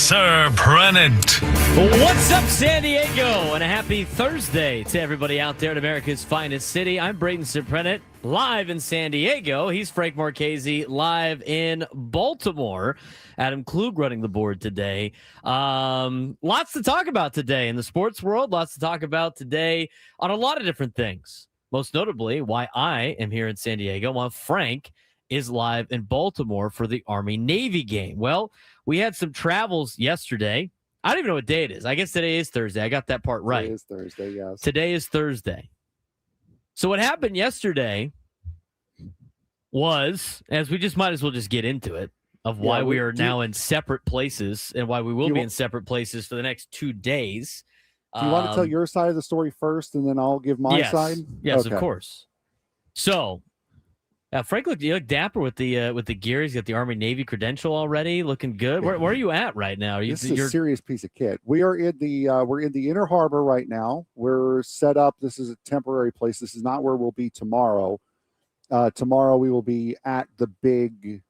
Surprenant. What's up, San Diego? And a happy Thursday to everybody out there in America's finest city. I'm Braden Surprenant, live in San Diego. He's Frank Marchese, live in Baltimore. Adam Klug running the board today. Lots to talk about today in the sports world. Lots to talk about today on a lot of different things. Most notably, why I am here in San Diego while Frank is live in Baltimore for the Army-Navy game. Well, we had some travels yesterday. I don't even know what day it is. I guess today is Thursday. I got that part right. Today is Thursday, yes. Today is Thursday. So what happened yesterday was, as we just might as well just get into it, of why we are now in separate places and why we will be in separate places for the next 2 days. Do you want to tell your side of the story first, and then I'll give my side? Yes, okay. Of course. So, Frank, you look dapper with the gear. He's got the Army Navy credential already, looking good. Where are you at right now? This is a serious piece of kit. We're in the Inner Harbor right now. We're set up. This is a temporary place. This is not where we'll be tomorrow. Tomorrow we will be at the big,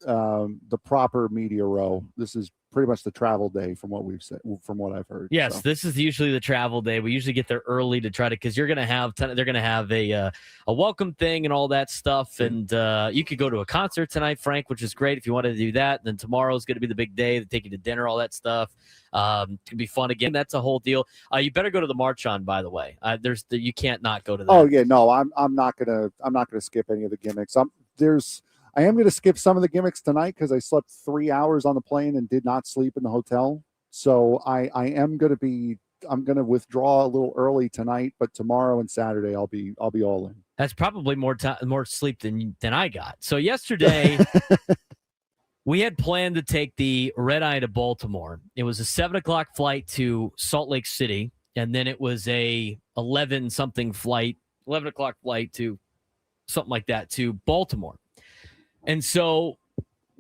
the proper media row. This is pretty much the travel day from what we've said, from what I've heard. Yes, so. This is usually the travel day. We usually get there early to try to, because they're going to have a welcome thing and all that stuff. And you could go to a concert tonight, Frank, which is great if you wanted to do that. And then tomorrow's going to be the big day. They take you to dinner, all that stuff. It's gonna be fun again. That's a whole deal. You better go to the march on, by the way. You can't not go to that. Oh yeah, no, I'm not gonna skip any of the gimmicks. I am going to skip some of the gimmicks tonight because I slept 3 hours on the plane and did not sleep in the hotel. So I'm going to withdraw a little early tonight, but tomorrow and Saturday I'll be all in. That's probably more sleep than I got. So yesterday we had planned to take the red eye to Baltimore. It was a 7:00 flight to Salt Lake City, and then it was a 11 o'clock flight to something like that to Baltimore. And so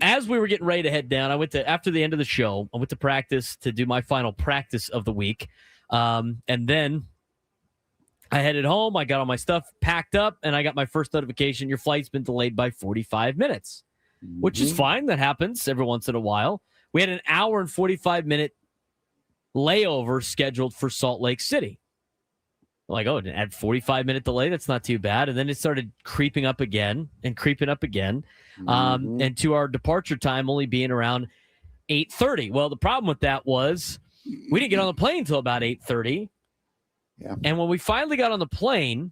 as we were getting ready to head down, after the end of the show, I went to practice to do my final practice of the week. And then I headed home. I got all my stuff packed up, and I got my first notification. Your flight's been delayed by 45 minutes, which is fine. That happens every once in a while. We had an hour and 45-minute layover scheduled for Salt Lake City. Like, oh, at 45-minute delay, that's not too bad. And then it started creeping up again. And to our departure time only being around 8:30. Well, the problem with that was we didn't get on the plane until about 8:30. Yeah. And when we finally got on the plane,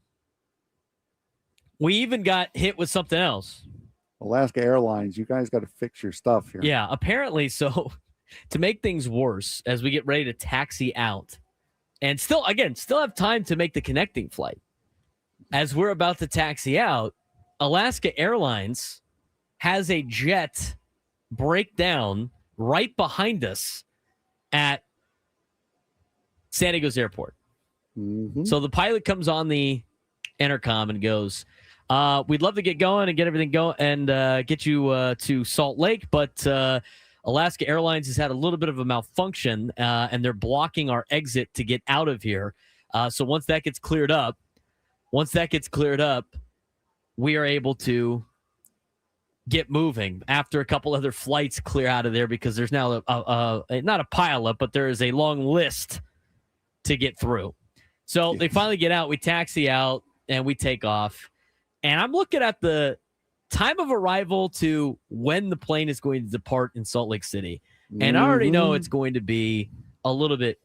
we even got hit with something else. Alaska Airlines, you guys got to fix your stuff here. Yeah, apparently. So to make things worse, as we get ready to taxi out, and still have time to make the connecting flight. As we're about to taxi out, Alaska Airlines has a jet break down right behind us at San Diego's airport. Mm-hmm. So the pilot comes on the intercom and goes, we'd love to get going and get everything going and get you to Salt Lake, but Alaska Airlines has had a little bit of a malfunction, and they're blocking our exit to get out of here. So once that gets cleared up, we are able to get moving after a couple other flights clear out of there because there's now not a pileup, but there is a long list to get through. So they finally get out. We taxi out, and we take off. And I'm looking at the time of arrival to when the plane is going to depart in Salt Lake City. And I already know it's going to be a little bit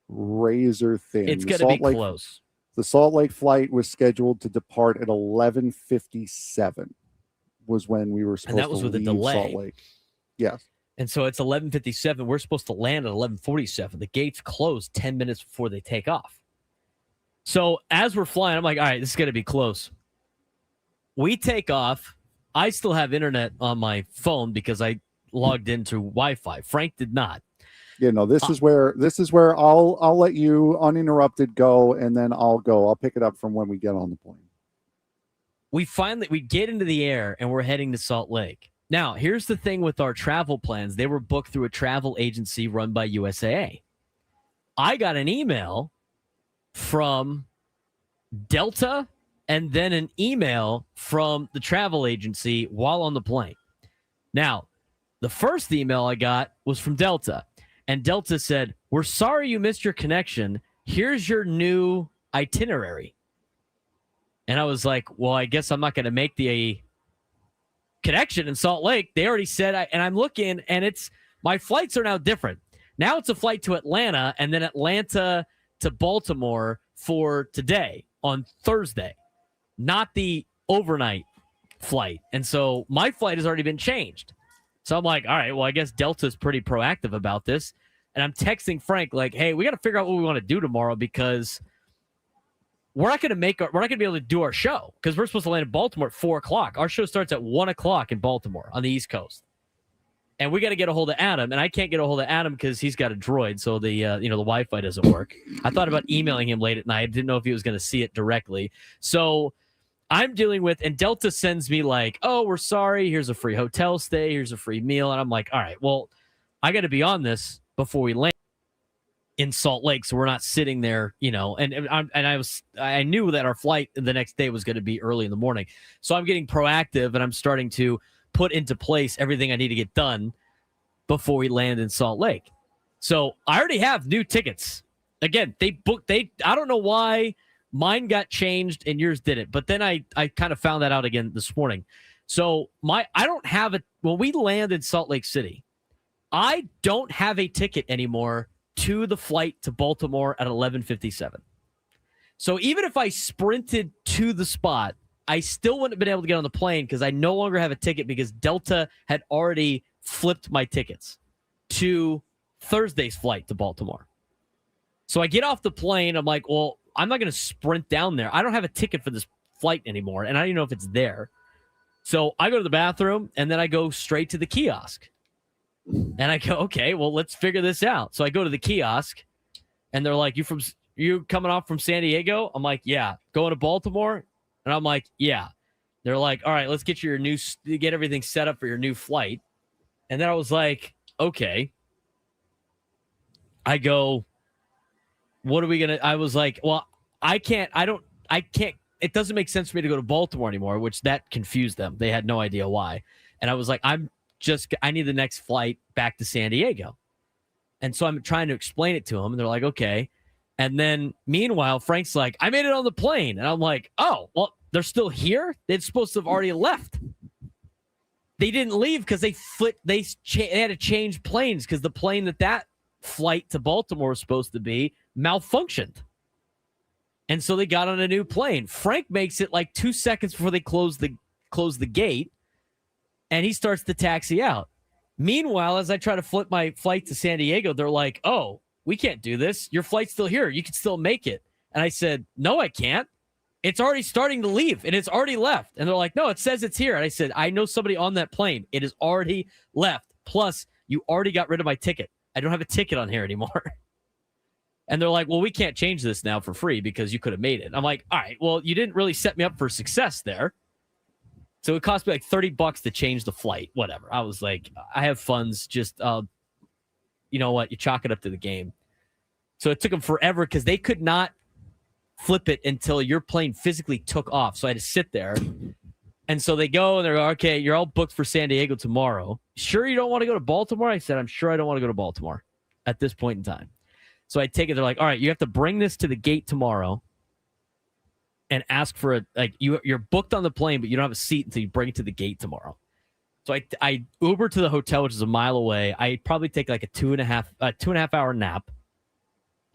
razor thin. It's going to be close. The Salt Lake flight was scheduled to depart at 11:57 was when we were supposed to leave. And that was with a delay. Salt Lake. Yes. And so it's 11:57. We're supposed to land at 11:47. The gates close 10 minutes before they take off. So as we're flying, I'm like, all right, this is going to be close. We take off. I still have internet on my phone because I logged into Wi-Fi. Frank did not. Yeah, no, this is where I'll let you uninterrupted go, and then I'll go. I'll pick it up from when we get on the plane. We get into the air, and we're heading to Salt Lake. Now, here's the thing with our travel plans. They were booked through a travel agency run by USAA. I got an email from Delta and then an email from the travel agency while on the plane. Now, The first email I got was from Delta, and Delta said, "We're sorry you missed your connection. Here's your new itinerary." And I was like, well, I guess I'm not going to make the connection in Salt Lake. They already said, and I'm looking, and my flights are now different. Now it's a flight to Atlanta, and then Atlanta to Baltimore for today on Thursday, not the overnight flight. And so my flight has already been changed. So I'm like, all right, well, I guess Delta's pretty proactive about this. And I'm texting Frank like, hey, we got to figure out what we want to do tomorrow because we're not going to be able to do our show because we're supposed to land in Baltimore at 4:00. Our show starts at 1:00 in Baltimore on the East Coast. And we got to get a hold of Adam, and I can't get a hold of Adam because he's got a Droid, so the Wi-Fi doesn't work. I thought about emailing him late at night. I didn't know if he was going to see it directly. So I'm dealing with, and Delta sends me like, oh, we're sorry. Here's a free hotel stay. Here's a free meal. And I'm like, all right, well, I got to be on this before we land in Salt Lake, so we're not sitting there, I knew that our flight the next day was going to be early in the morning. So I'm getting proactive, and I'm starting to put into place everything I need to get done before we land in Salt Lake. So I already have new tickets. Again, I don't know why mine got changed and yours didn't, but then I kind of found that out again this morning. So I don't have it when we land in Salt Lake City. I don't have a ticket anymore to the flight to Baltimore at 11:57. So even if I sprinted to the spot, I still wouldn't have been able to get on the plane because I no longer have a ticket because Delta had already flipped my tickets to Thursday's flight to Baltimore. So I get off the plane. I'm like, well, I'm not going to sprint down there. I don't have a ticket for this flight anymore, and I don't even know if it's there. So I go to the bathroom, and then I go straight to the kiosk. And I go, okay, well, let's figure this out. So I go to the kiosk, and they're like, you coming off from San Diego? I'm like, yeah. Going to Baltimore? And I'm like, yeah. They're like, all right, let's get get everything set up for your new flight. And then I was like, okay. I go, what are we going to, I was like, well, I can't, it doesn't make sense for me to go to Baltimore anymore, which that confused them. They had no idea why. And I was like, I need the next flight back to San Diego. And so I'm trying to explain it to them, and they're like, okay. And then meanwhile, Frank's like, I made it on the plane. And I'm like, oh, well, they're still here? They're supposed to have already left. They didn't leave because they had to change planes because the plane that flight to Baltimore was supposed to be malfunctioned. And so they got on a new plane. Frank makes it like 2 seconds before they close the gate. And he starts to taxi out. Meanwhile, as I try to flip my flight to San Diego, they're like, oh, we can't do this. Your flight's still here. You can still make it. And I said, no, I can't. It's already starting to leave, and it's already left. And they're like, no, it says it's here. And I said, I know somebody on that plane. It is already left. Plus, you already got rid of my ticket. I don't have a ticket on here anymore. And they're like, well, we can't change this now for free because you could have made it. I'm like, all right, well, you didn't really set me up for success there. So it cost me like $30 to change the flight, whatever. I was like, I have funds. Just, you know what? You chalk it up to the game. So it took them forever because they could not flip it until your plane physically took off. So I had to sit there. And so they go and they're like, okay, you're all booked for San Diego tomorrow. Sure you don't want to go to Baltimore? I said, I'm sure I don't want to go to Baltimore at this point in time. So I take it. They're like, all right, you have to bring this to the gate tomorrow and ask for you're booked on the plane, but you don't have a seat until you bring it to the gate tomorrow. So I Uber to the hotel, which is a mile away. I probably take like a two and a half hour nap.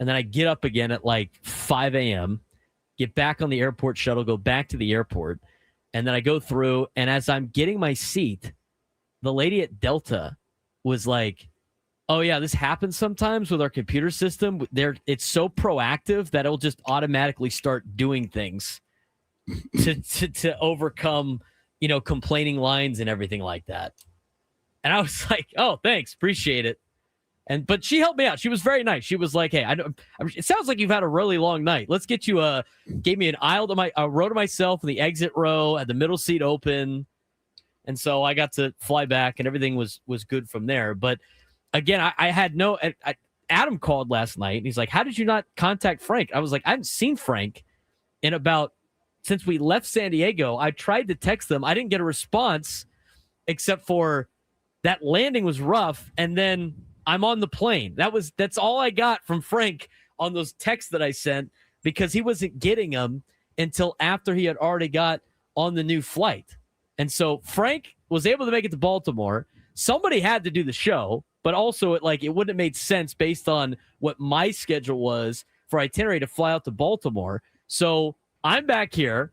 And then I get up again at like 5 a.m., get back on the airport shuttle, go back to the airport. And then I go through, and as I'm getting my seat, the lady at Delta was like, oh, yeah, this happens sometimes with our computer system. It's so proactive that it'll just automatically start doing things to overcome, complaining lines and everything like that. And I was like, oh, thanks. Appreciate it. But she helped me out. She was very nice. She was like, hey, it sounds like you've had a really long night. Let's get you gave me a row to myself in the exit row, had the middle seat open. And so I got to fly back and everything was good from there. But again, I had Adam called last night and he's like, how did you not contact Frank? I was like, I haven't seen Frank since we left San Diego. I tried to text them. I didn't get a response except for that landing was rough, and then I'm on the plane. That's all I got from Frank on those texts that I sent, because he wasn't getting them until after he had already got on the new flight. And so Frank was able to make it to Baltimore. Somebody had to do the show, but also it wouldn't have made sense based on what my schedule was for itinerary to fly out to Baltimore. So I'm back here,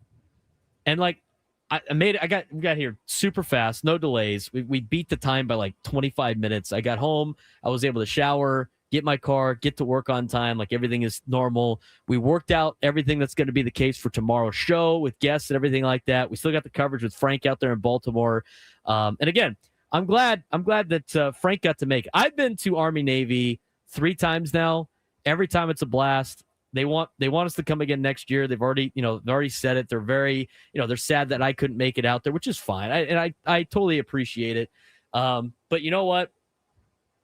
and we got here super fast, no delays. We beat the time by 25 minutes. I got home, I was able to shower, get my car, get to work on time. Everything is normal. We worked out everything that's going to be the case for tomorrow's show with guests and everything like that. We still got the coverage with Frank out there in Baltimore. And again, I'm glad that Frank got to make it. I've been to Army Navy 3 times now. Every time it's a blast. They want us to come again next year. They've already said it. They're very, they're sad that I couldn't make it out there, which is fine. I totally appreciate it. But you know what?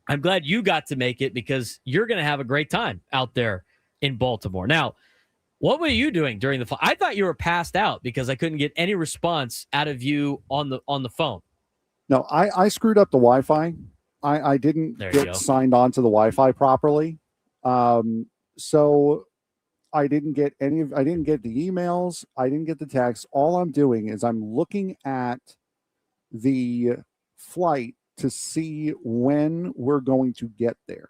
I'm glad you got to make it, because you're going to have a great time out there in Baltimore. Now, what were you doing during the flight? I thought you were passed out because I couldn't get any response out of you on the phone. No, I screwed up the Wi-Fi. I didn't get signed on to the Wi-Fi properly. So I didn't get the emails. I didn't get the texts. All I'm doing is I'm looking at the flight to see when we're going to get there.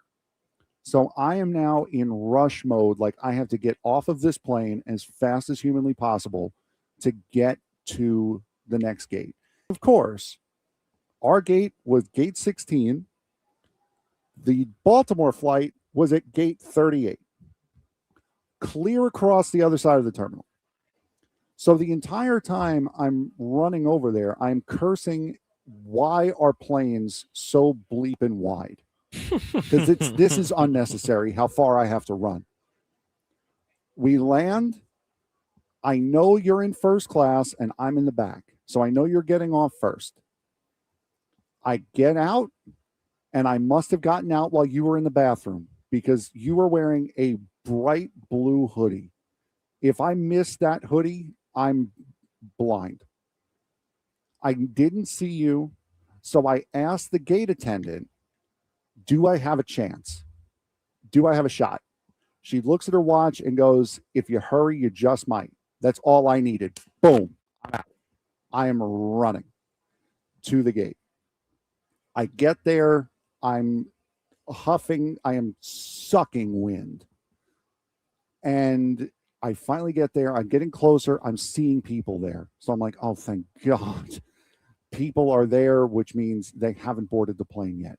So I am now in rush mode. I have to get off of this plane as fast as humanly possible to get to the next gate. Of course, our gate was gate 16. The Baltimore flight was at gate 38, clear across the other side of the terminal. So the entire time I'm running over there, I'm cursing, why are planes so bleeping wide? Because this is unnecessary how far I have to run. We land. I know you're in first class and I'm in the back. So I know you're getting off first. I get out, and I must have gotten out while you were in the bathroom, because you were wearing a bright blue hoodie. If I miss that hoodie, I'm blind. I didn't see you, so I asked the gate attendant, do I have a chance? Do I have a shot? She looks at her watch and goes, if you hurry, you just might. That's all I needed. Boom. I'm out. I am running to the gate. I get there. I'm huffing. I am sucking wind. And I finally get there. I'm getting closer. I'm seeing people there. So I'm like, oh, thank God. People are there, which means they haven't boarded the plane yet.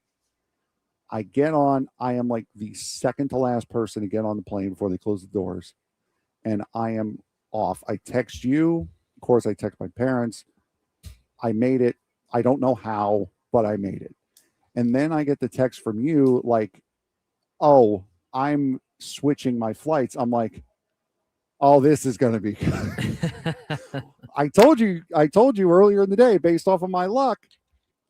I get on. I am the second to last person to get on the plane before they close the doors. And I am off. I text you. Of course, I text my parents. I made it. I don't know how, but I made it. And then I get the text from you oh, I'm switching my flights. I'm like, oh, this is going to be good. I told you earlier in the day, based off of my luck,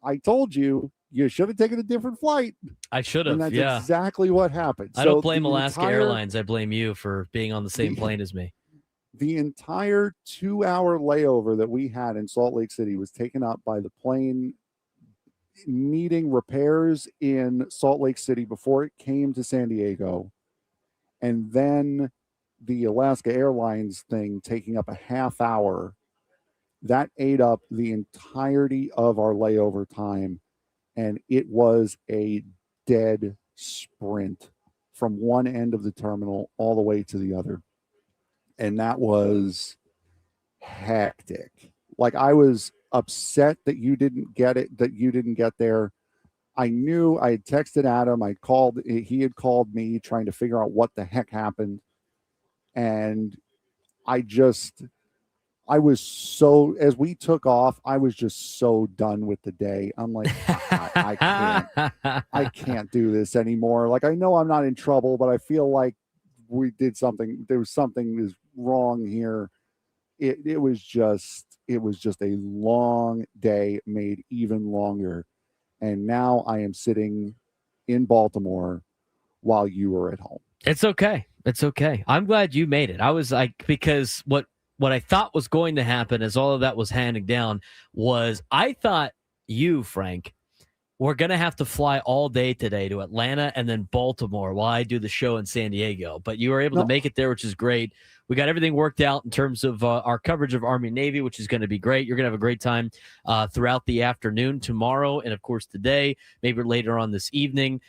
I told you should have taken a different flight. I should have. And that's exactly what happened. I don't blame Alaska Airlines. I blame you for being on the same plane as me. The entire 2-hour layover that we had in Salt Lake City was taken up by the plane needing repairs in Salt Lake City before it came to San Diego. And then the Alaska Airlines thing taking up a half hour. That ate up the entirety of our layover time. And it was a dead sprint from one end of the terminal all the way to the other. And that was hectic. I was upset that you didn't get it, that you didn't get there. I knew. I had texted Adam. He had called me trying to figure out what the heck happened. And as we took off, I was just so done with the day. I'm like, I can't do this anymore. I know I'm not in trouble, but I feel like we did something. There was something is wrong here. It was just a long day made even longer. And now I am sitting in Baltimore while you were at home. It's okay. It's okay. I'm glad you made it. I was because what I thought was going to happen as all of that was handing down was I thought you, Frank, we're going to have to fly all day today to Atlanta and then Baltimore while I do the show in San Diego. But you were able to make it there, which is great. We got everything worked out in terms of our coverage of Army and Navy, which is going to be great. You're going to have a great time throughout the afternoon tomorrow and, of course, today, maybe later on this evening.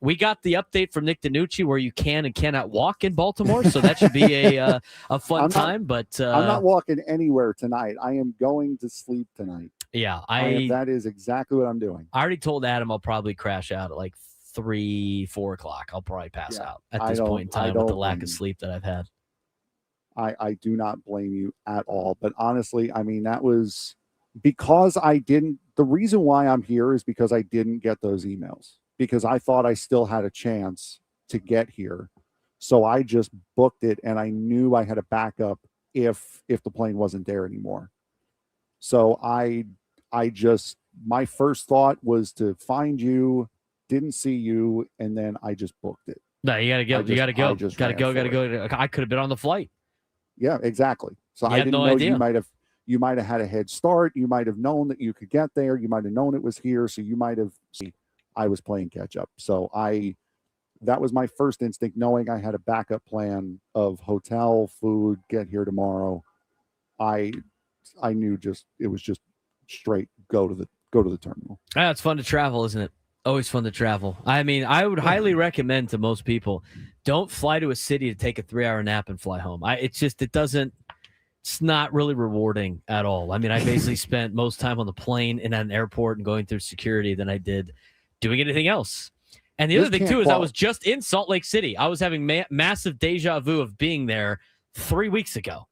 We got the update from Nick DiNucci where you can and cannot walk in Baltimore, so that should be a fun time. But I'm not walking anywhere tonight. I am going to sleep tonight. Yeah, that is exactly what I'm doing. I already told Adam I'll probably crash out at like 3-4 o'clock. I'll probably pass out at this point in time with the lack of sleep that I've had. I do not blame you at all. But honestly, I mean, that was because the reason why I'm here is because I didn't get those emails, because I thought I still had a chance to get here. So I just booked it, and I knew I had a backup if the plane wasn't there anymore. So my first thought was to find you, didn't see you, and then I just booked it. No, you gotta go. Gotta go. I could have been on the flight. Yeah, exactly. So I didn't know idea. you might have had a head start. You might have known that you could get there. You might have known it was here. So you might have seen I was playing catch up. So that was my first instinct, knowing I had a backup plan of hotel, food, get here tomorrow. I knew it was just straight go to the terminal. It's fun to travel, isn't it? Always fun to travel. I mean, I would highly recommend to most people, don't fly to a city to take a 3-hour nap and fly home. It's not really rewarding at all. I mean, I basically spent most time on the plane and at an airport and going through security than I did doing anything else. And the other thing too is I was just in Salt Lake City. I was having massive deja vu of being there 3 weeks ago.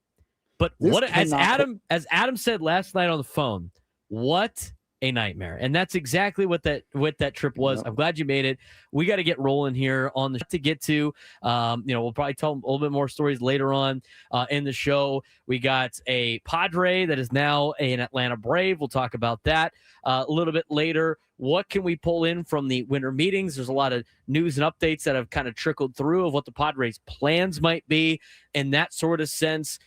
But as Adam said last night on the phone, what a nightmare. And that's exactly what that trip was. Yep. I'm glad you made it. We got to get rolling here on the to get to. We'll probably tell a little bit more stories later on in the show. We got a Padre that is now an Atlanta Brave. We'll talk about that a little bit later. What can we pull in from the winter meetings? There's a lot of news and updates that have kind of trickled through of what the Padres' plans might be in that sort of sense.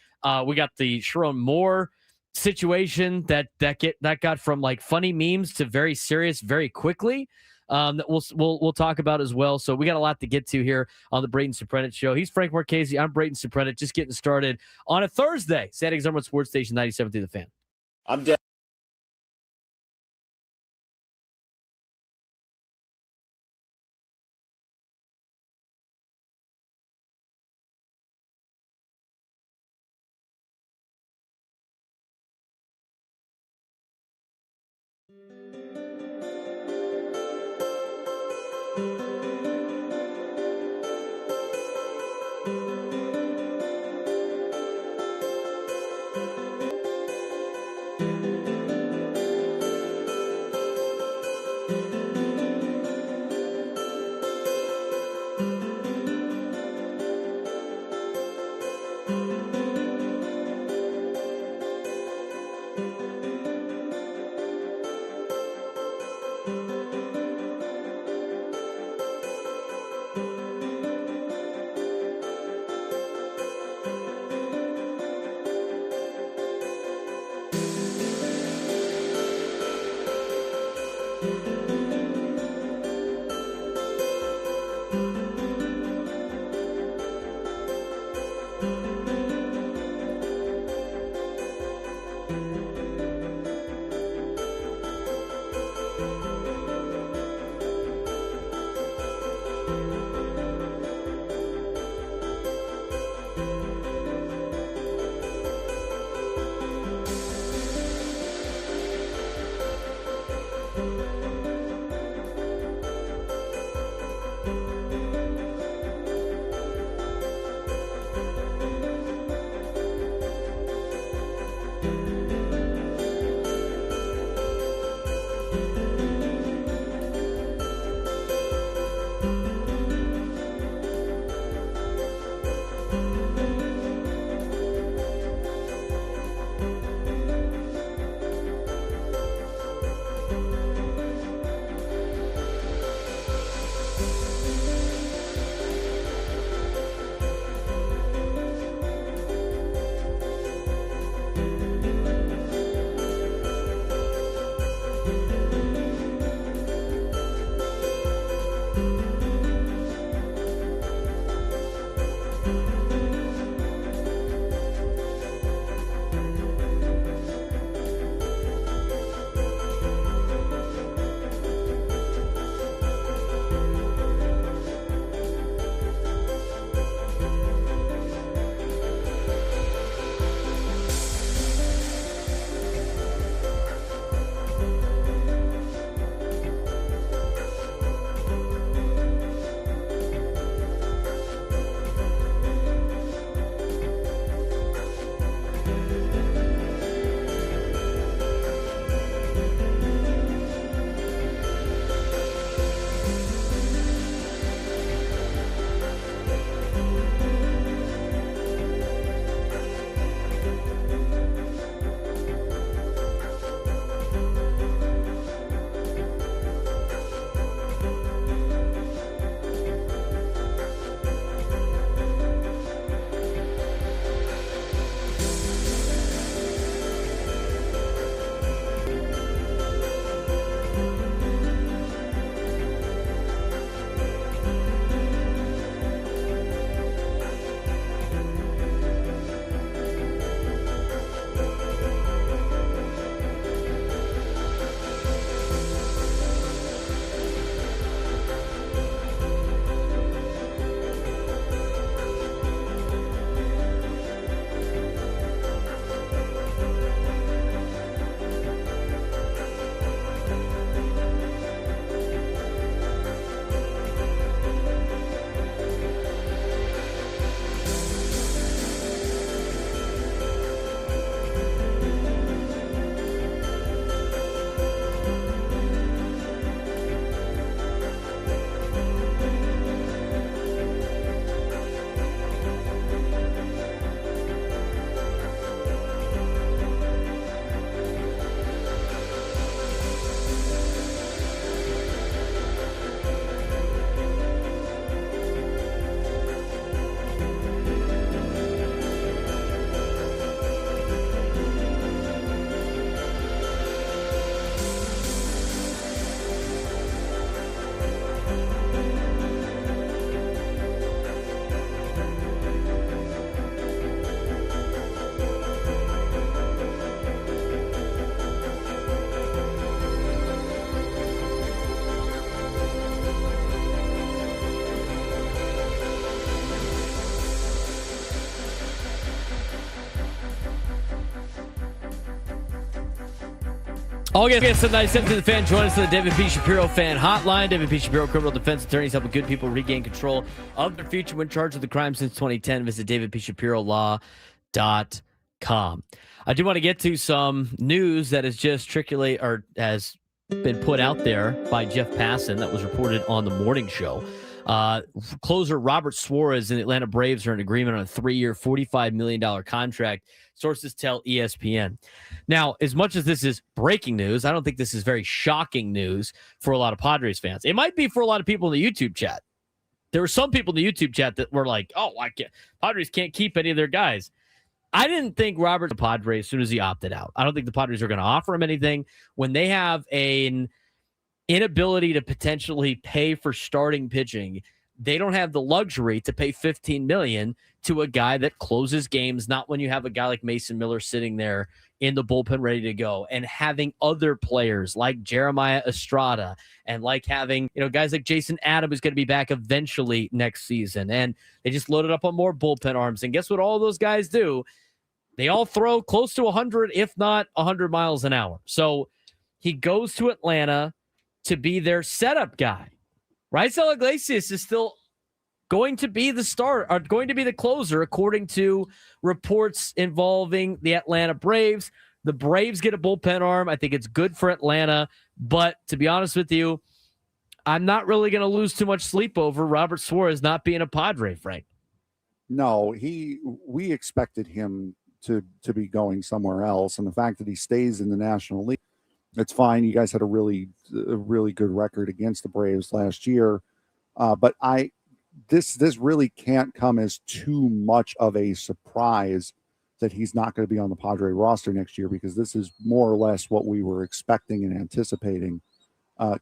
We got the Sheronne Moore situation that got from like funny memes to very serious very quickly. That we'll talk about as well. So we got a lot to get to here on the Braden Surprenant Show. He's Frank Marchese. I'm Braden Surprenant. Just getting started on a Thursday. San Diego's #1 sports station 97.3 The Fan. I'm dead. August 97th to the fan. Join us on the David P. Shapiro fan hotline. David P. Shapiro, criminal defense attorneys helping good people regain control of their future when charged with a crime since 2010. Visit davidpshapirolaw.com. I do want to get to some news that is just has been put out there by Jeff Passan that was reported on the morning show. Closer Robert Suarez and the Atlanta Braves are in agreement on a 3-year, $45 million contract. Sources tell ESPN. Now, as much as this is breaking news, I don't think this is very shocking news for a lot of Padres fans. It might be for a lot of people in the YouTube chat. There were some people in the YouTube chat that were like, oh, Padres can't keep any of their guys. I didn't think Robert the Padres as soon as he opted out. I don't think the Padres are going to offer him anything when they have an inability to potentially pay for starting pitching. They don't have the luxury to pay $15 million to a guy that closes games, not when you have a guy like Mason Miller sitting there in the bullpen ready to go, and having other players like Jeremiah Estrada and like having, guys like Jason Adam who's going to be back eventually next season. And they just loaded up on more bullpen arms. And guess what all those guys do? They all throw close to 100, if not 100 miles an hour. So he goes to Atlanta to be their setup guy. Raisel Iglesias is still going to be the closer, according to reports involving the Atlanta Braves. The Braves get a bullpen arm. I think it's good for Atlanta. But to be honest with you, I'm not really going to lose too much sleep over Robert Suarez not being a Padre, Frank. No, we expected him to be going somewhere else. And the fact that he stays in the National League, it's fine. You guys had a really good record against the Braves last year. But this really can't come as too much of a surprise that he's not going to be on the Padre roster next year, because this is more or less what we were expecting and anticipating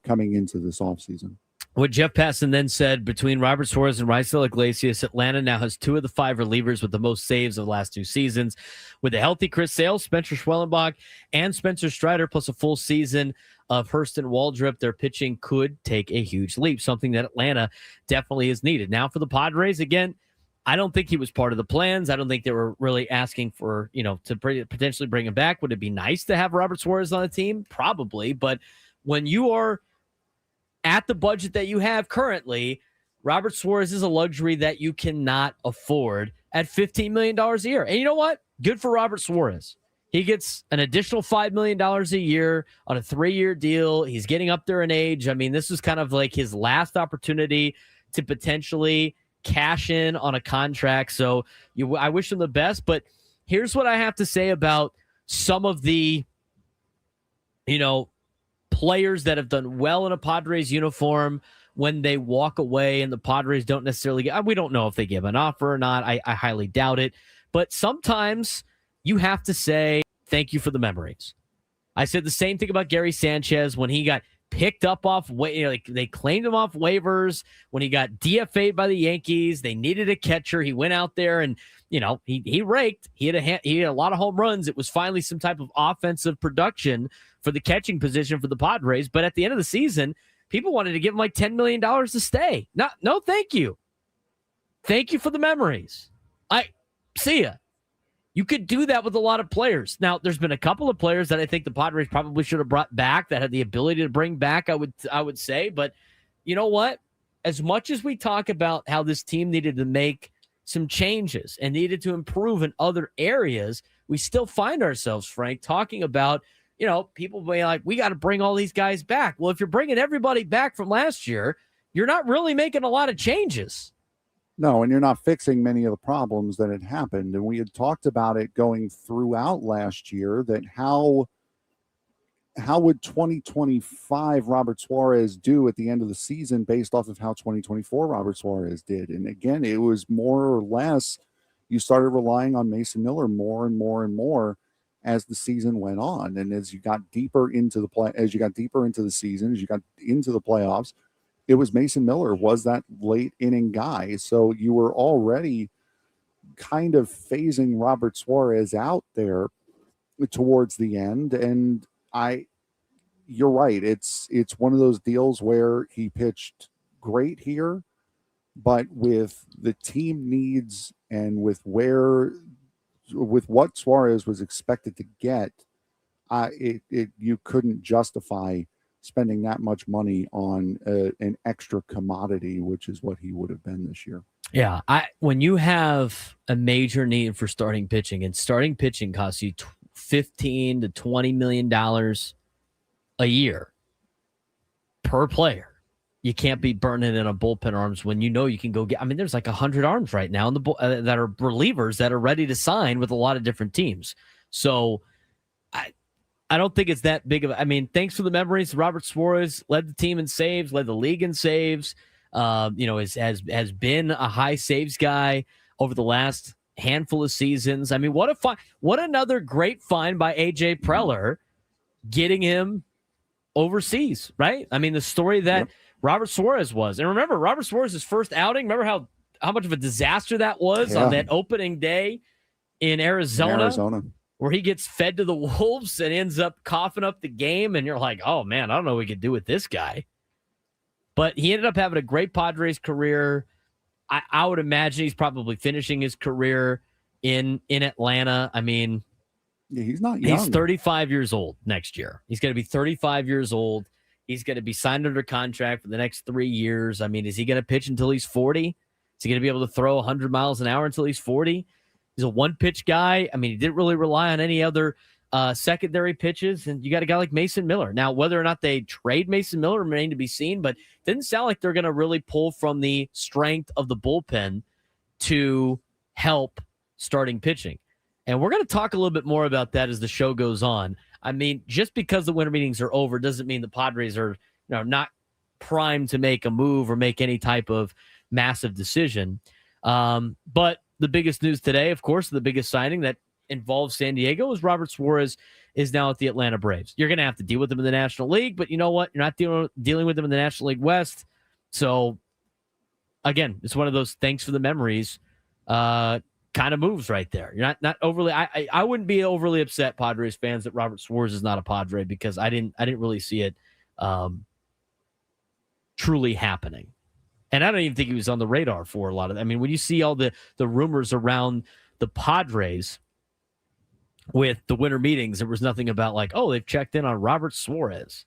coming into this offseason. What Jeff Passan then said, between Robert Suarez and Raisel Iglesias, Atlanta now has 2 of the 5 relievers with the most saves of the last 2 seasons. With a healthy Chris Sale, Spencer Schwellenbach, and Spencer Strider, plus a full season of Hurston Waldrop, their pitching could take a huge leap, something that Atlanta definitely is needed. Now for the Padres, again, I don't think he was part of the plans. I don't think they were really asking for, to potentially bring him back. Would it be nice to have Robert Suarez on the team? Probably. But when you are at the budget that you have currently, Robert Suarez is a luxury that you cannot afford at $15 million a year. And you know what? Good for Robert Suarez. He gets an additional $5 million a year on a 3-year deal. He's getting up there in age. I mean, this is kind of like his last opportunity to potentially cash in on a contract. So I wish him the best. But here's what I have to say about some of the, players that have done well in a Padres uniform when they walk away and the Padres don't necessarily get, we don't know if they give an offer or not. I highly doubt it. But sometimes you have to say thank you for the memories. I said the same thing about Gary Sanchez when he got picked up off, they claimed him off waivers. When he got DFA'd by the Yankees, they needed a catcher. He went out there and, he raked. He had a lot of home runs. It was finally some type of offensive production for the catching position for the Padres. But at the end of the season, people wanted to give him like $10 million to stay. No, thank you. Thank you for the memories. See ya. You could do that with a lot of players. Now, there's been a couple of players that I think the Padres probably should have brought back that had the ability to bring back, I would say. But you know what? As much as we talk about how this team needed to make some changes and needed to improve in other areas, we still find ourselves, Frank, talking about, people being like, we got to bring all these guys back. Well, if you're bringing everybody back from last year, you're not really making a lot of changes. No, and you're not fixing many of the problems that had happened. And we had talked about it going throughout last year, that how would 2025 Robert Suarez do at the end of the season based off of how 2024 Robert Suarez did? And again, it was more or less, you started relying on Mason Miller more and more and more as the season went on. And as you got deeper into the season, as you got into the playoffs, it was Mason Miller was that late inning guy. So you were already kind of phasing Robert Suarez out there towards the end. And you're right. It's one of those deals where he pitched great here, but with the team needs and with what Suarez was expected to get, you couldn't justify spending that much money on an extra commodity, which is what he would have been this year. Yeah, when you have a major need for starting pitching, and starting pitching costs you $15 to $20 million a year per player, you can't be burning in on bullpen arms when you know you can go get. I mean, there's like 100 arms right now in the that are relievers that are ready to sign with a lot of different teams. So I don't think it's that big of a. I mean, thanks for the memories. Robert Suarez led the team in saves, led the league in saves. Has been a high saves guy over the last handful of seasons. I mean, what another great find by AJ Preller, getting him overseas, right? I mean, the story that Robert Suarez was, and remember Robert Suarez's first outing. Remember how much of a disaster that was on that opening day in Arizona, where he gets fed to the wolves and ends up coughing up the game, and you're like, oh man, I don't know what we could do with this guy. But he ended up having a great Padres career. I would imagine he's probably finishing his career in Atlanta. I mean, he's not young. He's 35 years old next year. He's going to be 35 years old. He's going to be signed under contract for the next 3 years. I mean, is he going to pitch until he's 40? Is he going to be able to throw 100 miles an hour until he's 40? He's a one-pitch guy. I mean, he didn't really rely on any other secondary pitches, and you got a guy like Mason Miller. Now, whether or not they trade Mason Miller remain to be seen, but it didn't sound like they're going to really pull from the strength of the bullpen to help starting pitching. And we're going to talk a little bit more about that as the show goes on. I mean, just because the winter meetings are over doesn't mean the Padres are not primed to make a move or make any type of massive decision. But the biggest news today, of course, the biggest signing that involves San Diego is Robert Suarez is now at the Atlanta Braves. You're going to have to deal with them in the National League, but you know what? You're not dealing with them in the National League West. So, again, it's one of those thanks for the memories kind of moves right there. You're not overly. I wouldn't be overly upset, Padres fans, that Robert Suarez is not a Padre, because I didn't really see it truly happening. And I don't even think he was on the radar for a lot of. I mean, when you see all the rumors around the Padres with the winter meetings, there was nothing about like, oh, they've checked in on Robert Suarez.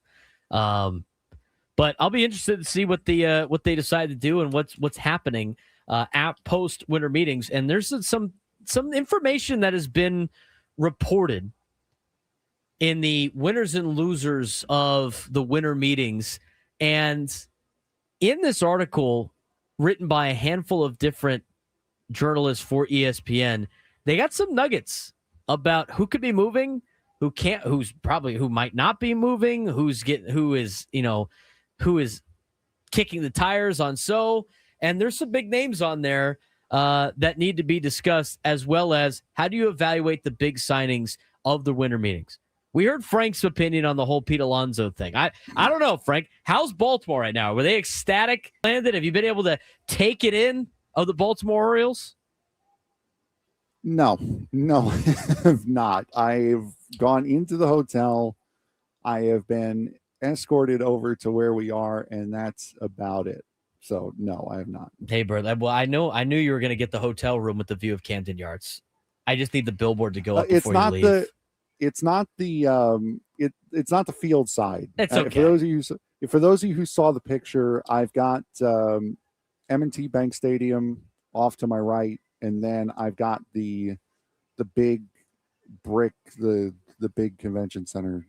But I'll be interested to see what they decide to do and what's happening at post winter meetings. And there's some information that has been reported in the winners and losers of the winter meetings. And in this article written by a handful of different journalists for ESPN, they got some nuggets about who could be moving, who might not be moving, who is kicking the tires on. And there's some big names on there that need to be discussed, as well as how do you evaluate the big signings of the winter meetings. We heard Frank's opinion on the whole Pete Alonso thing. I don't know, Frank. How's Baltimore right now? Were they ecstatic? Landed? Have you been able to take it in of the Baltimore Orioles? No, I have not. I've gone into the hotel. I have been escorted over to where we are, and that's about it. So, no, I have not. Hey, brother. Well, I knew you were going to get the hotel room with the view of Camden Yards. I just need the billboard to go up before you leave. It's not the field side. It's okay. For those of you who saw the picture, I've got M&T Bank Stadium off to my right, and then I've got the big brick, the big convention center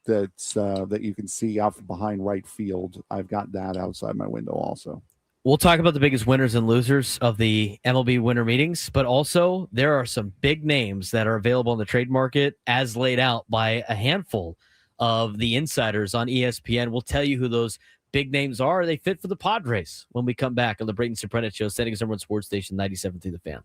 that you can see out behind right field. I've got that outside my window also. We'll talk about the biggest winners and losers of the MLB winter meetings, but also there are some big names that are available in the trade market as laid out by a handful of the insiders on ESPN. We'll tell you who those big names are. They fit for the Padres when we come back on the Braden Surprenant Show, San Diego's #1 sports station, 97.3 The Fan.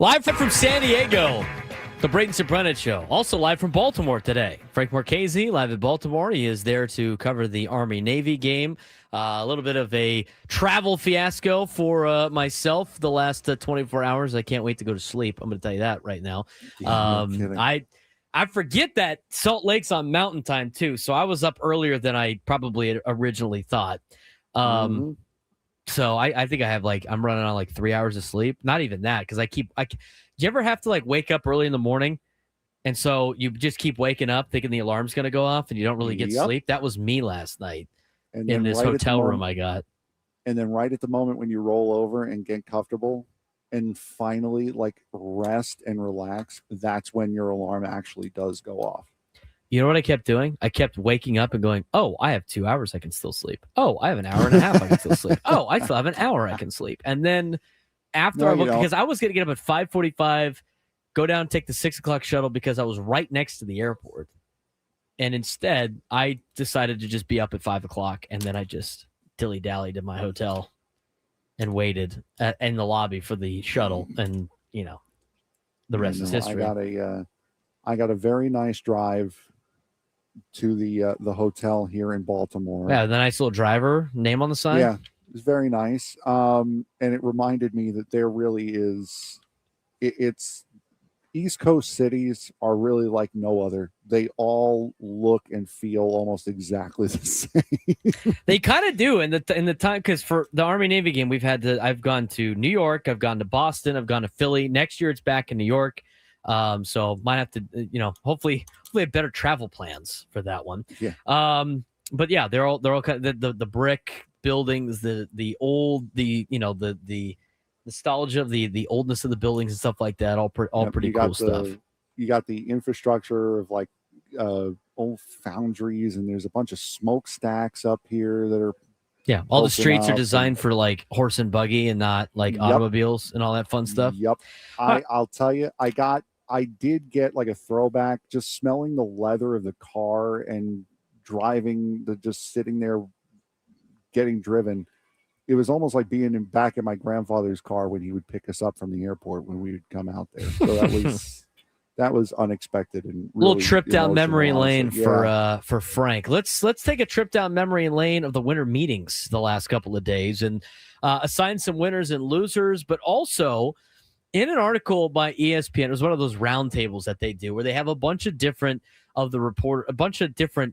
Live from San Diego, the Braden Surprenant Show. Also live from Baltimore today. Frank Marchese live in Baltimore. He is there to cover the Army-Navy game. A little bit of a travel fiasco for myself the last 24 hours. I can't wait to go to sleep. I'm going to tell you that right now. Yeah, no kidding. I forget that Salt Lake's on Mountain Time, too. So I was up earlier than I probably had originally thought. So I think I have I'm running on 3 hours of sleep. Not even that, because do you ever have to wake up early in the morning? And so you just keep waking up thinking the alarm's going to go off and you don't really get sleep. That was me last night in this hotel room I got. And then right at the moment when you roll over and get comfortable and finally rest and relax, that's when your alarm actually does go off. You know what I kept doing? I kept waking up and going, oh, I have 2 hours I can still sleep. Oh, I have an hour and a half I can still sleep. Oh, I still have an hour I can sleep. And then after because I was going to get up at 5:45, go down, take the 6 o'clock shuttle because I was right next to the airport. And instead, I decided to just be up at 5 o'clock. And then I just dilly-dallied in my hotel and waited in the lobby for the shuttle. And, the rest is history. I got a very nice drive to the hotel here in Baltimore. Yeah, the nice little driver name on the side. Yeah, it was very nice. And it reminded me that there really is, it's East Coast cities are really like no other. They all look and feel almost exactly the same. They kind of do in the time, because for the Army Navy game I've gone to New York, I've gone to Boston, I've gone to Philly. Next year it's back in New York. So might have to, hopefully have better travel plans for that one. Yeah. But yeah, they're all kind of the brick buildings, the old, the nostalgia of the oldness of the buildings and stuff like that. All pretty cool stuff. You got the infrastructure of like old foundries, and there's a bunch of smokestacks up here that are. Yeah, all the streets are designed for like horse and buggy and not like automobiles and all that fun stuff. Yep. I'll tell you, I did get like a throwback, just smelling the leather of the car and driving, just sitting there getting driven. It was almost like being back in my grandfather's car when he would pick us up from the airport when we would come out there. So that was unexpected and really a little trip down memory lane yeah. for Frank. Let's take a trip down memory lane of the winter meetings the last couple of days and assign some winners and losers, but also in an article by ESPN, it was one of those roundtables that they do where they have a bunch of different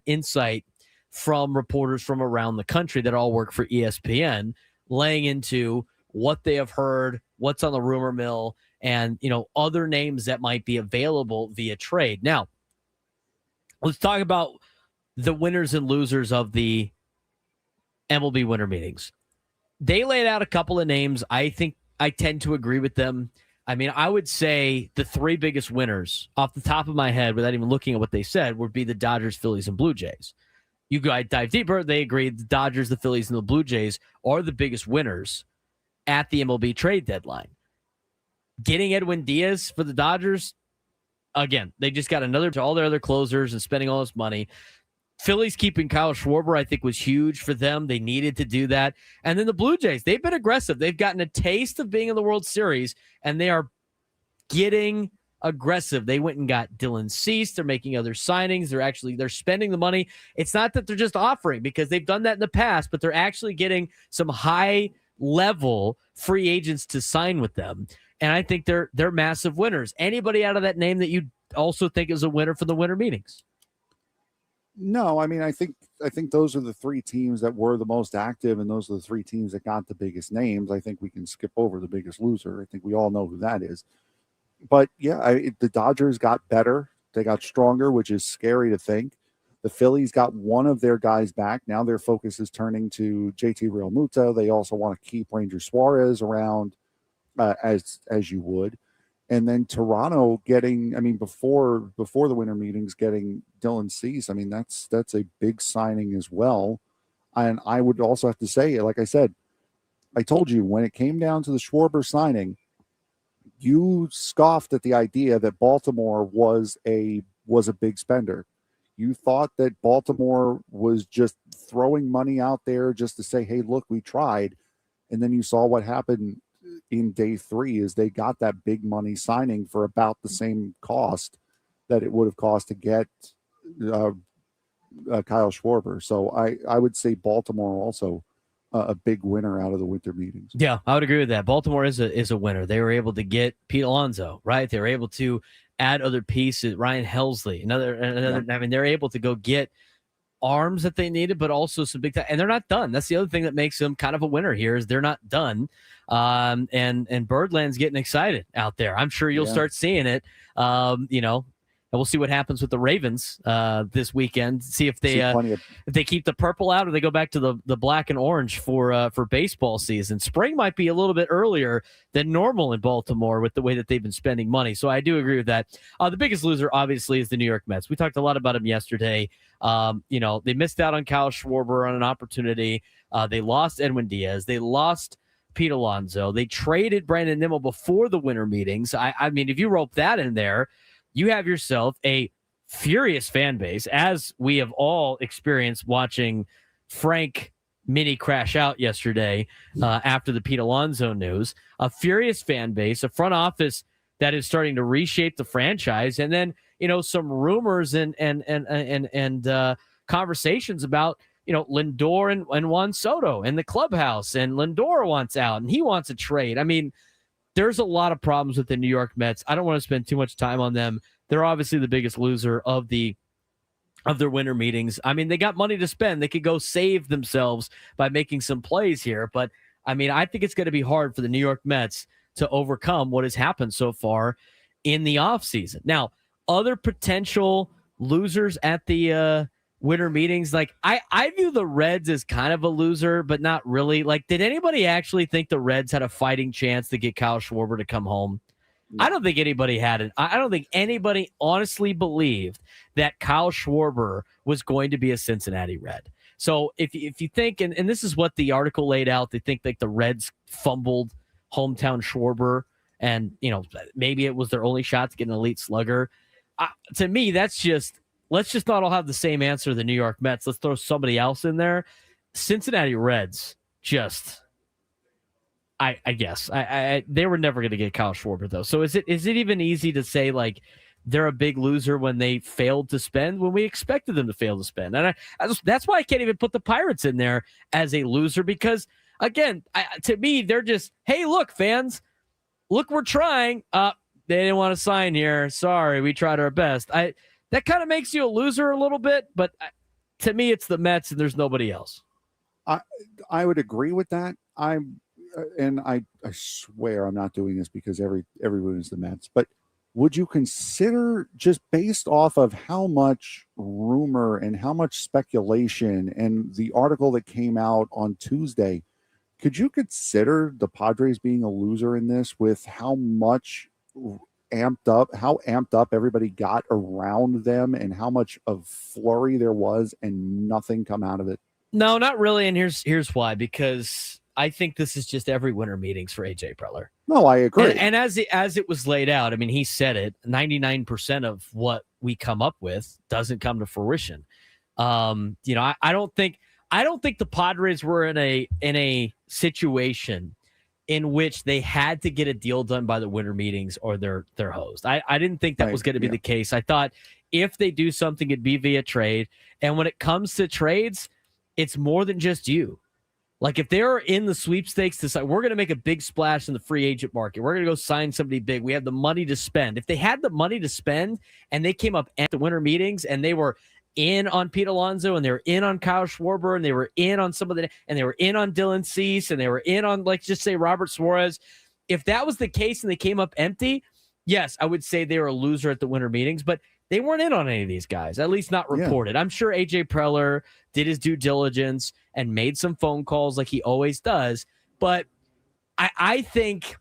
insight from reporters from around the country that all work for ESPN, laying into what they have heard, what's on the rumor mill, and other names that might be available via trade. Now, let's talk about the winners and losers of the MLB winter meetings. They laid out a couple of names. I think I tend to agree with them. I mean, I would say the three biggest winners off the top of my head, without even looking at what they said, would be the Dodgers, Phillies, and Blue Jays. You guys dive deeper, they agree the Dodgers, the Phillies, and the Blue Jays are the biggest winners at the MLB trade deadline. Getting Edwin Diaz for the Dodgers, again, they just got another to all their other closers and spending all this money. Phillies keeping Kyle Schwarber, I think, was huge for them. They needed to do that. And then the Blue Jays, they've been aggressive. They've gotten a taste of being in the World Series, and they are getting aggressive. They went and got Dylan Cease. They're making other signings. They're spending the money. It's not that they're just offering, because they've done that in the past, but they're actually getting some high-level free agents to sign with them. And I think they're massive winners. Anybody out of that name that you also think is a winner for the winter meetings? No, I mean, I think those are the three teams that were the most active, and those are the three teams that got the biggest names. I think we can skip over the biggest loser. I think we all know who that is. But yeah, the Dodgers got better. They got stronger, which is scary to think. The Phillies got one of their guys back. Now their focus is turning to JT Realmuto. They also want to keep Ranger Suarez around as you would. And then Toronto getting, I mean, before the winter meetings, getting Dylan Cease. I mean, that's a big signing as well. And I would also have to say, like I said, I told you when it came down to the Schwarber signing, you scoffed at the idea that Baltimore was a big spender. You thought that Baltimore was just throwing money out there just to say, hey, look, we tried. And then you saw what happened in day 3 is they got that big money signing for about the same cost that it would have cost to get Kyle Schwarber. So I would say Baltimore also a big winner out of the winter meetings. Yeah, I would agree with that. Baltimore is a winner. They were able to get Pete Alonso, right? They were able to add other pieces, Ryan Helsley, another. I mean, they're able to go get arms that they needed, but also some big time. And they're not done. That's the other thing that makes them kind of a winner here is they're not done. And Birdland's getting excited out there. I'm sure you'll start seeing it. And we'll see what happens with the Ravens this weekend. See if they if they keep the purple out or they go back to the black and orange for baseball season. Spring might be a little bit earlier than normal in Baltimore with the way that they've been spending money. So I do agree with that. The biggest loser, obviously, is the New York Mets. We talked a lot about them yesterday. They missed out on Kyle Schwarber on an opportunity. They lost Edwin Diaz. They lost Pete Alonso. They traded Brandon Nimmo before the winter meetings. I mean, if you rope that in there, you have yourself a furious fan base, as we have all experienced watching Frank mini crash out yesterday after the Pete Alonso news. A furious fan base, a front office that is starting to reshape the franchise, and then some rumors and conversations about Lindor and Juan Soto in the clubhouse, and Lindor wants out and he wants a trade. I mean, there's a lot of problems with the New York Mets. I don't want to spend too much time on them. They're obviously the biggest loser of their winter meetings. I mean, they got money to spend. They could go save themselves by making some plays here. But, I mean, I think it's going to be hard for the New York Mets to overcome what has happened so far in the offseason. Now, other potential losers at the winter meetings, like I view the Reds as kind of a loser, but not really. Like, did anybody actually think the Reds had a fighting chance to get Kyle Schwarber to come home? I don't think anybody had it. I don't think anybody honestly believed that Kyle Schwarber was going to be a Cincinnati Red. So if you think, and this is what the article laid out, they think like the Reds fumbled hometown Schwarber, and maybe it was their only shot to get an elite slugger. To me, that's just, let's just not all have the same answer to the New York Mets. Let's throw somebody else in there. Cincinnati Reds just. I guess they were never going to get Kyle Schwarber though. So is it even easy to say like they're a big loser when they failed to spend when we expected them to fail to spend? And that's why I can't even put the Pirates in there as a loser, because again, to me they're just, hey, look, fans, look, we're trying. They didn't want to sign here. Sorry, we tried our best. That kind of makes you a loser a little bit, but to me it's the Mets and there's nobody else. I would agree with that. I swear I'm not doing this because everyone is the Mets, but would you consider, just based off of how much rumor and how much speculation and the article that came out on Tuesday, could you consider the Padres being a loser in this with how much amped up everybody got around them and how much of flurry there was and nothing come out of it? No, not really. And here's why, because I think this is just every winter meetings for AJ Preller. No, I agree. And as it was laid out, I mean, he said it, 99% of what we come up with doesn't come to fruition. I don't think the Padres were in a situation in which they had to get a deal done by the winter meetings or their host. I didn't think that was going to be the case. I thought if they do something, it'd be via trade. And when it comes to trades, it's more than just you. Like if they're in the sweepstakes to say, we're going to make a big splash in the free agent market, we're going to go sign somebody big, we have the money to spend. If they had the money to spend and they came up at the winter meetings and they were in on Pete Alonso and they were in on Kyle Schwarber and they were in on and they were in on Dylan Cease and they were in on, like, just say Robert Suarez. If that was the case and they came up empty, yes, I would say they were a loser at the winter meetings, but they weren't in on any of these guys, at least not reported. Yeah. I'm sure AJ Preller did his due diligence and made some phone calls like he always does. But I think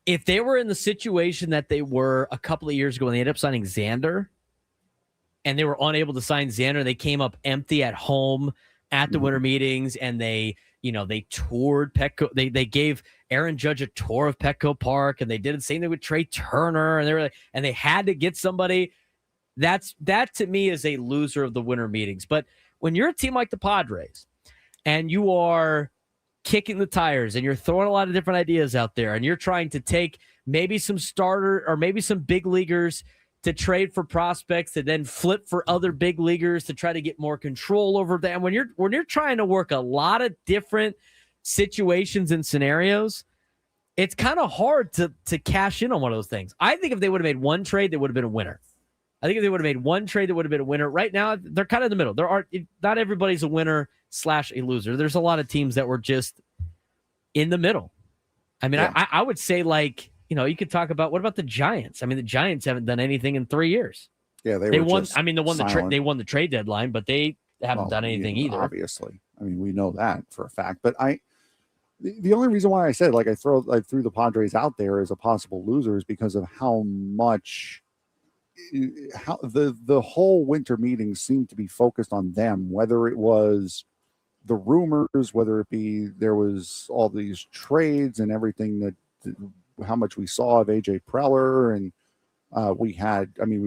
if they were in the situation that they were a couple of years ago when they ended up signing Xander and they were unable to sign Xander, they came up empty at home at the winter meetings and they toured Petco. They gave Aaron Judge a tour of Petco Park, and they did the same thing with Trey Turner, and they had to get somebody. That to me is a loser of the winter meetings. But when you're a team like the Padres and you are kicking the tires and you're throwing a lot of different ideas out there and you're trying to take maybe some starter or maybe some big leaguers to trade for prospects to then flip for other big leaguers to try to get more control over them. When you're trying to work a lot of different situations and scenarios, it's kind of hard to cash in on one of those things. I think if they would have made one trade, they would have been a winner. I think if they would have made one trade, that would have been a winner. Right now, they're kind of in the middle. Not everybody's a winner / a loser. There's a lot of teams that were just in the middle. I mean, yeah. I would say, like, you could talk about, what about the Giants? I mean, the Giants haven't done anything in 3 years. Yeah, they won. I mean, they won the trade deadline, but they haven't done anything either. Obviously, I mean, we know that for a fact. But the only reason why I said, like, I threw the Padres out there as a possible loser is because of how the whole winter meeting seemed to be focused on them, whether it was the rumors, whether it be there was all these trades and everything how much we saw of AJ Preller, and we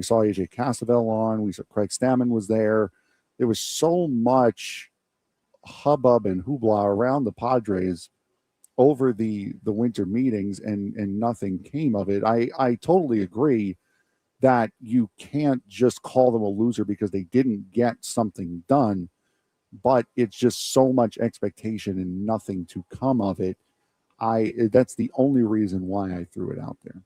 saw AJ Cassavell on, we saw Craig Stammen was there. There was so much hubbub and hoopla around the Padres over the winter meetings, and nothing came of it. I totally agree that you can't just call them a loser because they didn't get something done, but it's just so much expectation and nothing to come of it. that's the only reason why I threw it out there.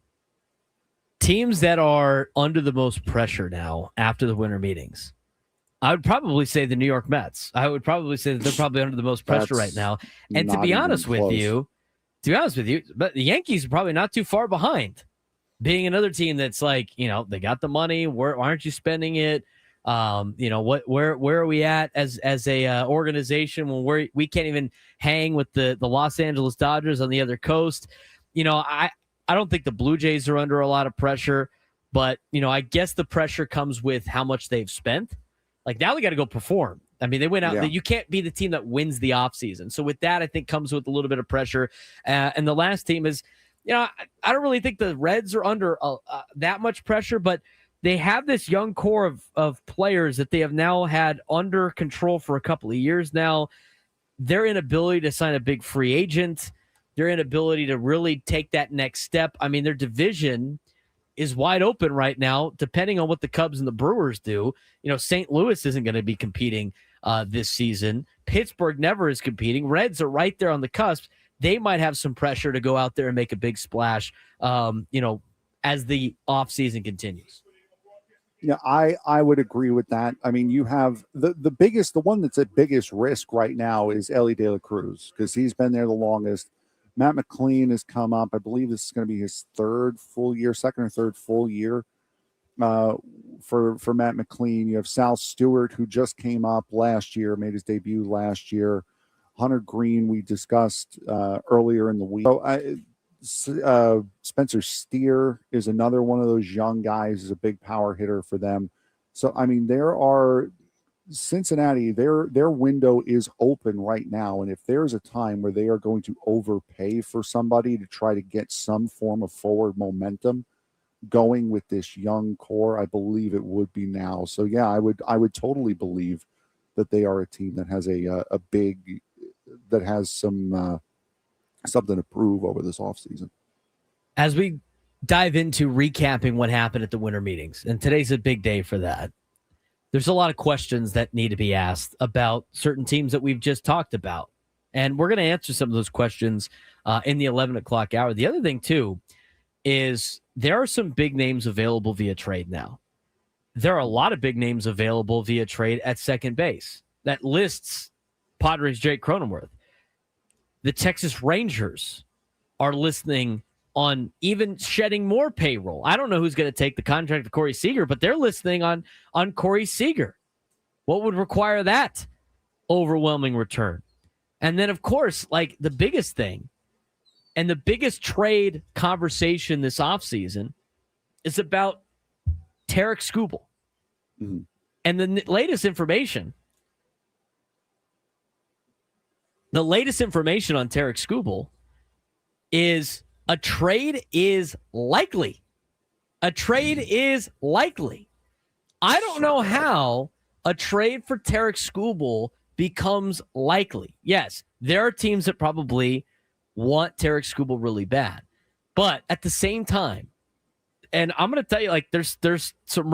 Teams that are under the most pressure now after the winter meetings, I would probably say the New York Mets. I would probably say that they're probably under the most pressure right now. And to be honest with you, but the Yankees are probably not too far behind, being another team that's like, they got the money. Why aren't you spending it? Where are we at as a organization when we can't even hang with the Los Angeles Dodgers on the other coast? I don't think the Blue Jays are under a lot of pressure, but I guess the pressure comes with how much they've spent. Like, now they got to go perform. I mean, they went out. Yeah. You can't be the team that wins the offseason. So with that, I think comes with a little bit of pressure. And the last team is, I don't really think the Reds are under that much pressure, but they have this young core of players that they have now had under control for a couple of years now. Their inability to sign a big free agent, their inability to really take that next step. I mean, their division is wide open right now, depending on what the Cubs and the Brewers do. St. Louis isn't going to be competing this season. Pittsburgh never is competing. Reds are right there on the cusp. They might have some pressure to go out there and make a big splash, as the offseason continues. Yeah, I would agree with that. I mean, you have the one that's at biggest risk right now is Ellie De La Cruz, because he's been there the longest. Matt McLean has come up. I believe this is going to be his second or third full year for Matt McLean. You have Sal Stewart, who just came up last year, made his debut last year. Hunter Green, we discussed earlier in the week. So, Spencer Steer is another one of those young guys, is a big power hitter for them. So, I mean, there are Cincinnati, their window is open right now. And if there's a time where they are going to overpay for somebody to try to get some form of forward momentum going with this young core, I believe it would be now. So yeah, I would totally believe that they are a team that has that has some something to prove over this offseason. As we dive into recapping what happened at the winter meetings, and today's a big day for that, there's a lot of questions that need to be asked about certain teams that we've just talked about. And we're going to answer some of those questions in the 11 o'clock hour. The other thing, too, is there are some big names available via trade now. There are a lot of big names available via trade at second base. That lists Padres' Jake Cronenworth. The Texas Rangers are listening on even shedding more payroll. I don't know who's going to take the contract of Corey Seager, but they're listening on Corey Seager. What would require that overwhelming return? And then, of course, like the biggest thing and the biggest trade conversation this offseason is about Tarik Skubal. Mm-hmm. And the latest information on Tarik Skubal is a trade is likely. A trade is likely. I don't know how a trade for Tarik Skubal becomes likely. Yes, there are teams that probably want Tarik Skubal really bad. But at the same time, and I'm going to tell you, like, there's some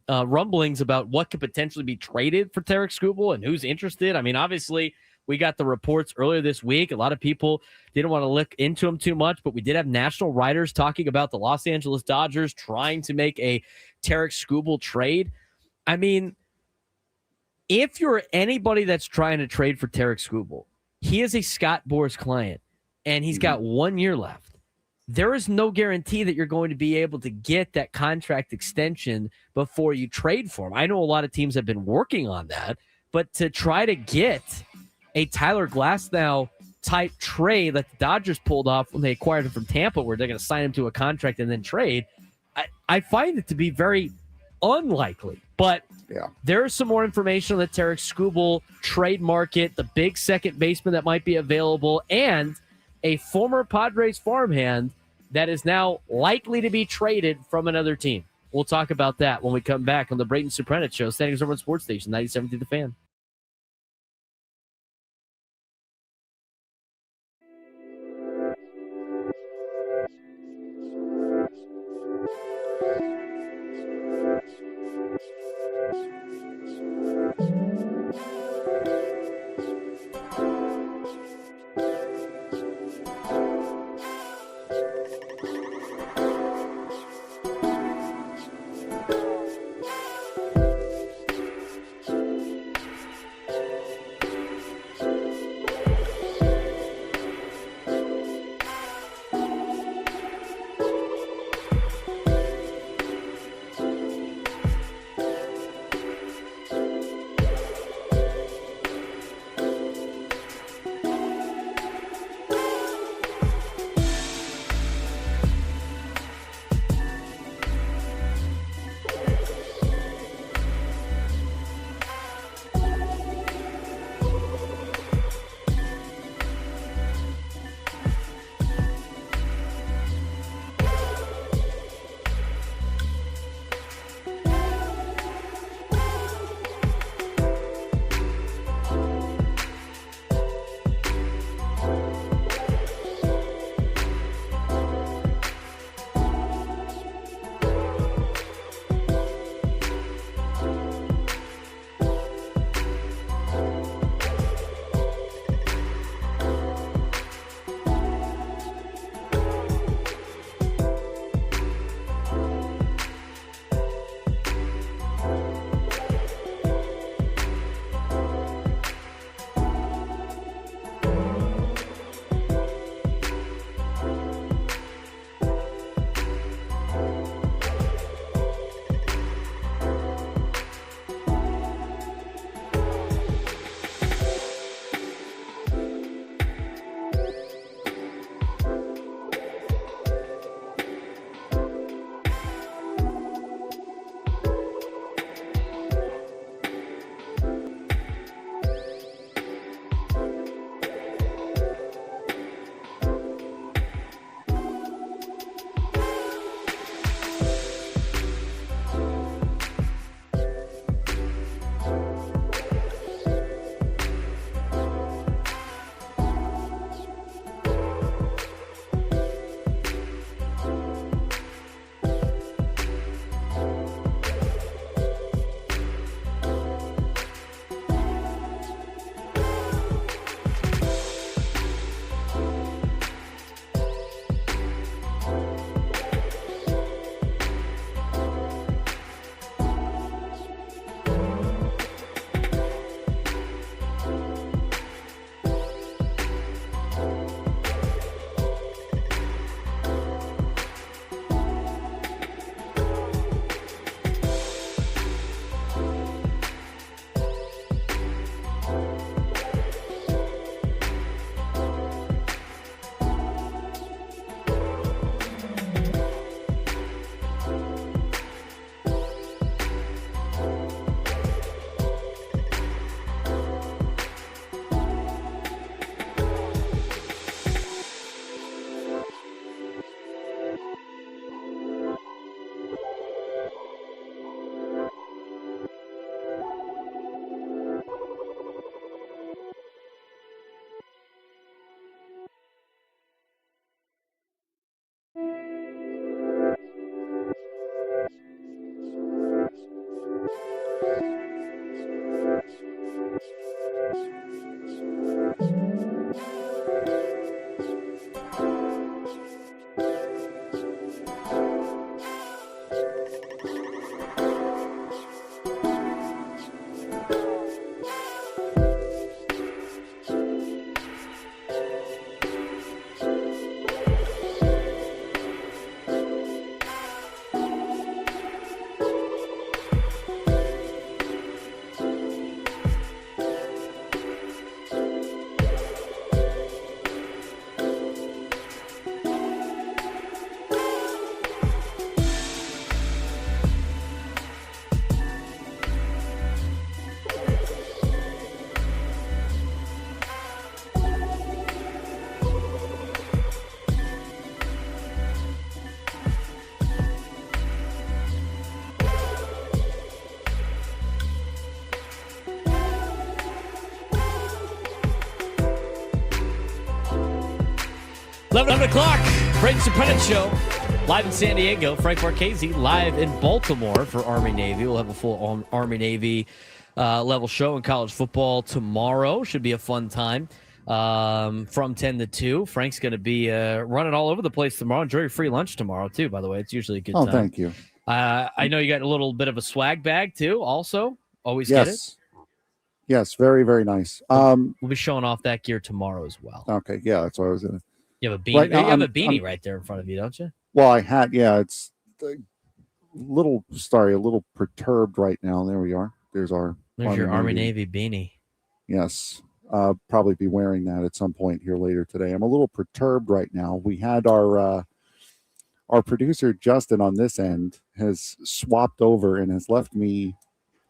rumblings about what could potentially be traded for Tarik Skubal and who's interested. I mean, obviously, we got the reports earlier this week. A lot of people didn't want to look into him too much, but we did have national writers talking about the Los Angeles Dodgers trying to make a Tarik Skubal trade. I mean, if you're anybody that's trying to trade for Tarik Skubal, he is a Scott Boras client, and he's got 1 year left. There is no guarantee that you're going to be able to get that contract extension before you trade for him. I know a lot of teams have been working on that, but to try to get a Tyler Glasnow type trade that the Dodgers pulled off when they acquired him from Tampa, where they're going to sign him to a contract and then trade, I find it to be very unlikely. But yeah, there's some more information on the Tarik Skubal trade market, the big second baseman that might be available, and a former Padres farmhand that is now likely to be traded from another team. We'll talk about that when we come back on the Braden Surprenant Show, Standings Over on Sports Station 97.3 The Fan. 11 o'clock, Braden Surprenant Show, live in San Diego. Frank Marchese, live in Baltimore for Army-Navy. We'll have a full Army-Navy level show in college football tomorrow. Should be a fun time. from 10 to 2. Frank's going to be running all over the place tomorrow. Enjoy your free lunch tomorrow, too, by the way. It's usually a good time. Oh, thank you. I know you got a little bit of a swag bag, too, also. Always get it. Yes, very, very nice. We'll be showing off that gear tomorrow as well. Okay, yeah, that's what I was going to. You have a beanie. Right now, you have a beanie right there in front of you, don't you? Well, I had, it's a little perturbed right now. There we are. There's your Army-Navy beanie. Yes. Probably be wearing that at some point here later today. I'm a little perturbed right now. We had our producer, Justin, on this end has swapped over and has left me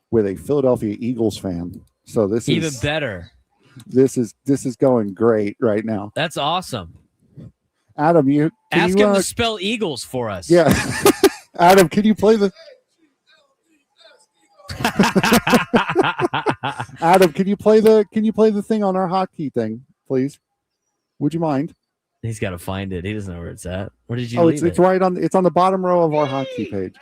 with a Philadelphia Eagles fan. So this even is better. This is going great right now. That's awesome. Adam, ask him to spell Eagles for us. Yeah. Adam, can you play the Adam, can you play the thing on our hotkey thing, please? Would you mind? He's got to find it. He doesn't know where it's at. Where did you leave it's right on the bottom row of our hotkey page.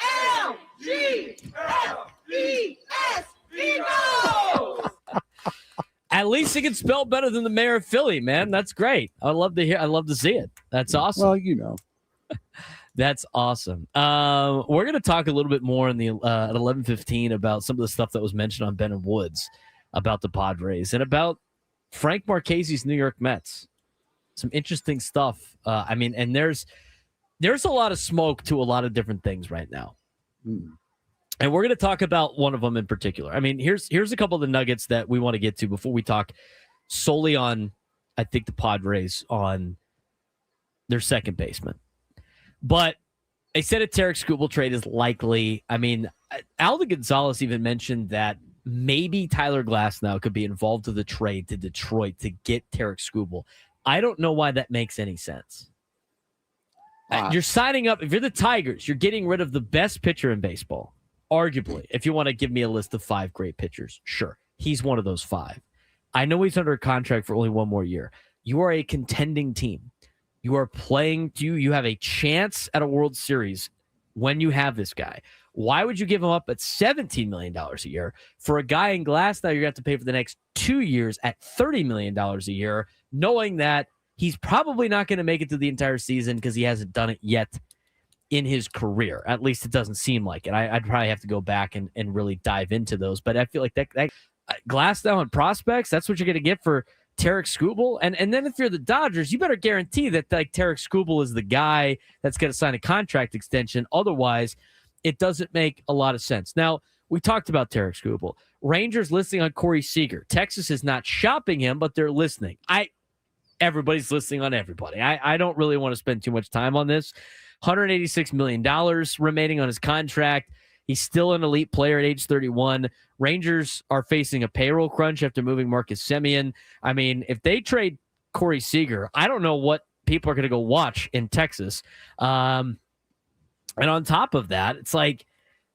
At least he can spell better than the mayor of Philly, man. That's great. I'd love to see it. That's awesome. Well, That's awesome. We're going to talk a little bit more in the at 11:15 about some of the stuff that was mentioned on Ben and Woods about the Padres and about Frank Marchese's New York Mets. Some interesting stuff. And there's a lot of smoke to a lot of different things right now. And we're going to talk about one of them in particular. I mean, here's a couple of the nuggets that we want to get to before we talk solely on, I think, the Padres on their second baseman. But they said a Tarek Skubal trade is likely. I mean, Alden Gonzalez even mentioned that maybe Tyler Glasnow could be involved with the trade to Detroit to get Tarek Skubal. I don't know why that makes any sense. You're signing up. If you're the Tigers, you're getting rid of the best pitcher in baseball. Arguably, if you want to give me a list of 5 great pitchers, sure. He's one of those 5. I know he's under a contract for only 1 more year. You are a contending team. You are playing. You have a chance at a World Series when you have this guy. Why would you give him up at $17 million a year for a guy in Glass now you're going to have to pay for the next 2 years at $30 million a year, knowing that he's probably not going to make it through the entire season because he hasn't done it yet in his career. At least it doesn't seem like it. I'd probably have to go back and really dive into those. But I feel like that Glasnow and prospects, that's what you're going to get for Tarek Skubal. And then if you're the Dodgers, you better guarantee that Tarek Skubal is the guy that's going to sign a contract extension. Otherwise, it doesn't make a lot of sense. Now, we talked about Tarek Skubal. Rangers listening on Corey Seager. Texas is not shopping him, but they're listening. Everybody's listening on everybody. I don't really want to spend too much time on this. $186 million remaining on his contract. He's still an elite player at age 31. Rangers are facing a payroll crunch after moving Marcus Semien. I mean, if they trade Corey Seager, I don't know what people are going to go watch in Texas. And on top of that, it's like,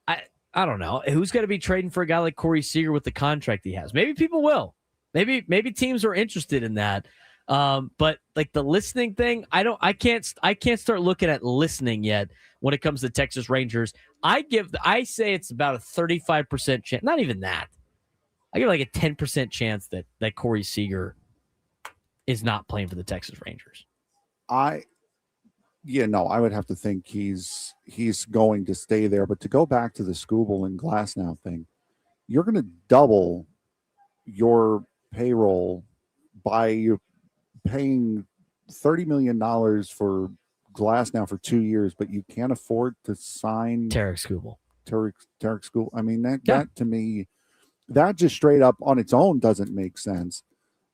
I don't know. Who's going to be trading for a guy like Corey Seager with the contract he has? Maybe people will. Maybe teams are interested in that. But like the listening thing, I can't start looking at listening yet when it comes to Texas Rangers. I say it's about a 35% chance, not even that. I give like a 10% chance that Corey Seager is not playing for the Texas Rangers. I would have to think he's going to stay there. But to go back to the Skubal and Glasnow thing, you're going to double your payroll by paying $30 million for Glasnow for 2 years, but you can't afford to sign Tarek Skubal. Tarek Skubal. I mean, that to me, that just straight up on its own doesn't make sense.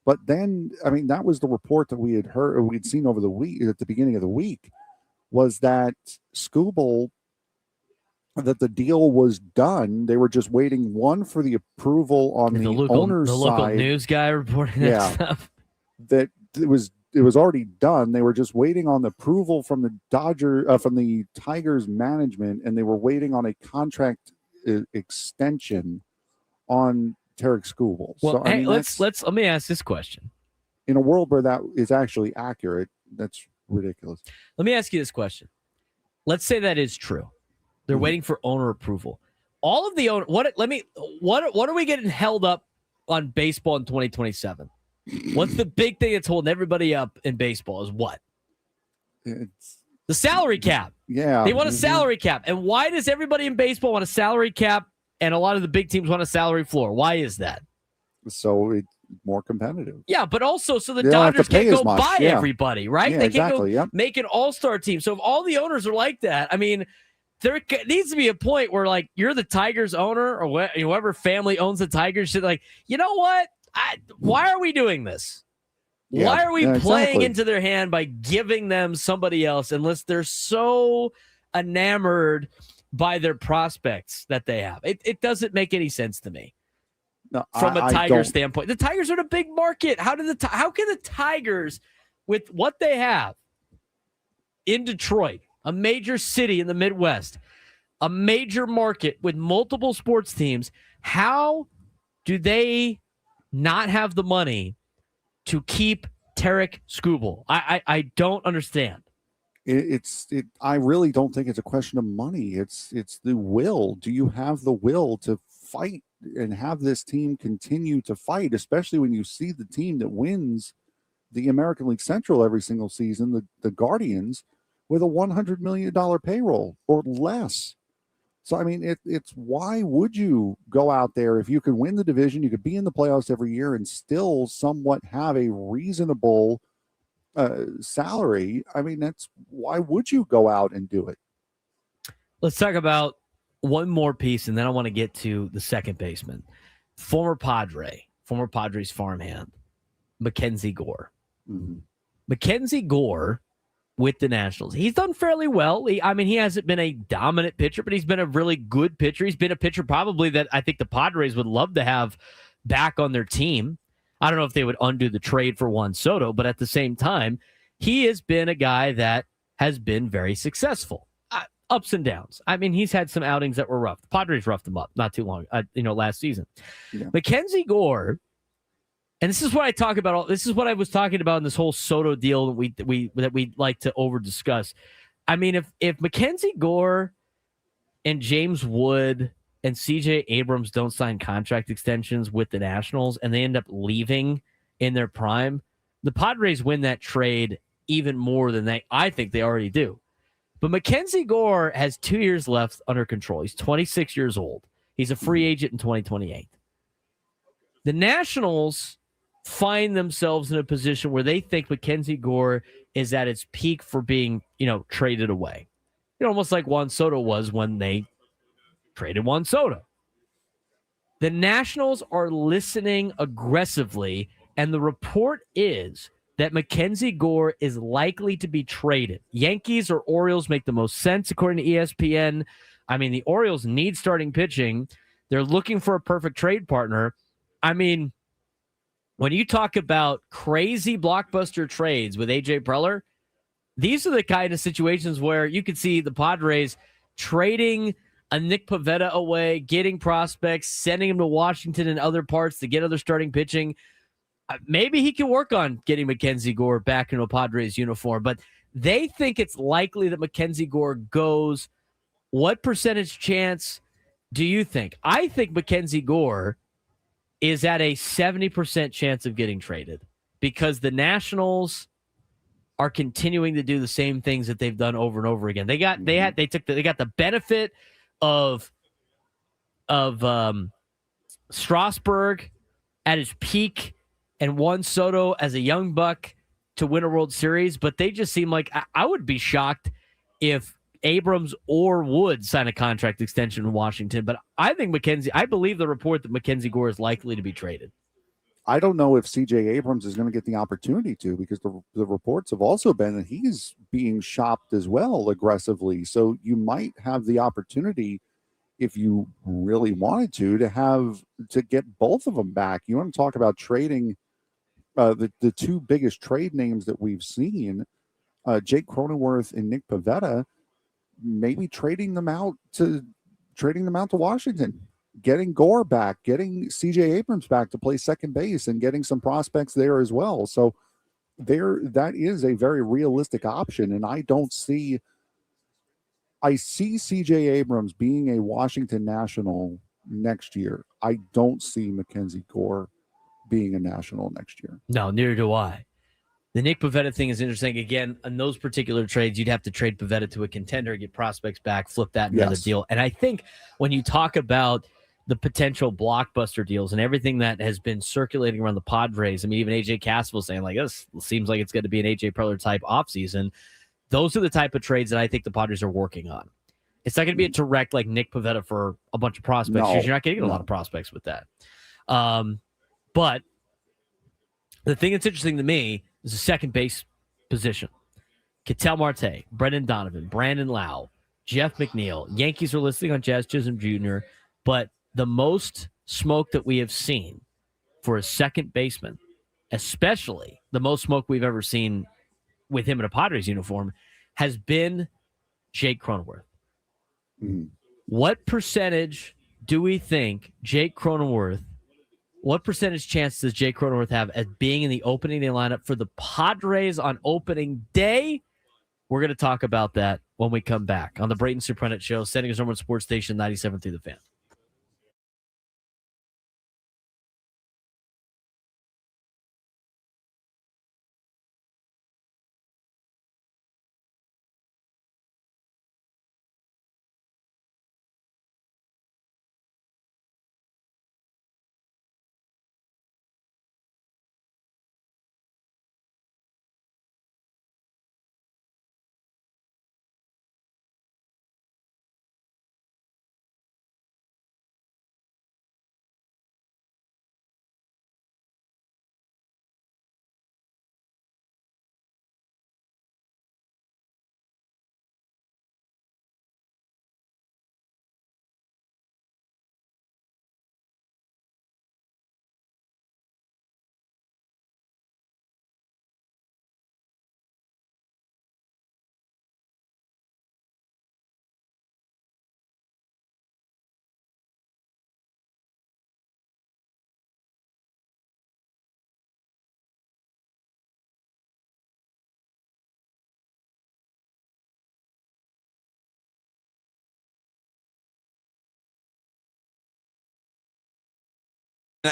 But then, I mean, that was the report that we had heard, or we'd seen over the week at the beginning of the week, was that Skubal, that the deal was done. They were just waiting for the approval on the owner's side. The local news guy reporting that stuff. That it was already done. They were just waiting on the approval from the Tigers management, and they were waiting on a contract extension on Tarek Skubal. Well, let me ask this question. In a world where that is actually accurate, that's ridiculous. Let me ask you this question. Let's say that is true. They're waiting for owner approval. All of the owner, what are we getting held up on baseball in 2027? What's the big thing that's holding everybody up in baseball is what? It's the salary cap. Yeah. They want a salary cap. And why does everybody in baseball want a salary cap and a lot of the big teams want a salary floor? Why is that? So it's more competitive. Yeah, but also so the They don't have to Dodgers can't pay go as much. buy Yeah. everybody, right? Yeah, They can't exactly. go Yep. make an all-star team. So if all the owners are like that, I mean, there needs to be a point where, like, you're the Tigers owner or whoever family owns the Tigers should, like, you know what? Why are we doing this? Yeah. Why are we Yeah, playing exactly. into their hand by giving them somebody else unless they're so enamored by their prospects that they have? It doesn't make any sense to me. No, from a I Tiger don't. standpoint. The Tigers are a big market. How can the Tigers, with what they have in Detroit, a major city in the Midwest, a major market with multiple sports teams, how do they not have the money to keep Tarek Skubal? I don't understand. I really don't think it's a question of money. It's the will. Do you have the will to fight and have this team continue to fight, especially when you see the team that wins the American League Central every single season, the Guardians, with a $100 million payroll or less. So, I mean, it's why would you go out there if you could win the division, you could be in the playoffs every year and still somewhat have a reasonable salary? I mean, that's why would you go out and do it? Let's talk about one more piece, and then I want to get to the second baseman. Former Padres farmhand, Mackenzie Gore. Mm-hmm. Mackenzie Gore with the Nationals. He's done fairly well. He hasn't been a dominant pitcher, but he's been a really good pitcher. He's been a pitcher probably that I think the Padres would love to have back on their team. I don't know if they would undo the trade for Juan Soto, but at the same time, he has been a guy that has been very successful. Ups and downs. I mean, he's had some outings that were rough. The Padres roughed him up not too long, last season. Yeah. Mackenzie Gore, and this is what I talk about. This is what I was talking about in this whole Soto deal that we like to over discuss. I mean, if Mackenzie Gore and James Wood and CJ Abrams don't sign contract extensions with the Nationals and they end up leaving in their prime, the Padres win that trade even more than I think they already do. But Mackenzie Gore has 2 years left under control. He's 26 years old. He's a free agent in 2028. The Nationals find themselves in a position where they think Mackenzie Gore is at its peak for being, traded away. Almost like Juan Soto was when they traded Juan Soto. The Nationals are listening aggressively, and the report is that Mackenzie Gore is likely to be traded. Yankees or Orioles make the most sense, according to ESPN. I mean, the Orioles need starting pitching. They're looking for a perfect trade partner. I mean, when you talk about crazy blockbuster trades with A.J. Preller, these are the kind of situations where you could see the Padres trading a Nick Pivetta away, getting prospects, sending him to Washington and other parts to get other starting pitching. Maybe he can work on getting Mackenzie Gore back into a Padres uniform, but they think it's likely that Mackenzie Gore goes. What percentage chance do you think? I think Mackenzie Gore is at a 70% chance of getting traded because the Nationals are continuing to do the same things that they've done over and over again. They got the benefit of Strasburg at his peak and Juan Soto as a young buck to win a World Series, but they just seem like I would be shocked if Abrams or Wood sign a contract extension in Washington. But I believe the report that Mackenzie Gore is likely to be traded. I don't know if CJ Abrams is going to get the opportunity to, because the reports have also been that he's being shopped as well aggressively. So you might have the opportunity, if you really wanted to get both of them back. You want to talk about trading the two biggest trade names that we've seen, Jake Cronenworth and Nick Pivetta, maybe trading them out to Washington, getting Gore back, getting CJ Abrams back to play second base, and getting some prospects there as well. So that is a very realistic option. And I see CJ Abrams being a Washington National next year. I don't see Mackenzie Gore being a national next year. No, neither do I. The Nick Pivetta thing is interesting. Again, in those particular trades, you'd have to trade Pivetta to a contender, get prospects back, flip that another deal. And I think when you talk about the potential blockbuster deals and everything that has been circulating around the Padres, I mean, even AJ Cassavell saying, like, this seems like it's going to be an AJ Preller type offseason. Those are the type of trades that I think the Padres are working on. It's not going to be a direct like Nick Pivetta for a bunch of prospects. You're not going to get a lot of prospects with that. But the thing that's interesting to me is the second base position. Ketel Marte, Brendan Donovan, Brandon Lau, Jeff McNeil. Yankees are listing on Jazz Chisholm Jr., but the most smoke that we have seen for a second baseman, especially the most smoke we've ever seen with him in a Padres uniform, has been Jake Cronenworth. Mm-hmm. What percentage do we think what percentage chance does Jake Cronenworth have at being in the opening day lineup for the Padres on opening day? We're going to talk about that when we come back on the Braden Surprenant Show, sending us over on Sports Station 97 through the Fan.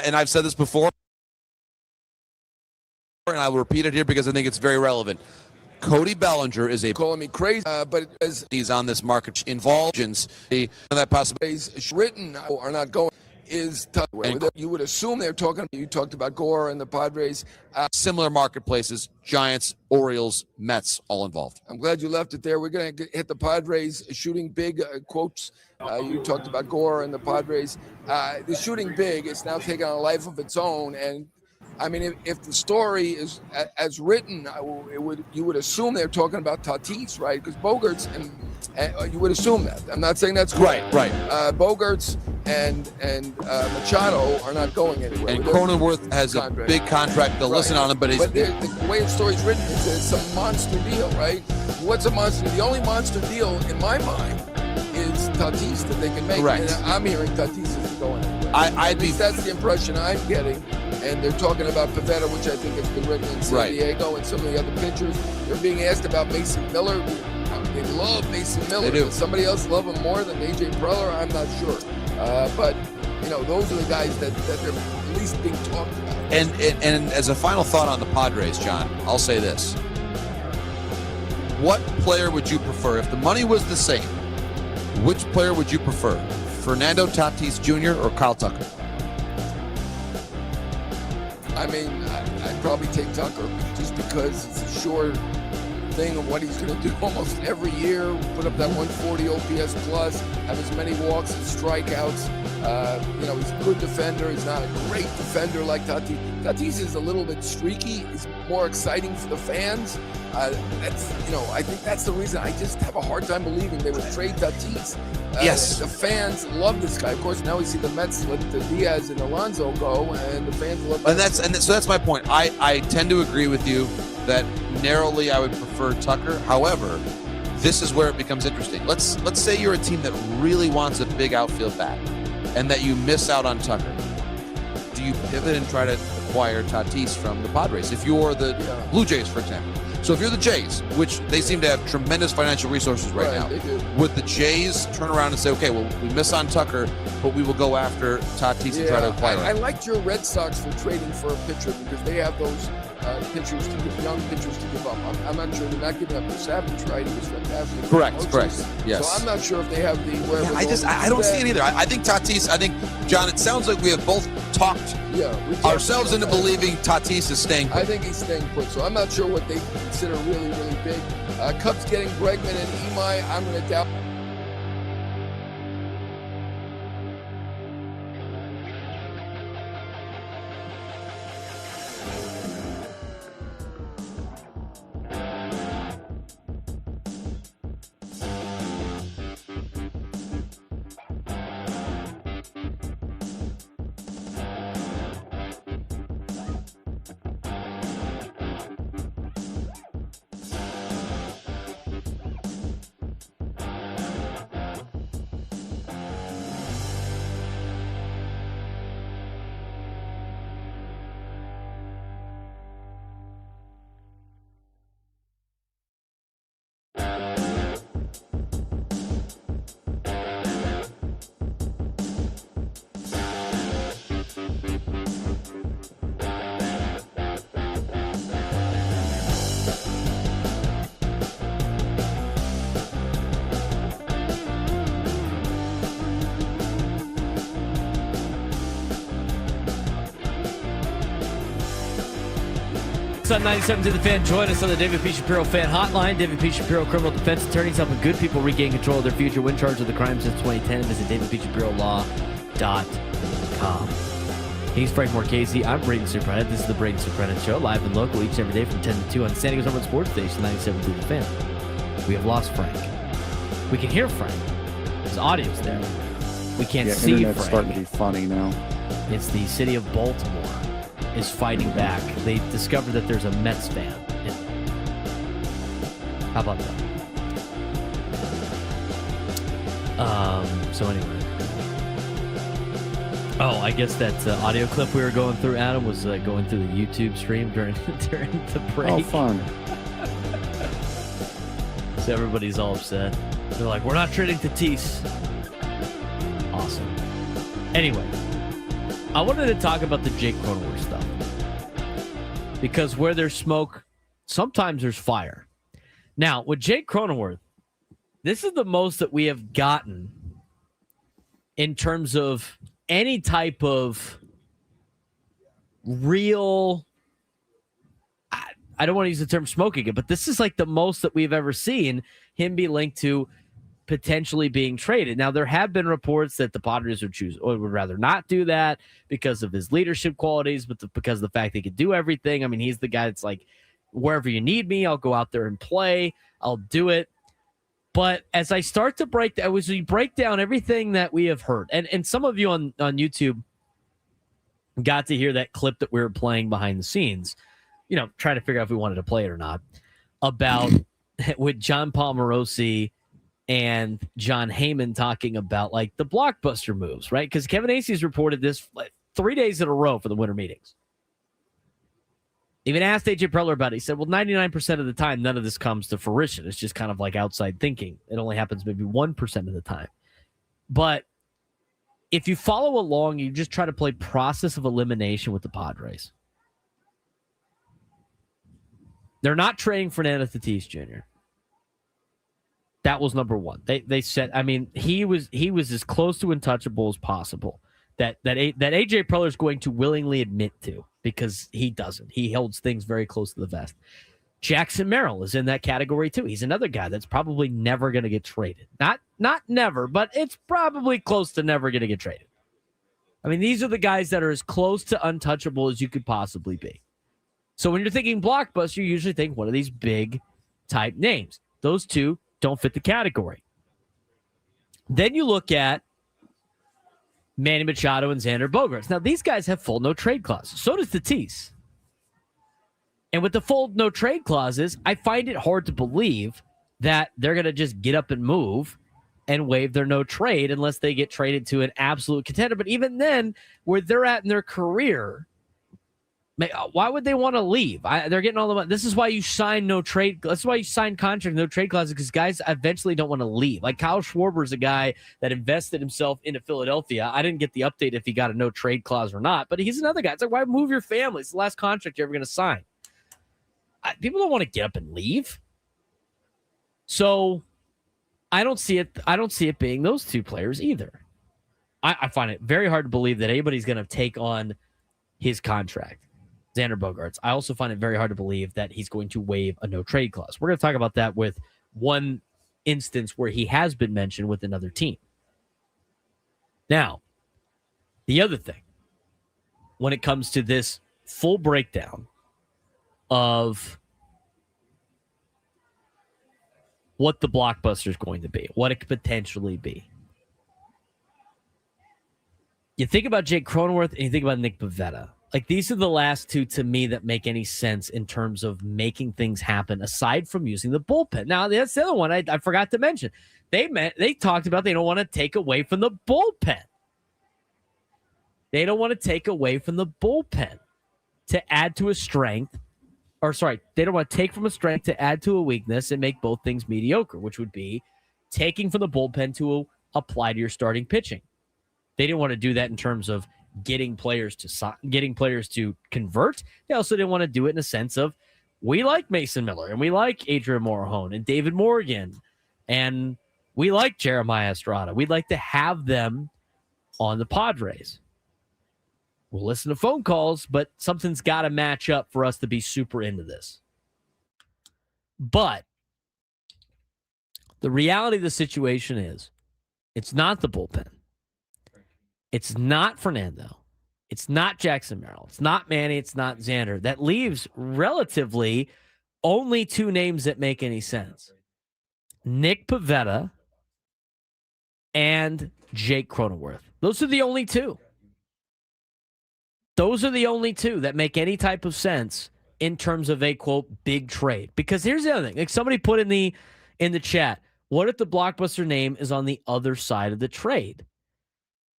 And I've said this before, and I will repeat it here because I think it's very relevant. Cody Bellinger is calling me crazy, but as he's on this market involved, that possibilities written are not going is tough. You would assume they're talking. You talked about Gore and the Padres. Similar marketplaces: Giants, Orioles, Mets, all involved. I'm glad you left it there. We're going to hit the Padres shooting big quotes. You talked about Gore and the Padres. The shooting big is now taking on a life of its own. And I mean, if the story is as written, you would assume they're talking about Tatis, right? Because Bogarts and you would assume that. I'm not saying that's correct. Right. Bogarts and Machado are not going anywhere. And Cronenworth has a big contract. They'll listen on him, but the way the story's written is it's a monster deal, right? What's a monster? The only monster deal in my mind is Tatis that they can make. Correct. And I'm hearing Tatis isn't going anywhere. That's the impression I'm getting. And they're talking about Pivetta, which I think has been written in San Diego, and some of the other pitchers. They're being asked about Mason Miller. They love Mason Miller. They do. Does somebody else love him more than AJ Preller? I'm not sure. But those are the guys that they're at least being talked about. And as a final thought on the Padres, John, I'll say this. What player would you prefer? If the money was the same, which player would you prefer? Fernando Tatis Jr. or Kyle Tucker? I mean, I'd probably take Tucker just because it's a sure thing of what he's going to do almost every year. Put up that 140 OPS plus, have as many walks as strikeouts. He's a good defender. He's not a great defender like Tatis. Tatis is a little bit streaky. He's more exciting for the fans. I think that's the reason I just have a hard time believing they would trade Tatis. Yes. The fans love this guy. Of course, now we see the Mets let the Diaz and Alonso go, and the fans love that. So that's my point. I tend to agree with you that narrowly I would prefer Tucker. However, this is where it becomes interesting. Let's say you're a team that really wants a big outfield bat and that you miss out on Tucker. Do you pivot and try to acquire Tatis from the Padres if you're the Blue Jays, for example? So if you're the Jays, which they seem to have tremendous financial resources right now, They do. would the Jays turn around and say, okay, well, we miss on Tucker, but we will go after Tatis and try to acquire I him? liked your Red Sox for trading for a pitcher because they have those pitchers to give, young pitchers to give up. I'm not sure they're not giving up. The Savage, right? He was fantastic. Correct. Yes. So I'm not sure if they have the wherewithal. I don't see it either. I think Tatis, John, it sounds like we have both talked we talked ourselves about into that. believing Tatis is staying put. I think he's staying put, so I'm not sure what they consider really, really big. Cubs getting Bregman and Imai, I'm going to doubt. It's on 97 to the Fan. Join us on the David P. Shapiro Fan Hotline. David P. Shapiro, criminal defense attorneys helping good people regain control of their future. Win charge of the crime since 2010. Visit davidpshapirolaw.com. He's Frank Marchese. I'm Braden Surprenant. This is the Braden Surprenant Show, live and local each and every day from 10 to 2 on San Diego's number one sports station, 97 to the Fan. We have lost Frank. We can hear Frank. His audio's there. We can't see internet's Frank. starting to be funny now. It's the city of Baltimore is fighting back. They discovered that there's a Mets fan. How about that? So anyway. Oh, I guess that audio clip we were going through, Adam, was going through the YouTube stream during the break. Oh, fun. So everybody's all upset. They're like, we're not trading Tatis. Awesome. Anyway, I wanted to talk about the Jake Cronenworth stuff. Because where there's smoke, sometimes there's fire. Now, with Jake Cronenworth, this is the most that we have gotten in terms of any type of real, I don't want to use the term smoking it, but this is like the most that we've ever seen him be linked to potentially being traded. Now, there have been reports that the Padres would rather not do that because of his leadership qualities, but because of the fact he could do everything. I mean, he's the guy that's like, wherever you need me, I'll go out there and play. I'll do it. But as I start to break down everything that we have heard, and some of you on YouTube got to hear that clip that we were playing behind the scenes, trying to figure out if we wanted to play it or not, about with John Palmarosi and John Heyman talking about like the blockbuster moves, right? Because Kevin Acey's reported this like 3 days in a row for the winter meetings. Even asked AJ Preller about it. He said, well, 99% of the time, none of this comes to fruition. It's just kind of like outside thinking. It only happens maybe 1% of the time. But if you follow along, you just try to play process of elimination with the Padres. They're not trading Fernando Tatis Jr. That was number one. They said, I mean, he was as close to untouchable as possible. That AJ Preller is going to willingly admit to, because he doesn't. He holds things very close to the vest. Jackson Merrill is in that category too. He's another guy that's probably never going to get traded. Not never, but it's probably close to never going to get traded. I mean, these are the guys that are as close to untouchable as you could possibly be. So when you're thinking blockbuster, you usually think one of these big type names. Those two don't fit the category. Then you look at Manny Machado and Xander Bogaerts. Now, these guys have full no-trade clauses. So does Tatis. And with the full no-trade clauses, I find it hard to believe that they're going to just get up and move and waive their no-trade unless they get traded to an absolute contender. But even then, where they're at in their career, Why would they want to leave? They're getting all the money. This is why you sign no trade. That's why you sign contract no trade clauses, because guys eventually don't want to leave. Like Kyle Schwarber is a guy that invested himself into Philadelphia. I didn't get the update if he got a no trade clause or not, but he's another guy. It's like, why move your family? It's the last contract you're ever going to sign. People don't want to get up and leave. So I don't see it. I don't see it being those two players either. I find it very hard to believe that anybody's going to take on his contract. Xander Bogaerts. I also find it very hard to believe that he's going to waive a no-trade clause. We're going to talk about that with one instance where he has been mentioned with another team. Now, the other thing, when it comes to this full breakdown of what the blockbuster is going to be, what it could potentially be. You think about Jake Cronenworth and you think about Nick Pivetta. Like, these are the last two to me that make any sense in terms of making things happen aside from using the bullpen. Now, that's the other one I forgot to mention. They talked about they don't want to take away from the bullpen. They don't want to take away from the bullpen to add to a strength. Or, sorry, they don't want to take from a strength to add to a weakness and make both things mediocre, which would be taking from the bullpen to apply to your starting pitching. They didn't want to do that in terms of getting players to convert. They also didn't want to do it in a sense of, we like Mason Miller and we like Adrian Morejon and David Morgan and we like Jeremiah Estrada. We'd like to have them on the Padres. We'll listen to phone calls, but something's got to match up for us to be super into this. But the reality of the situation is, it's not the bullpen. It's not Fernando. It's not Jackson Merrill. It's not Manny. It's not Xander. That leaves relatively only two names that make any sense. Nick Pivetta and Jake Cronenworth. Those are the only two. Those are the only two that make any type of sense in terms of a, quote, big trade. Because here's the other thing. Like, somebody put in the chat, what if the blockbuster name is on the other side of the trade?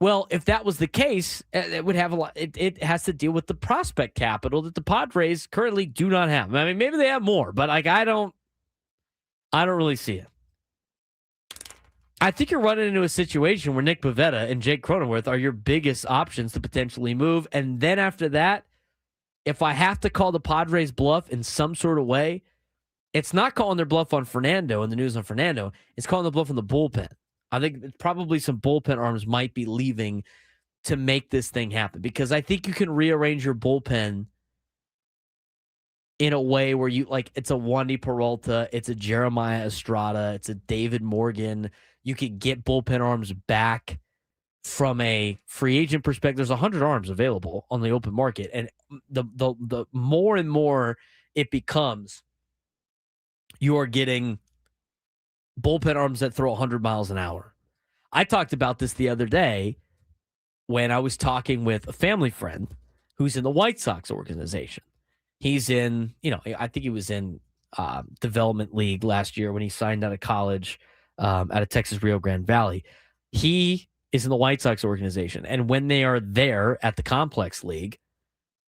Well, if that was the case, it would have a lot. It has to deal with the prospect capital that the Padres currently do not have. I mean, maybe they have more, but like I don't really see it. I think you're running into a situation where Nick Pivetta and Jake Cronenworth are your biggest options to potentially move, and then after that, if I have to call the Padres bluff in some sort of way, it's not calling their bluff on Fernando and the news on Fernando. It's calling the bluff on the bullpen. I think probably some bullpen arms might be leaving to make this thing happen, because I think you can rearrange your bullpen in a way where you, like, it's a Wandy Peralta, it's a Jeremiah Estrada, it's a David Morgan. You could get bullpen arms back from a free agent perspective. There's 100 arms available on the open market, and the more and more it becomes, you are getting bullpen arms that throw 100 miles an hour. I talked about this the other day when I was talking with a family friend who's in the White Sox organization. He's in, I think he was in development league last year when he signed out of college out of Texas Rio Grande Valley. He is in the White Sox organization. And when they are there at the complex league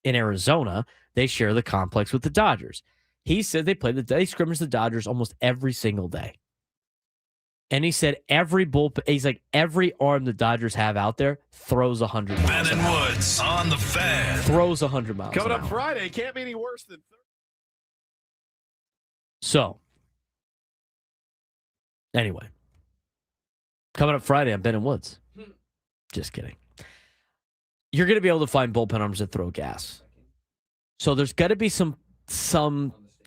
in Arizona, they share the complex with the Dodgers. He said they scrimmage the Dodgers almost every single day. And he said every arm the Dodgers have out there throws 100 miles an hour. Woods on the Fan. Throws 100 miles Coming an up hour. Friday, can't be any worse than. So, anyway, coming up Friday on Ben and Woods. Just kidding. You're going to be able to find bullpen arms that throw gas. So there's got to be some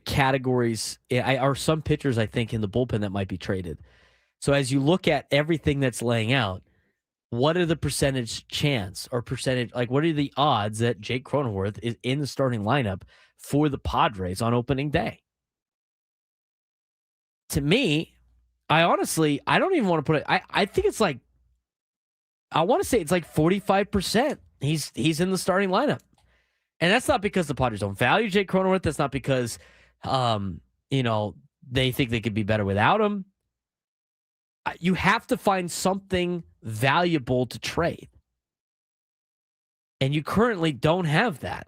categories or some pitchers, I think, in the bullpen that might be traded. So as you look at everything that's laying out, what are the percentage, like what are the odds that Jake Cronenworth is in the starting lineup for the Padres on opening day? To me, I don't even want to put it. I think it's like, I want to say it's like 45%. He's in the starting lineup. And that's not because the Padres don't value Jake Cronenworth. That's not because, they think they could be better without him. You have to find something valuable to trade. And you currently don't have that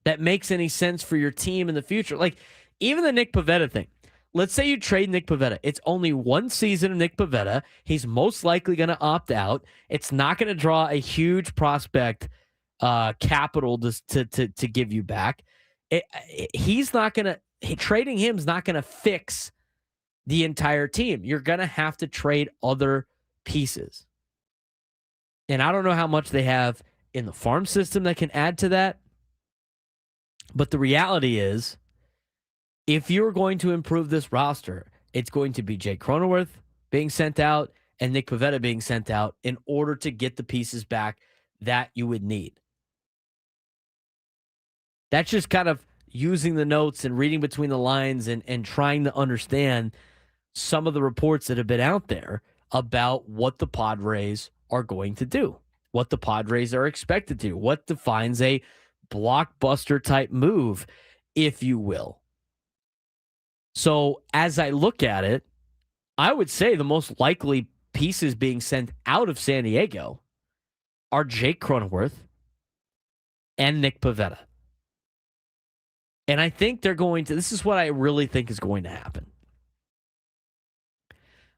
that makes any sense for your team in the future. Like even the Nick Pivetta thing. Let's say you trade Nick Pivetta. It's only one season of Nick Pivetta. He's most likely going to opt out. It's not going to draw a huge prospect capital to give you back. He's not going to trading him is not going to fix the entire team. You're going to have to trade other pieces. And I don't know how much they have in the farm system that can add to that. But the reality is, if you're going to improve this roster, it's going to be Jake Cronenworth being sent out and Nick Pivetta being sent out in order to get the pieces back that you would need. That's just kind of using the notes and reading between the lines and trying to understand some of the reports that have been out there about what the Padres are going to do, what the Padres are expected to do, what defines a blockbuster type move, if you will. So as I look at it, I would say the most likely pieces being sent out of San Diego are Jake Cronenworth and Nick Pivetta. And I think they're going to, this is what I really think is going to happen.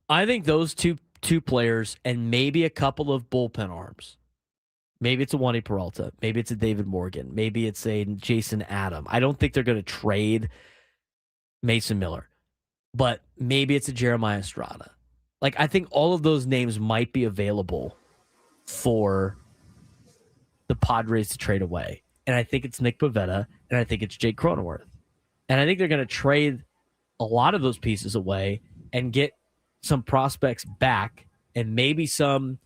I think those two players and maybe a couple of bullpen arms. Maybe it's a Wandy Peralta. Maybe it's a David Morgan. Maybe it's a Jason Adam. I don't think they're going to trade Mason Miller, but maybe it's a Jeremiah Estrada. Like, I think all of those names might be available for the Padres to trade away. And I think it's Nick Pivetta, and I think it's Jake Cronenworth. And I think they're going to trade a lot of those pieces away and get some prospects back and maybe some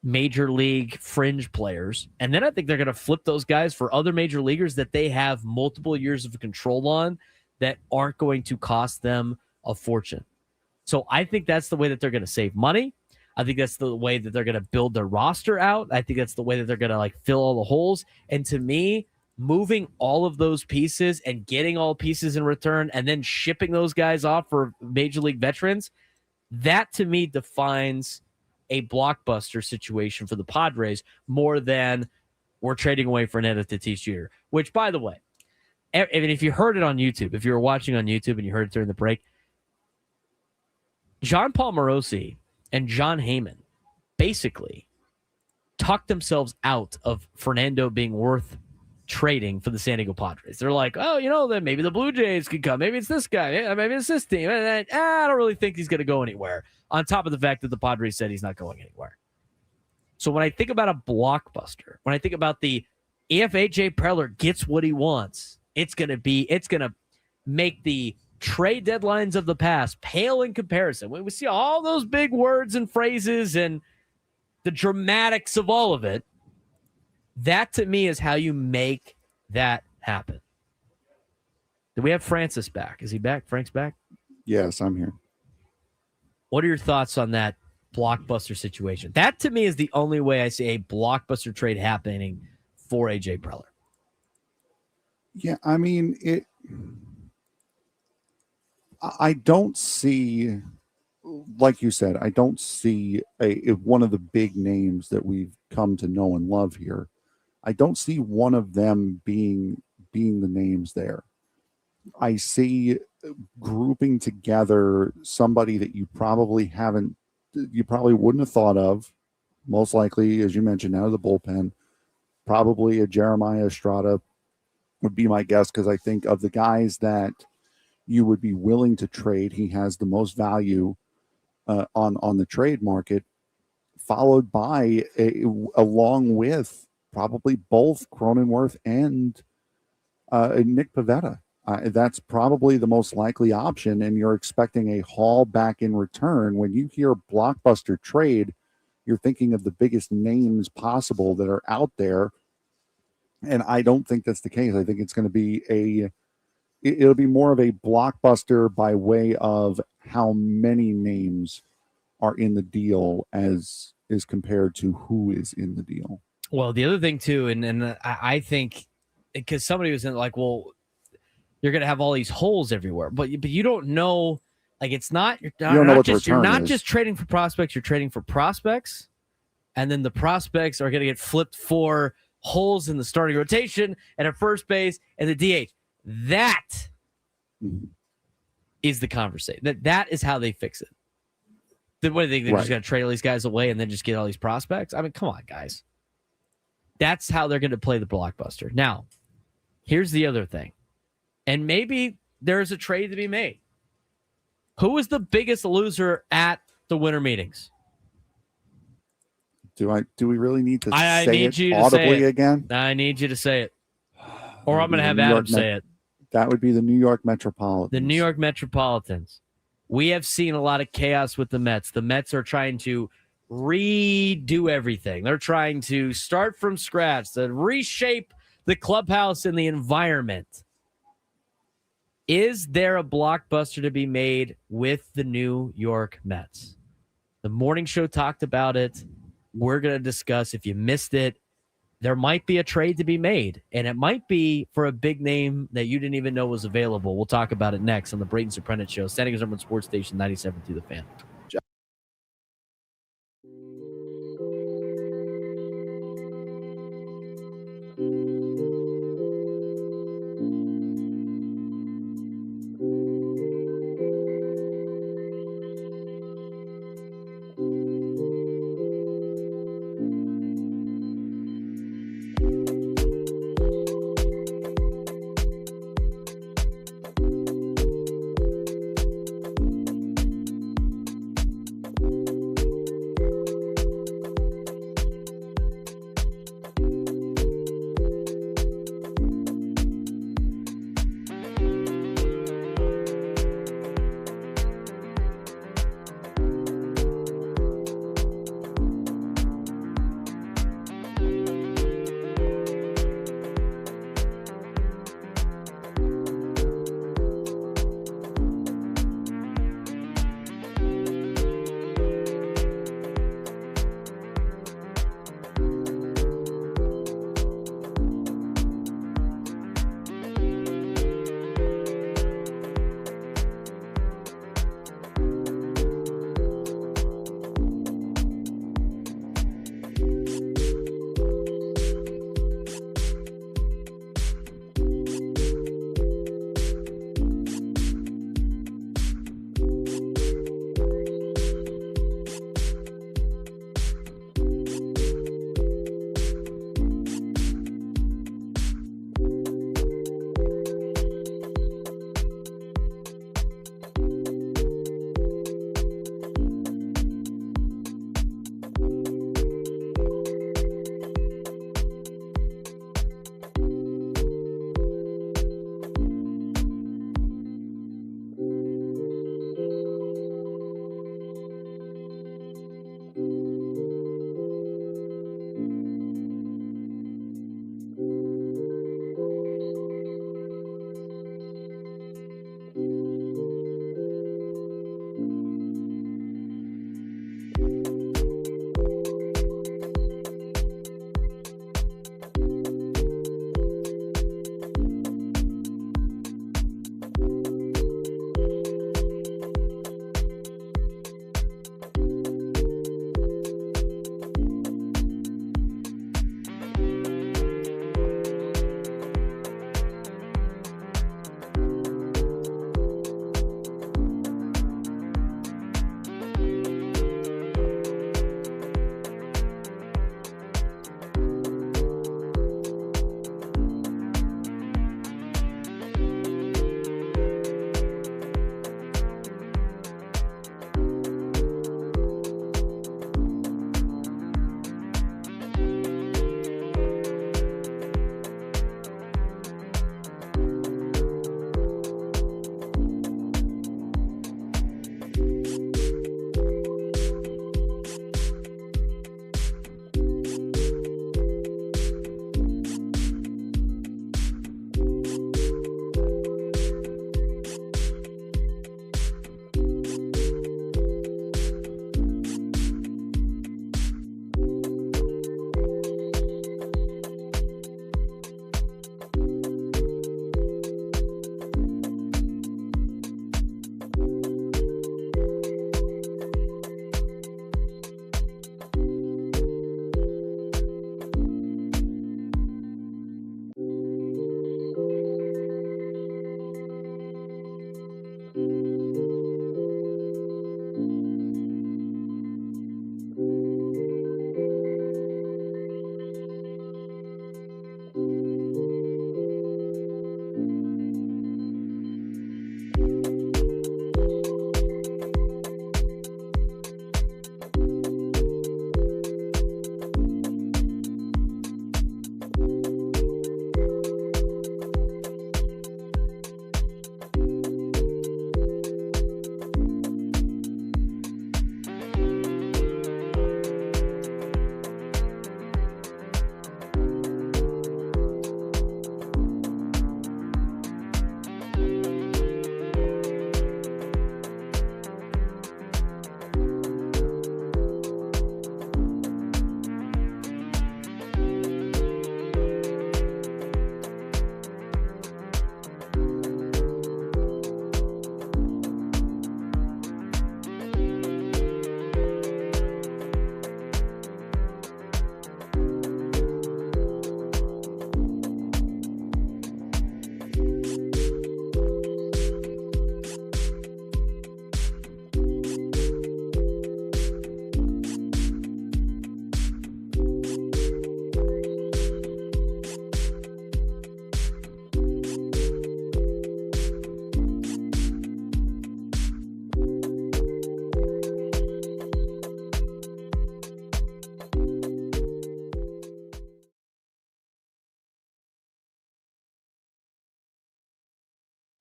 major league fringe players. And then I think they're going to flip those guys for other major leaguers that they have multiple years of control on that aren't going to cost them a fortune. So I think that's the way that they're going to save money. I think that's the way that they're going to build their roster out. I think that's the way that they're going to fill all the holes. And to me, moving all of those pieces and getting all pieces in return and then shipping those guys off for major league veterans, that to me defines a blockbuster situation for the Padres more than we're trading away Fernando Tatis Jr., which, by the way, I mean, if you heard it on YouTube, if you were watching on YouTube and you heard it during the break, John Paul Morosi and John Heyman basically talked themselves out of Fernando being worth trading for the San Diego Padres. They're like, oh, then maybe the Blue Jays could come. Maybe it's this guy. Maybe it's this team. And I don't really think he's going to go anywhere, on top of the fact that the Padres said he's not going anywhere. So when I think about a blockbuster, when I think about if A.J. Preller gets what he wants, it's going to make the trade deadlines of the past pale in comparison. When we see all those big words and phrases and the dramatics of all of it, that to me is how you make that happen. Do we have Francis back? Is he back? Frank's back? Yes, I'm here. What are your thoughts on that blockbuster situation? That to me is the only way I see a blockbuster trade happening for A.J. Preller. Yeah, I mean, I don't see, like you said, I don't see one of the big names that we've come to know and love here. I don't see one of them being the names there. I see grouping together somebody that you probably wouldn't have thought of, most likely, as you mentioned, out of the bullpen. Probably a Jeremiah Estrada would be my guess, because I think of the guys that you would be willing to trade, he has the most value on the trade market, followed by along with probably both Cronenworth and Nick Pivetta. That's probably the most likely option, and you're expecting a haul back in return. When you hear blockbuster trade, you're thinking of the biggest names possible that are out there, and I don't think that's the case. I think it's going to be it'll be more of a blockbuster by way of how many names are in the deal as compared to who is in the deal. Well, the other thing too, and I think, because somebody was like, well, you're going to have all these holes everywhere, but you don't know, like, it's not, you're not just trading for prospects, you're trading for prospects, and then the prospects are going to get flipped for holes in the starting rotation and at first base and the DH. That is the conversation. That is how they fix it. What do they think? They're just going to trade all these guys away and then just get all these prospects? I mean, come on, guys. That's how they're going to play the blockbuster. Now, here's the other thing. And maybe there's a trade to be made. Who is the biggest loser at the winter meetings? Do we really need to I say need it you to audibly say it. again? I need you to say it. Or I'm going to have New Adam York say it. That would be the New York Metropolitans. The New York Metropolitans. We have seen a lot of chaos with the Mets. The Mets are trying to redo everything. They're trying to start from scratch, to reshape the clubhouse and the environment. Is there a blockbuster to be made with the New York Mets? The morning show talked about it. We're going to discuss. If you missed it, there might be a trade to be made, and it might be for a big name that you didn't even know was available. We'll talk about it next on the Braden Surprenant Show, Standing as number Sports Station 97.2 The Fan.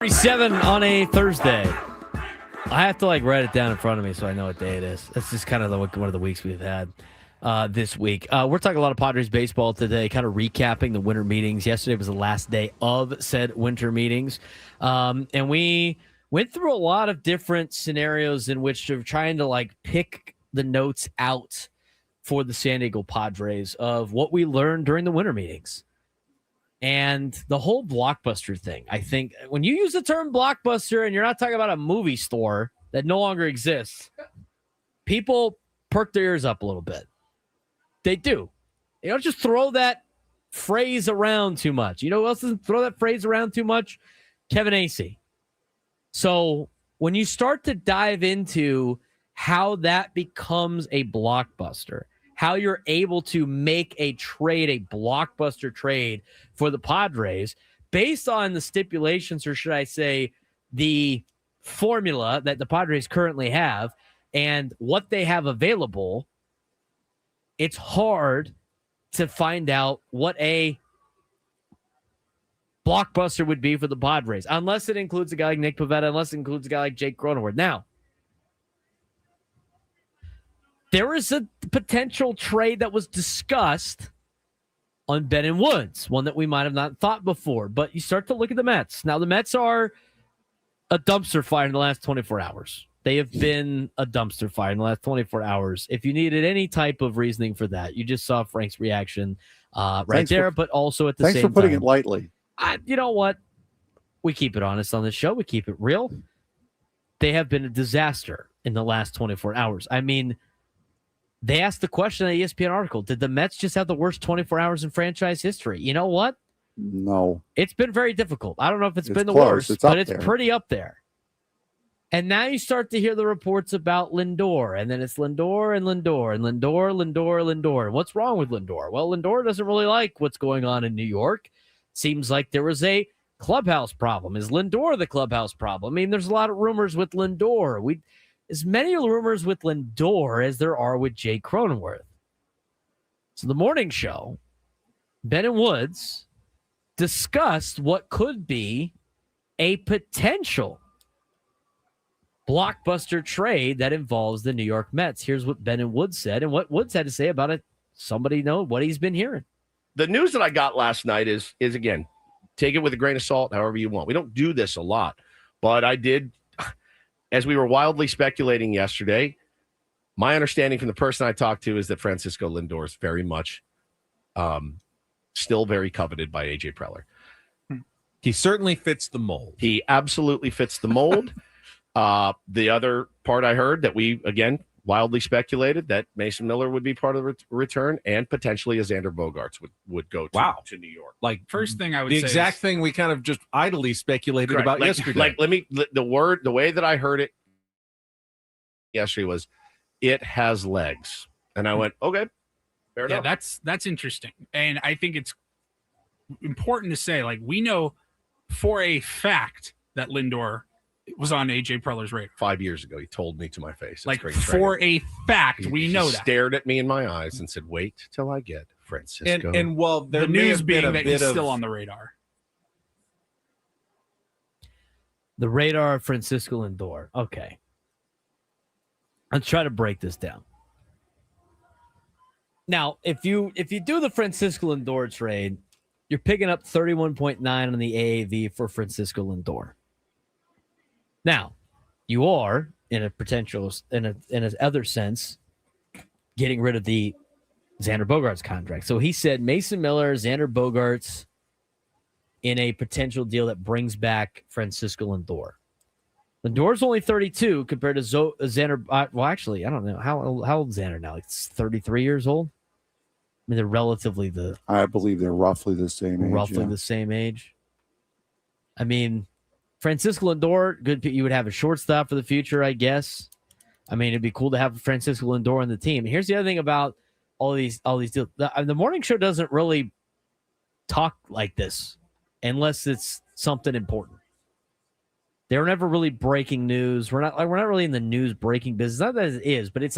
8:37 on a Thursday. I have to write it down in front of me so I know what day it is. That's just kind of one of the weeks we've had this week. We're talking a lot of Padres baseball today, kind of recapping the winter meetings. Yesterday was the last day of said winter meetings. And we went through a lot of different scenarios in which they're trying to pick the notes out for the San Diego Padres of what we learned during the winter meetings. And the whole blockbuster thing, I think when you use the term blockbuster and you're not talking about a movie store that no longer exists, people perk their ears up a little bit. They do. You don't just throw that phrase around too much. You know who else doesn't throw that phrase around too much? Kevin Acee. So when you start to dive into how that becomes a blockbuster, how you're able to make a trade, a blockbuster trade for the Padres based on the stipulations, or should I say the formula that the Padres currently have and what they have available, it's hard to find out what a blockbuster would be for the Padres, unless it includes a guy like Nick Pivetta, unless it includes a guy like Jake Cronenworth. Now, there is a potential trade that was discussed on Brennan Woods, one that we might have not thought before. But you start to look at the Mets. Now, the Mets are a dumpster fire in the last 24 hours. They have been a dumpster fire in the last 24 hours. If you needed any type of reasoning for that, you just saw Frank's reaction but also at the same time. Thanks for putting it lightly. You know what? We keep it honest on this show. We keep it real. They have been a disaster in the last 24 hours. I mean, they asked the question in the ESPN article, did the Mets just have the worst 24 hours in franchise history? You know what? No. It's been very difficult. I don't know if it's been the close. worst, but it's pretty up there. And now you start to hear the reports about Lindor, and then it's Lindor and Lindor and Lindor. And what's wrong with Lindor? Well, Lindor doesn't really like what's going on in New York. Seems like there was a clubhouse problem. Is Lindor the clubhouse problem? I mean, there's a lot of rumors with Lindor. As many rumors with Lindor as there are with Jay Cronenworth. So the morning show, Brennan Woods discussed what could be a potential blockbuster trade that involves the New York Mets. Here's what Brennan Woods said and what Woods had to say about it. Somebody know what he's been hearing. The news that I got last night is again, take it with a grain of salt, however you want. We don't do this a lot, but I did. As we were wildly speculating yesterday, my understanding from the person I talked to is that Francisco Lindor is very much still very coveted by AJ Preller. He certainly fits the mold. He absolutely fits the mold. The other part I heard that we, again, wildly speculated that Mason Miller would be part of the return and potentially a Xander Bogaerts would go to New York. First thing I would say, the exact thing we kind of just idly speculated correct. about yesterday. The way that I heard it yesterday was, it has legs, and I went, okay, fair enough. Yeah, that's interesting, and I think it's important to say, we know for a fact that Lindor was on AJ Preller's radar 5 years ago. He told me to my face. For a fact, we know that. Stared at me in my eyes and said, "Wait till I get Francisco." And well, there the may news have being been a that bit he's of, still on the radar. The radar of Francisco Lindor. Okay. Let's try to break this down. Now, if you do the Francisco Lindor trade, you're picking up 31.9 on the AAV for Francisco Lindor. Now, you are in a other sense getting rid of the Xander Bogaerts contract. So he said Mason Miller, Xander Bogaerts in a potential deal that brings back Francisco Lindor. Lindor's only 32 compared to Xander. Well, actually, I don't know how old is Xander now. It's 33 years old. I mean, they're I believe they're roughly the same age. The same age. I mean, Francisco Lindor, good. You would have a shortstop for the future, I guess. I mean, it'd be cool to have Francisco Lindor on the team. And here's the other thing about all these deals. The morning show doesn't really talk like this unless it's something important. They're never really breaking news. We're not really in the news breaking business. Not that it is, but it's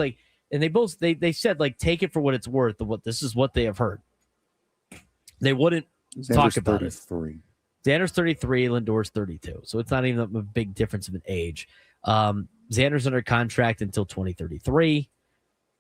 and they said take it for what it's worth. This is what they have heard. They wouldn't talk about 33. Xander's 33, Lindor's 32. So it's not even a big difference of an age. Xander's under contract until 2033,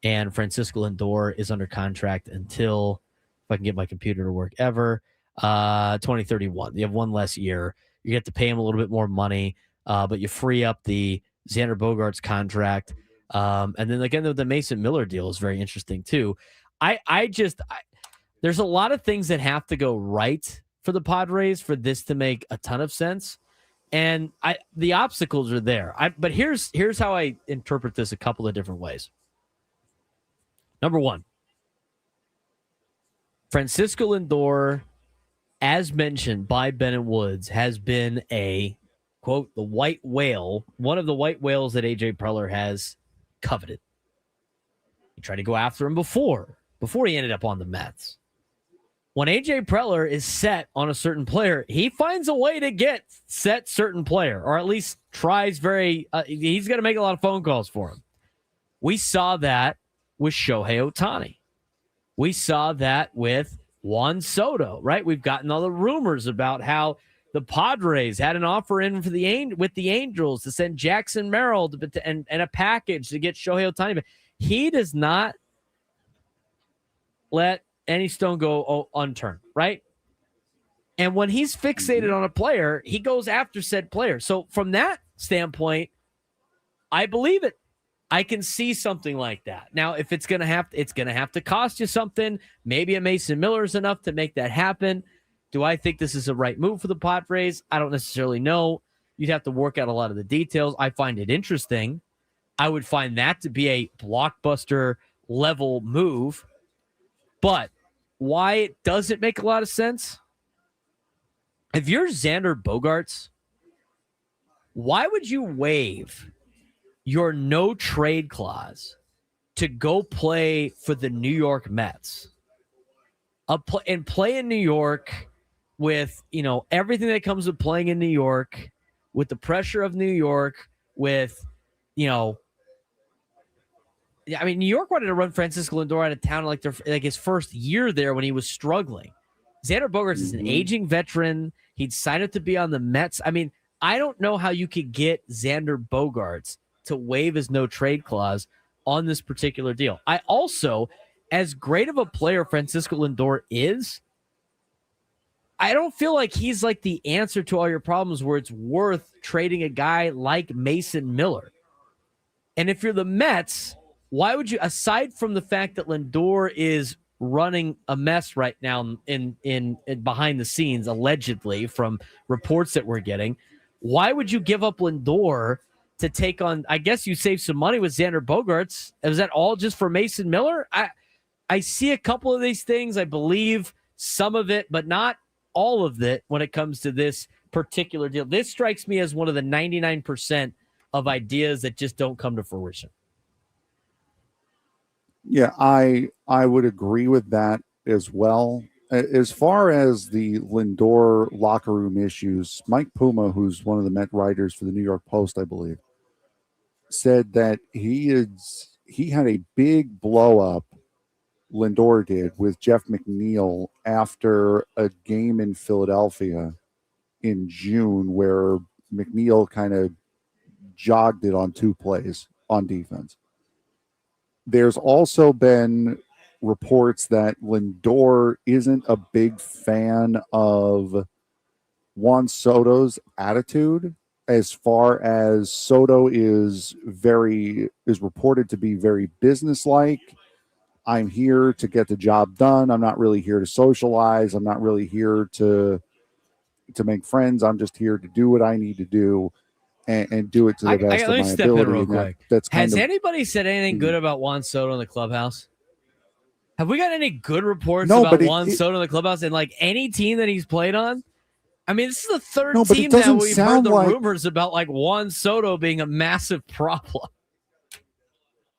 and Francisco Lindor is under contract until, if I can get my computer to work ever, 2031. You have one less year. You get to pay him a little bit more money, but you free up the Xander Bogaerts contract. And then again, the Mason Miller deal is very interesting too. There's a lot of things that have to go right for the Padres for this to make a ton of sense. And the obstacles are there. But here's how I interpret this a couple of different ways. Number one, Francisco Lindor, as mentioned by Bennett Woods, has been a, quote, the white whale, one of the white whales that A.J. Preller has coveted. He tried to go after him before he ended up on the Mets. When A.J. Preller is set on a certain player, he finds a way to get set certain player, or at least tries he's going to make a lot of phone calls for him. We saw that with Shohei Ohtani. We saw that with Juan Soto, right? We've gotten all the rumors about how the Padres had an offer in with the Angels to send Jackson Merrill and a package to get Shohei Ohtani. But he does not let any stone go unturned, right? And when he's fixated on a player, he goes after said player. So from that standpoint, I believe it. I can see something like that. Now, if it's going to have to cost you something. Maybe a Mason Miller is enough to make that happen. Do I think this is a right move for the Padres? I don't necessarily know. You'd have to work out a lot of the details. I find it interesting. I would find that to be a blockbuster level move. But why it doesn't make a lot of sense? If you're Xander Bogaerts, why would you waive your no trade clause to go play for the New York Mets and play in New York with, everything that comes with playing in New York, with the pressure of New York, with, New York wanted to run Francisco Lindor out of town like his first year there when he was struggling. Xander Bogaerts is an aging veteran. He'd signed up to be on the Mets. I don't know how you could get Xander Bogaerts to waive his no trade clause on this particular deal. I also, as great of a player Francisco Lindor is, I don't feel like he's like the answer to all your problems where it's worth trading a guy like Mason Miller. And if you're the Mets, why would you, aside from the fact that Lindor is running a mess right now in behind the scenes, allegedly from reports that we're getting, why would you give up Lindor to take on, I guess you save some money with Xander Bogaerts? Is that all just for Mason Miller? I see a couple of these things. I believe some of it, but not all of it when it comes to this particular deal. This strikes me as one of the 99% of ideas that just don't come to fruition. Yeah, I would agree with that as well. As far as the Lindor locker room issues, Mike Puma, who's one of the Met writers for the New York Post, I believe, said that he had a big blow up, Lindor did, with Jeff McNeil after a game in Philadelphia in June where McNeil kind of jogged it on 2 plays on defense. There's also been reports that Lindor isn't a big fan of Juan Soto's attitude, as far as Soto is reported to be very businesslike. I'm here to get the job done. I'm not really here to socialize. I'm not really here to make friends. I'm just here to do what I need to do and do it to the best of my ability. Has anybody said anything good about Juan Soto in the clubhouse? Have we got any good reports about Juan Soto in the clubhouse and like any team that he's played on? This is the third team that we've heard the rumors about, like Juan Soto being a massive problem.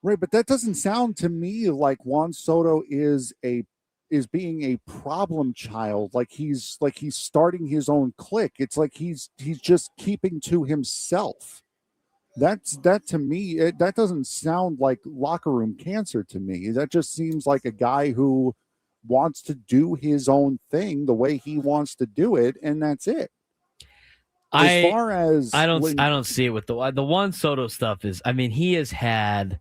Right, but that doesn't sound to me like Juan Soto is being a problem child. Like he's starting his own clique. It's like he's just keeping to himself. That to me, that doesn't sound like locker room cancer to me. That just seems like a guy who wants to do his own thing the way he wants to do it, and that's it. As far as I don't see it with the Juan Soto stuff is, I mean, he has had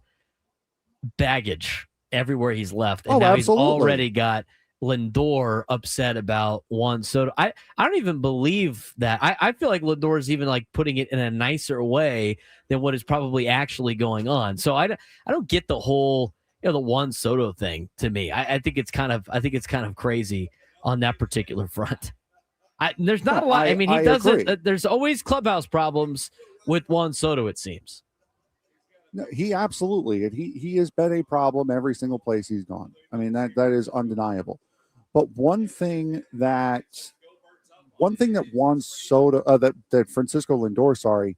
baggage everywhere he's left, and now absolutely. He's already got Lindor upset about Juan Soto. I don't even believe that. I feel like Lindor is even like putting it in a nicer way than what is probably actually going on. So I don't get the whole the Juan Soto thing. To me, I think it's kind of crazy on that particular front. There's not a lot. I mean, he doesn't. There's always clubhouse problems with Juan Soto, it seems. No, he absolutely, and he has been a problem every single place he's gone. I mean, that is undeniable. But one thing that Juan Soto, that Francisco Lindor,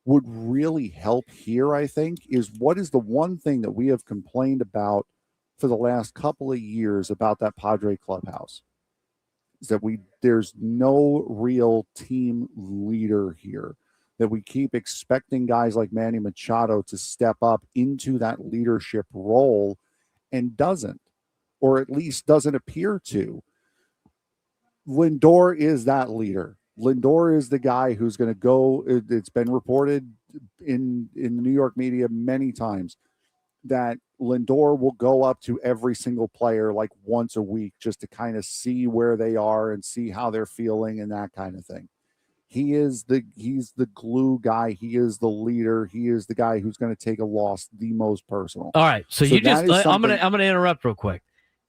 would really help here, I think, is what is the one thing that we have complained about for the last couple of years about that Padre clubhouse. Is that there's no real team leader here, that we keep expecting guys like Manny Machado to step up into that leadership role and doesn't, or at least doesn't appear to. Lindor is that leader. Lindor is the guy who's going to go. It's been reported in the New York media many times that Lindor will go up to every single player like once a week just to kind of see where they are and see how they're feeling and that kind of thing. He's the glue guy. He is the leader. He is the guy who's going to take a loss the most personal. All right. So you just I'm going to interrupt real quick.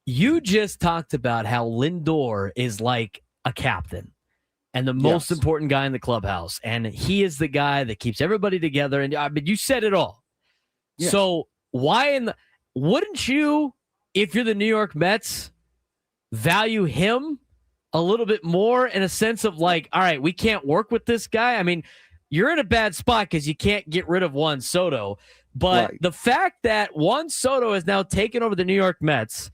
You just talked about how Lindor is like a captain and the most important guy in the clubhouse, and he is the guy that keeps everybody together. And I mean, you said it all. Yes. So why wouldn't you, if you're the New York Mets, value him a little bit more in a sense of like, all right, we can't work with this guy? I mean, you're in a bad spot because you can't get rid of Juan Soto. But the fact that Juan Soto has now taken over the New York Mets,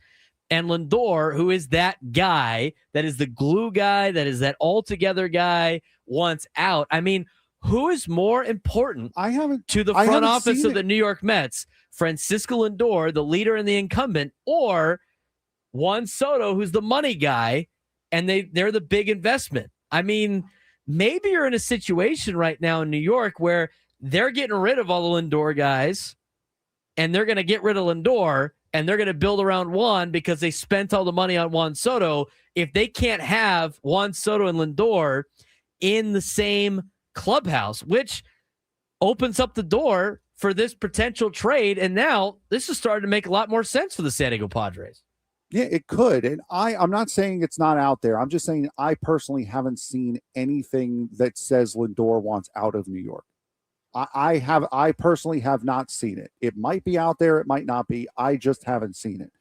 and Lindor, who is that guy, that is the glue guy, that is that all-together guy, wants out. I mean, who is more important to the front office of the New York Mets? Francisco Lindor, the leader and the incumbent, or Juan Soto, who's the money guy, and they're the big investment? I mean, maybe you're in a situation right now in New York where they're getting rid of all the Lindor guys, and they're going to get rid of Lindor, and they're going to build around Juan because they spent all the money on Juan Soto. If they can't have Juan Soto and Lindor in the same clubhouse, which opens up the door for this potential trade, and now this is starting to make a lot more sense for the San Diego Padres. Yeah, it could. And I'm not saying it's not out there. I'm just saying I personally haven't seen anything that says Lindor wants out of New York. I personally have not seen it. It might be out there. It might not be. I just haven't seen it.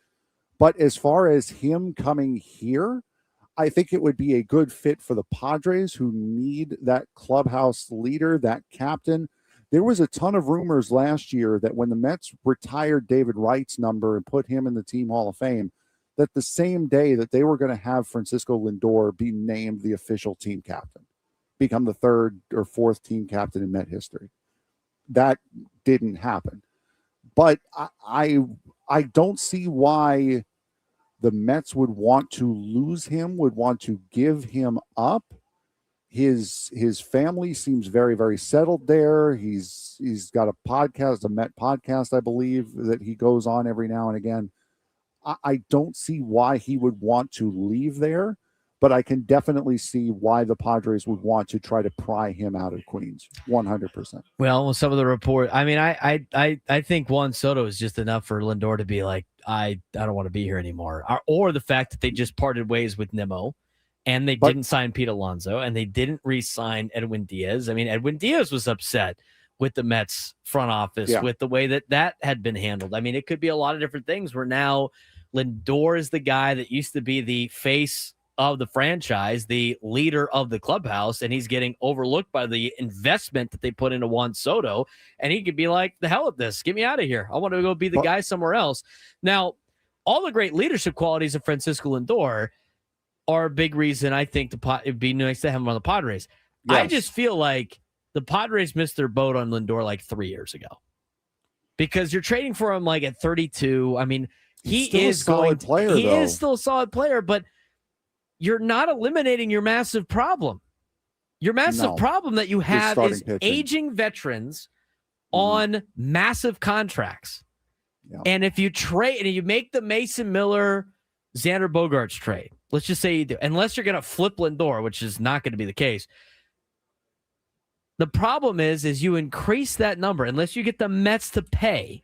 But as far as him coming here, I think it would be a good fit for the Padres, who need that clubhouse leader, that captain. There was a ton of rumors last year that when the Mets retired David Wright's number and put him in the Team Hall of Fame, that the same day that they were going to have Francisco Lindor be named the official team captain, become the third or fourth team captain in Met history. That didn't happen. But I don't see why the Mets would want to lose him, would want to give him up. His family seems very, very settled there. He's got a podcast, a Met podcast, I believe, that he goes on every now and again. I don't see why he would want to leave there, but I can definitely see why the Padres would want to try to pry him out of Queens, 100%. Well, some of the report, I mean, I think Juan Soto is just enough for Lindor to be like, I don't want to be here anymore. Or the fact that they just parted ways with Nimmo, and they didn't sign Pete Alonso, and they didn't re-sign Edwin Diaz. I mean, Edwin Diaz was upset with the Mets front office with the way that had been handled. I mean, it could be a lot of different things where now Lindor is the guy that used to be the face of the franchise, the leader of the clubhouse, and he's getting overlooked by the investment that they put into Juan Soto, and he could be like, the hell with this, get me out of here, I want to go be the guy somewhere else. Now, all the great leadership qualities of Francisco Lindor are a big reason I think it'd be nice to have him on the Padres. Yes. I just feel like the Padres missed their boat on Lindor like 3 years ago, because you're trading for him like at 32. I mean, He still a is solid player, He though. is still a solid player, but you're not eliminating your massive problem. Your massive No. problem that you Just have starting is pitching. aging veterans Mhm. on massive contracts. Yeah. And if you trade and you make the Mason Miller, Xander Bogaerts trade, let's just say you do, unless you're going to flip Lindor, which is not going to be the case. The problem is you increase that number unless you get the Mets to pay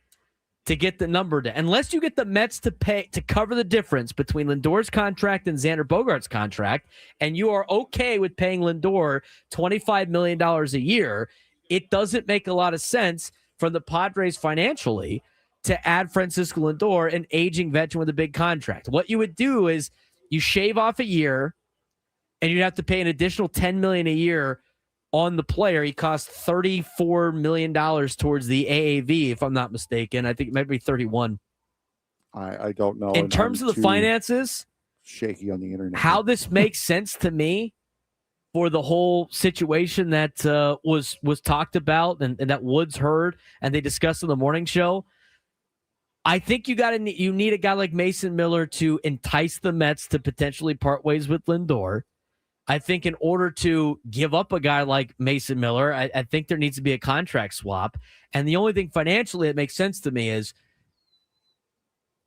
to get the number to, unless you get the Mets to pay to cover the difference between Lindor's contract and Xander Bogaerts' contract, and you are okay with paying Lindor $25 million a year, it doesn't make a lot of sense for the Padres financially to add Francisco Lindor, an aging veteran with a big contract. What you would do is you shave off a year, and you'd have to pay an additional $10 million a year on the player. He costs $34 million towards the AAV, if I'm not mistaken. I think it might be 31. I don't know. In and terms I'm of the too finances, shaky on the internet. how this makes sense to me for the whole situation that was talked about and that Woods heard and they discussed on the morning show. I think you need a guy like Mason Miller to entice the Mets to potentially part ways with Lindor. I think in order to give up a guy like Mason Miller, I think there needs to be a contract swap. And the only thing financially that makes sense to me is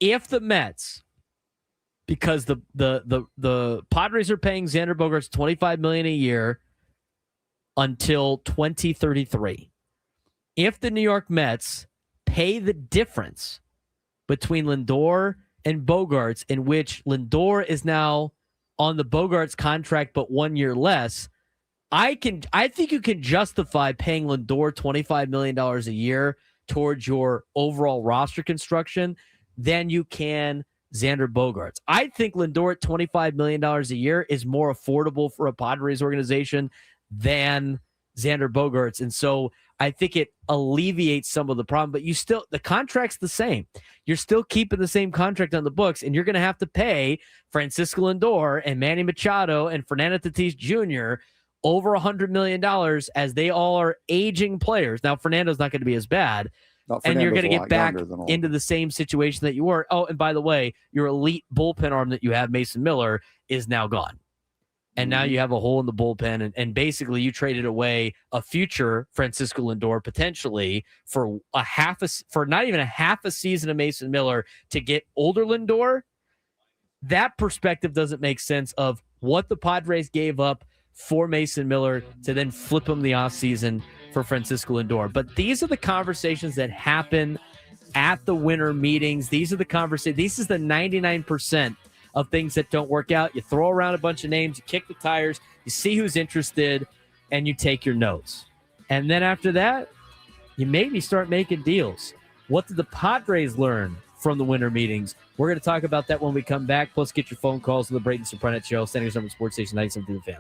if the Mets, because the Padres are paying Xander Bogaerts $25 million a year until 2033. If the New York Mets pay the difference between Lindor and Bogaerts, in which Lindor is now on the Bogaerts contract but 1 year less, I think you can justify paying Lindor $25 million a year towards your overall roster construction than you can Xander Bogaerts. I think Lindor at $25 million a year is more affordable for a Padres organization than Xander Bogaerts. And so I think it alleviates some of the problem, but the contract's the same. You're still keeping the same contract on the books, and you're going to have to pay Francisco Lindor and Manny Machado and Fernando Tatis Jr. over $100 million as they all are aging players. Now, Fernando's not going to be as bad, and you're going to get back into the same situation that you were. Oh, and by the way, your elite bullpen arm that you have, Mason Miller, is now gone. And now you have a hole in the bullpen, and basically you traded away a future Francisco Lindor potentially for not even a half a season of Mason Miller to get older Lindor. That perspective doesn't make sense of what the Padres gave up for Mason Miller to then flip him the offseason for Francisco Lindor. But these are the conversations that happen at the winter meetings. These are the conversations. This is the 99% of things that don't work out. You throw around a bunch of names, you kick the tires, you see who's interested, and you take your notes. And then after that, you maybe start making deals. What did the Padres learn from the winter meetings? We're going to talk about that when we come back. Plus, get your phone calls to the Braden Surprenant Show, San Diego Sports Station 97 to the Fan.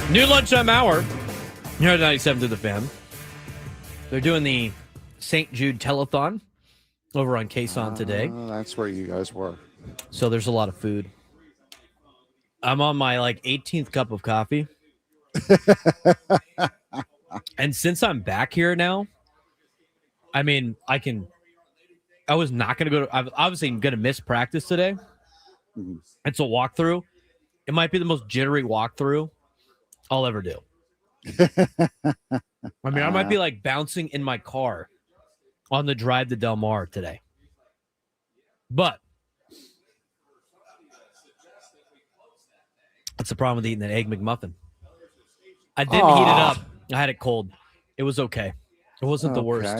New lunchtime hour. Here at 97 to the Fan. They're doing the St. Jude Telethon over on Quezon today. That's where you guys were. So there's a lot of food. I'm on my 18th cup of coffee. And since I'm back here now, I mean, I was not going to go to, I'm obviously going to miss practice today. It's a walkthrough. It might be the most jittery walkthrough I'll ever do. I mean, I might be bouncing in my car on the drive to Del Mar today. But that's the problem with eating an Egg McMuffin. I didn't heat it up. I had it cold. It was okay. It wasn't the worst.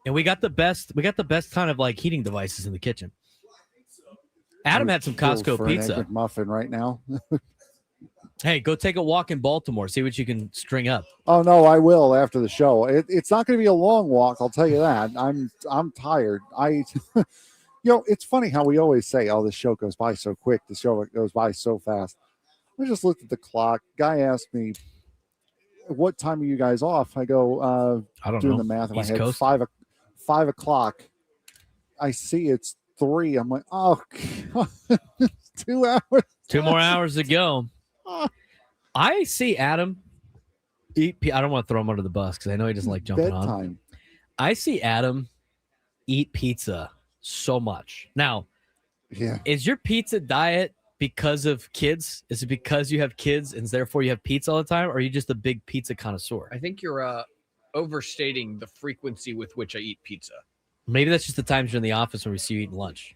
And we got the best kind of heating devices in the kitchen. Adam had some Costco pizza. An Egg McMuffin right now. Hey, go take a walk in Baltimore. See what you can string up. Oh no, I will after the show. It's not going to be a long walk. I'll tell you that. I'm tired. It's funny how we always say, "Oh, the show goes by so quick. The show goes by so fast." I just looked at the clock. Guy asked me, "What time are you guys off?" I go, "I don't doing know. the math in my East head. Coast? 5 o'clock. I see it's 3. I'm like, oh, God. 2 hours. 2 more hours to go. I see Adam eat. I don't want to throw him under the bus because I know he doesn't like jumping on. Bedtime. I see Adam eat pizza so much. Now, is your pizza diet because of kids? Is it because you have kids and therefore you have pizza all the time? Or are you just a big pizza connoisseur? I think you're overstating the frequency with which I eat pizza. Maybe that's just the times you're in the office when we see you eating lunch.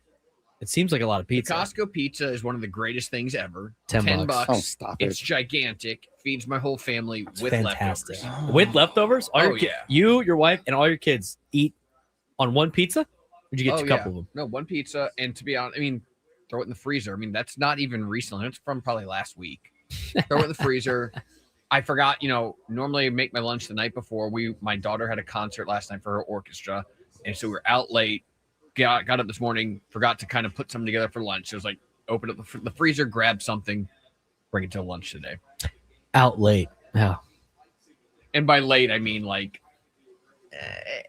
It seems like a lot of pizza. The Costco pizza is one of the greatest things ever. $10. $10. Oh, stop it. It's gigantic. Feeds my whole family with Fantastic. leftovers. With leftovers? Yeah. You, your wife, and all your kids eat on one pizza? Or did you get a couple of them? No, one pizza. And to be honest, I mean, throw it in the freezer. I mean, that's not even recently. It's from probably last week. Throw it in the freezer. I forgot, normally I make my lunch the night before. My daughter had a concert last night for her orchestra. And so we were out late. Got up this morning, forgot to kind of put something together for lunch. So it was open up the freezer, grab something, bring it to lunch today. Out late. Yeah. And by late, I mean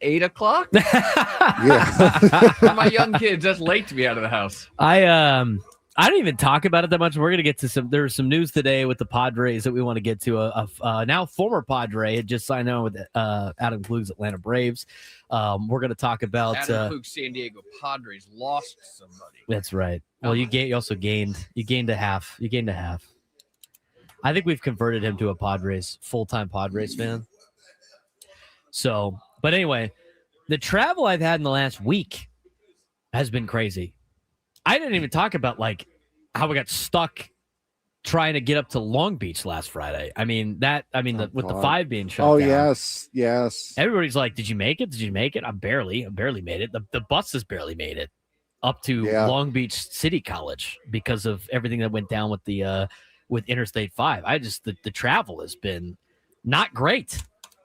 8 o'clock. Yeah. For my young kids, that's late to be out of the house. I don't even talk about it that much. We're going to get to there's some news today with the Padres that we want to get to. A now former Padre had just signed on with Adam Klug's Atlanta Braves. We're going to talk about Adam Klug's San Diego Padres lost somebody. That's right. Well, you also gained a half. You gained a half. I think we've converted him to a full-time Padres fan. So, but anyway, the travel I've had in the last week has been crazy. I didn't even talk about how we got stuck trying to get up to Long Beach last Friday. With the 5 being shut down. Oh, yes. Everybody's like, did you make it? Did you make it? I barely made it. The buses barely made it up to Long Beach City College because of everything that went down with the with Interstate 5. The travel has been not great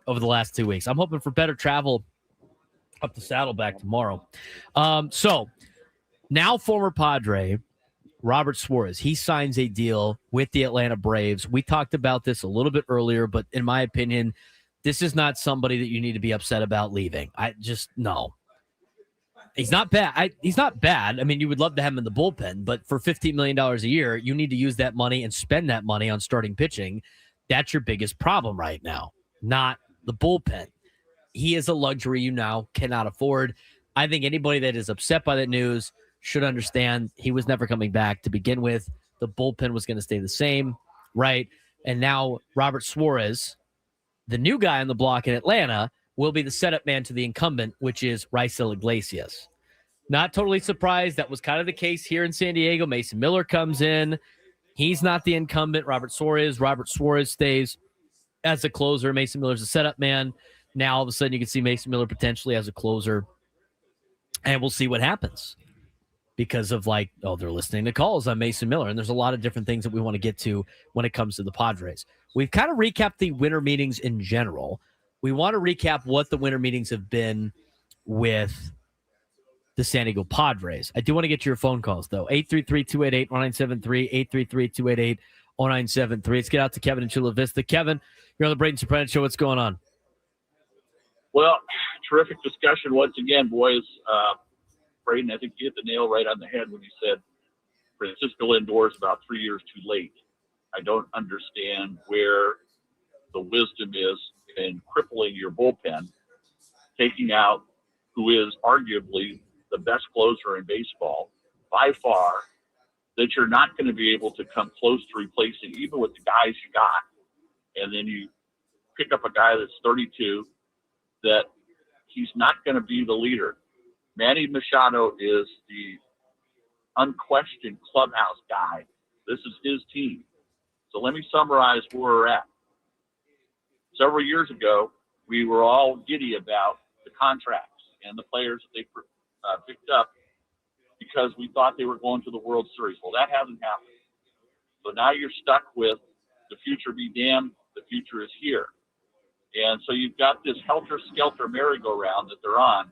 over the last 2 weeks. I'm hoping for better travel up to Saddleback tomorrow. So now former Padre Robert Suarez, he signs a deal with the Atlanta Braves. We talked about this a little bit earlier, but in my opinion, this is not somebody that you need to be upset about leaving. No. He's not bad. He's not bad. I mean, you would love to have him in the bullpen, but for $15 million a year, you need to use that money and spend that money on starting pitching. That's your biggest problem right now, not the bullpen. He is a luxury you now cannot afford. I think anybody that is upset by that news should understand he was never coming back to begin with. The bullpen was going to stay the same, right? And now Robert Suarez, the new guy on the block in Atlanta, will be the setup man to the incumbent, which is Raisel Iglesias. Not totally surprised. That was kind of the case here in San Diego. Mason Miller comes in. He's not the incumbent. Robert Suarez stays as a closer. Mason Miller's a setup man. Now, all of a sudden, you can see Mason Miller potentially as a closer. And we'll see what happens. Because of they're listening to calls on Mason Miller. And there's a lot of different things that we want to get to when it comes to the Padres. We've kind of recapped the winter meetings in general. We want to recap what the winter meetings have been with the San Diego Padres. I do want to get to your phone calls, though. 833-288-1973, 0973. Let's get out to Kevin in Chula Vista. Kevin, you're on the Braden Surprenant Show. What's going on? Well, terrific discussion once again, boys. Braden, I think you hit the nail right on the head when you said Francisco Lindor is about 3 years too late. I don't understand where the wisdom is in crippling your bullpen, taking out who is arguably the best closer in baseball by far, that you're not going to be able to come close to replacing even with the guys you got. And then you pick up a guy that's 32 that he's not going to be the leader. Manny Machado is the unquestioned clubhouse guy. This is his team. So let me summarize where we're at. Several years ago, we were all giddy about the contracts and the players that they picked up because we thought they were going to the World Series. Well, that hasn't happened. So now you're stuck with the future be damned, the future is here. And so you've got this helter-skelter merry-go-round that they're on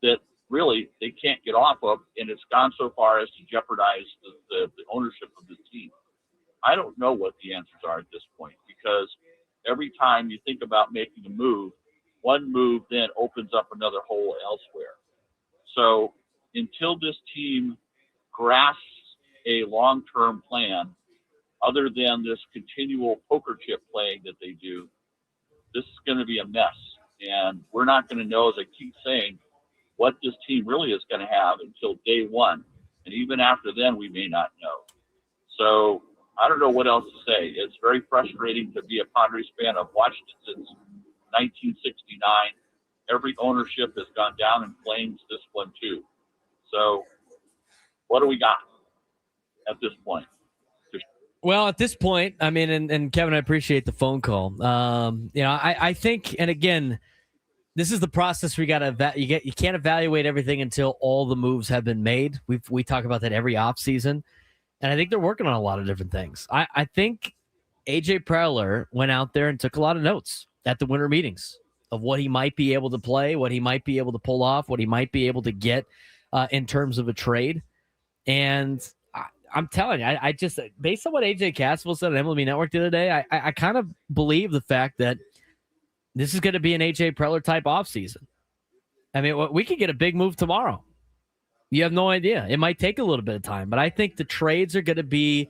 that really they can't get off of, and it's gone so far as to jeopardize the ownership of this team. I don't know what the answers are at this point, because every time you think about making a move, one move then opens up another hole elsewhere. So until this team grasps a long-term plan, other than this continual poker chip playing that they do, this is going to be a mess. And we're not going to know, as I keep saying, what this team really is going to have until day one. And even after then, we may not know. So I don't know what else to say. It's very frustrating to be a Padres fan. I've watched it since 1969. Every ownership has gone down in flames, this one too. So what do we got at this point? Well, at this point, I mean, and Kevin, I appreciate the phone call. I think, and again, this is the process we got to you can't evaluate everything until all the moves have been made. We talk about that every offseason, and I think they're working on a lot of different things. I think AJ Preller went out there and took a lot of notes at the winter meetings of what he might be able to play, what he might be able to pull off, what he might be able to get in terms of a trade. And I'm telling you, I just, based on what AJ Caswell said on MLB Network the other day, I kind of believe the fact that this is going to be an AJ Preller type offseason. I mean, we could get a big move tomorrow. You have no idea. It might take a little bit of time, but I think the trades are going to be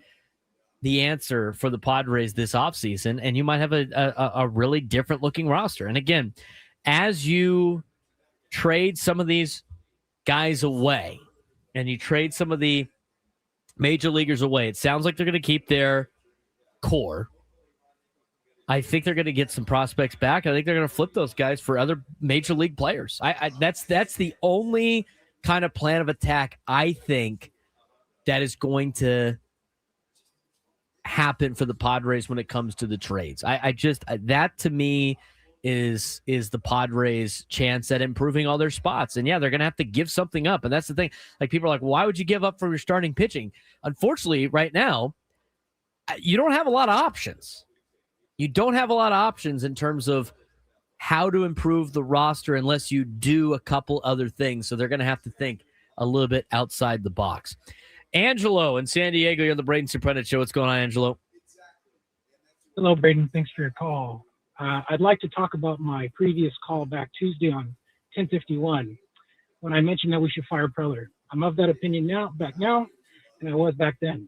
the answer for the Padres this offseason, and you might have a really different looking roster. And again, as you trade some of these guys away and you trade some of the major leaguers away, it sounds like they're going to keep their core. I think they're going to get some prospects back. I think they're going to flip those guys for other major league players. That's the only kind of plan of attack I think that is going to happen for the Padres when it comes to the trades. I just that to me is the Padres' chance at improving all their spots. And yeah, they're going to have to give something up. And that's the thing. Like, people are like, why would you give up for your starting pitching? Unfortunately, right now, you don't have a lot of options. You don't have a lot of options in terms of how to improve the roster unless you do a couple other things. So they're going to have to think a little bit outside the box. Angelo in San Diego, you're on the Braden Surprenant Show. What's going on, Angelo? Hello, Braden. Thanks for your call. I'd like to talk about my previous call back Tuesday on 1051 when I mentioned that we should fire Preller. I'm of that opinion back now, and I was back then.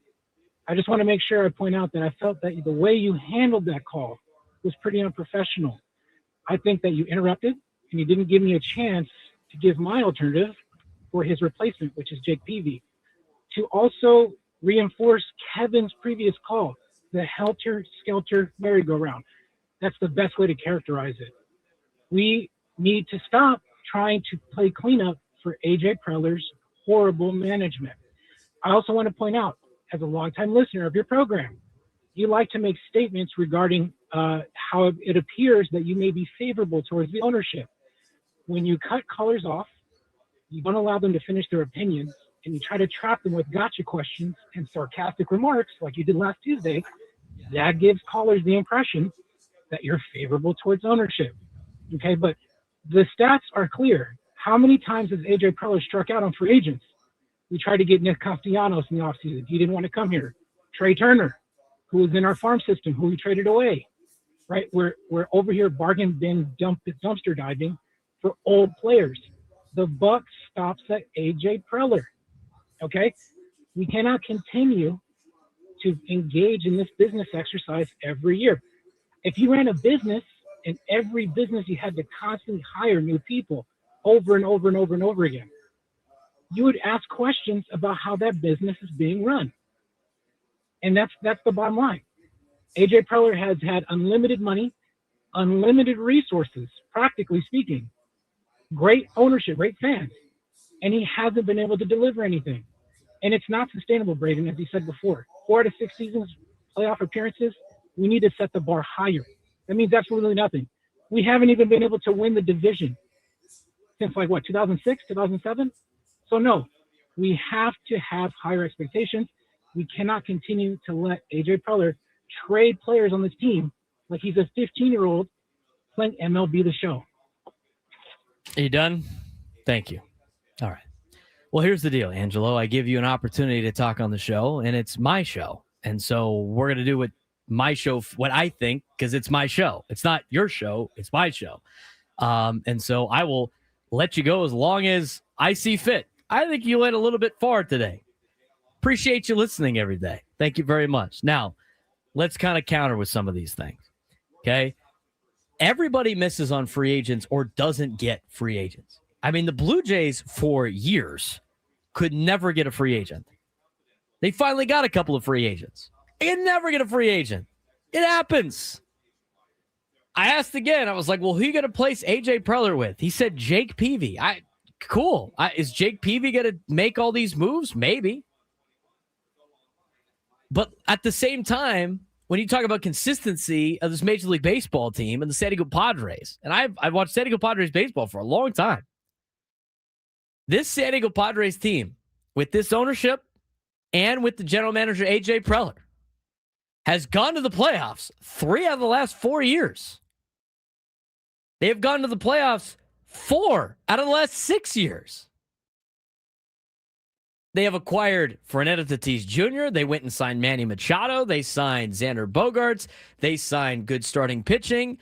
I just want to make sure I point out that I felt that the way you handled that call was pretty unprofessional. I think that you interrupted and you didn't give me a chance to give my alternative for his replacement, which is Jake Peavy, to also reinforce Kevin's previous call, the helter-skelter merry-go-round. That's the best way to characterize it. We need to stop trying to play cleanup for AJ Preller's horrible management. I also want to point out, as a longtime listener of your program, you like to make statements regarding how it appears that you may be favorable towards the ownership. When you cut callers off, you don't allow them to finish their opinions, and you try to trap them with gotcha questions and sarcastic remarks like you did last Tuesday, that gives callers the impression that you're favorable towards ownership. Okay, but the stats are clear. How many times has AJ Preller struck out on free agents? We tried to get Nick Castellanos in the offseason. He didn't want to come here. Trey Turner. who was in our farm system, who we traded away, right? We're over here bargain bin dumpster diving for old players. The buck stops at AJ Preller. Okay, we cannot continue to engage in this business exercise every year. If you ran a business, and every business you had to constantly hire new people over and over and over and over again, you would ask questions about how that business is being run. And that's the bottom line. AJ Preller has had unlimited money, unlimited resources, practically speaking, great ownership, great fans, and he hasn't been able to deliver anything. And it's not sustainable, Braden, as he said before. 4 out of 6 seasons, playoff appearances, we need to set the bar higher. That means absolutely nothing. We haven't even been able to win the division since 2006, 2007? So no, we have to have higher expectations. We cannot continue to let AJ Preller trade players on this team like he's a 15-year-old playing MLB The Show. Are you done? Thank you. All right. Well, here's the deal, Angelo. I give you an opportunity to talk on the show, and it's my show. And so we're going to do what I think, because it's my show. It's not your show. It's my show. And so I will let you go as long as I see fit. I think you went a little bit far today. Appreciate you listening every day. Thank you very much. Now, let's kind of counter with some of these things. Okay? Everybody misses on free agents or doesn't get free agents. I mean, the Blue Jays for years could never get a free agent. They finally got a couple of free agents. They can never get a free agent. It happens. I asked again. I was like, well, who are you going to place AJ Preller with? He said Jake Peavy. Cool. Is Jake Peavy going to make all these moves? Maybe. But at the same time, when you talk about consistency of this Major League Baseball team and the San Diego Padres, and I've watched San Diego Padres baseball for a long time. This San Diego Padres team, with this ownership and with the general manager, AJ Preller, has gone to the playoffs 3 out of the last 4 years. They have gone to the playoffs 4 out of the last 6 years. They have acquired Fernando Tatis Jr. They went and signed Manny Machado. They signed Xander Bogaerts. They signed good starting pitching.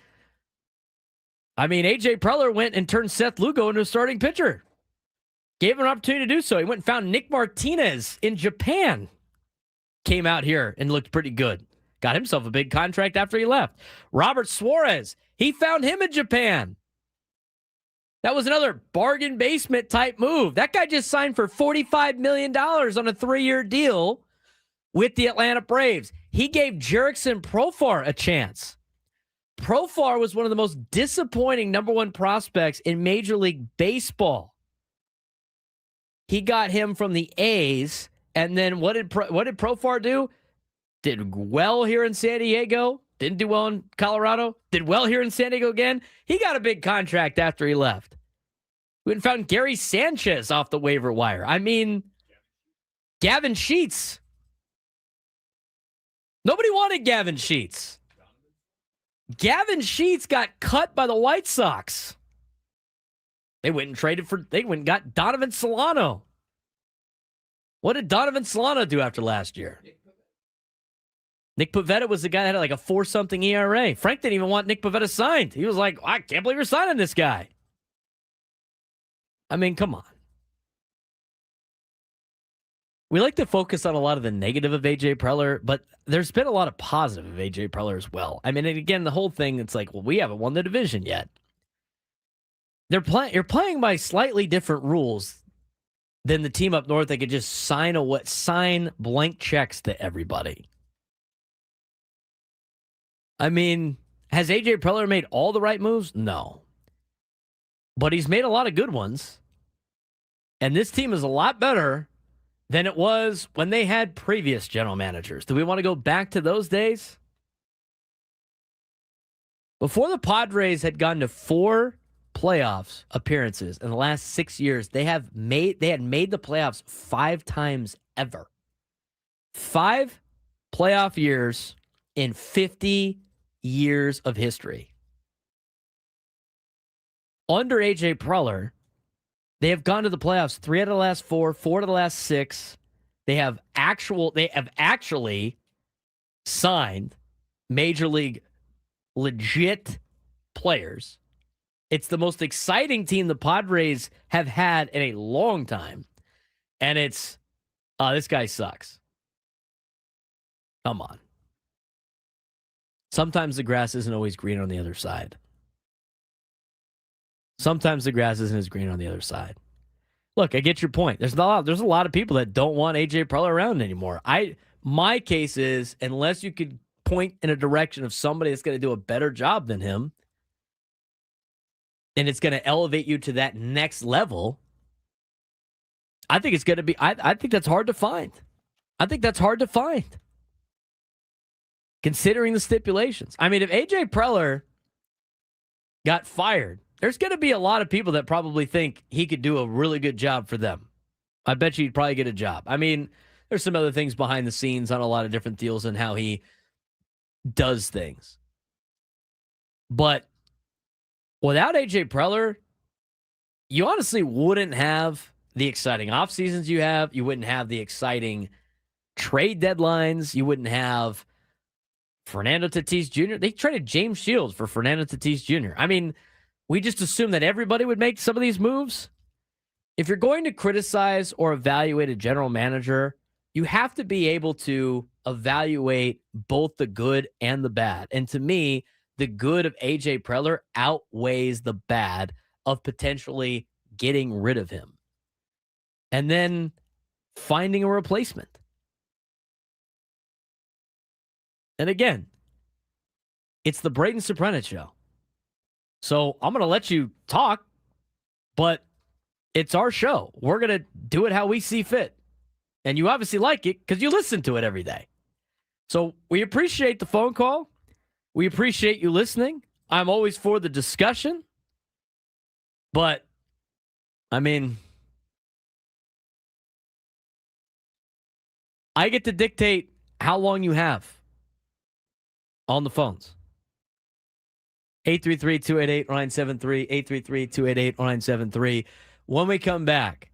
I mean, AJ Preller went and turned Seth Lugo into a starting pitcher. Gave him an opportunity to do so. He went and found Nick Martinez in Japan. Came out here and looked pretty good. Got himself a big contract after he left. Robert Suarez, he found him in Japan. That was another bargain basement type move. That guy just signed for $45 million on a 3-year deal with the Atlanta Braves. He gave Jerickson Profar a chance. Profar was one of the most disappointing number 1 prospects in Major League Baseball. He got him from the A's, and then what did Profar do? Did well here in San Diego. Didn't do well in Colorado. Did well here in San Diego again. He got a big contract after he left. We went and found Gary Sanchez off the waiver wire. I mean, Gavin Sheets. Nobody wanted Gavin Sheets. Gavin Sheets got cut by the White Sox. They went and got Donovan Solano. What did Donovan Solano do after last year? Nick Pivetta was the guy that had like a 4-something ERA. Frank didn't even want Nick Pivetta signed. He was like, I can't believe you're signing this guy. I mean, come on. We like to focus on a lot of the negative of AJ Preller, but there's been a lot of positive of AJ Preller as well. I mean, and again, the whole thing, it's like, well, we haven't won the division yet. You're playing by slightly different rules than the team up north that could just sign blank checks to everybody. I mean, has AJ Preller made all the right moves? No. But he's made a lot of good ones. And this team is a lot better than it was when they had previous general managers. Do we want to go back to those days? Before the Padres had gone to 4 playoffs appearances in the last 6 years, they had made the playoffs 5 times ever. 5 playoff years in 50 years of history. Under AJ Preller, they have gone to the playoffs 3 out of the last 4, 4 out of the last 6. They have actually signed major league legit players. It's the most exciting team the Padres have had in a long time. And it's, this guy sucks. Come on. Sometimes the grass isn't always green on the other side. Sometimes the grass isn't as green on the other side. Look, I get your point. There's a lot of people that don't want AJ Preller around anymore. My case is, unless you could point in a direction of somebody that's going to do a better job than him, and it's going to elevate you to that next level, I think it's going to be, I think that's hard to find. Considering the stipulations. I mean, if AJ Preller got fired, there's going to be a lot of people that probably think he could do a really good job for them. I bet you he'd probably get a job. I mean, there's some other things behind the scenes on a lot of different deals and how he does things. But without AJ Preller, you honestly wouldn't have the exciting off seasons you have. You wouldn't have the exciting trade deadlines. You wouldn't have Fernando Tatis Jr. They traded James Shields for Fernando Tatis Jr. I mean, we just assume that everybody would make some of these moves. If you're going to criticize or evaluate a general manager, you have to be able to evaluate both the good and the bad. And to me, the good of AJ Preller outweighs the bad of potentially getting rid of him and then finding a replacement. And again, it's the Braden Surprenant show. So I'm going to let you talk, but it's our show. We're going to do it how we see fit. And you obviously like it because you listen to it every day. So we appreciate the phone call. We appreciate you listening. I'm always for the discussion. But, I mean, I get to dictate how long you have on the phones. 833-288-0973, 833-288-0973. When we come back,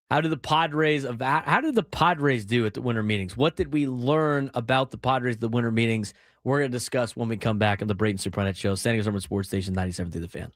how did the Padres do at the winter meetings? What did we learn about the Padres at the winter meetings? We're going to discuss when we come back on the Braden Surprenant show, San Diego Summer Sports Station 97 through the Fan.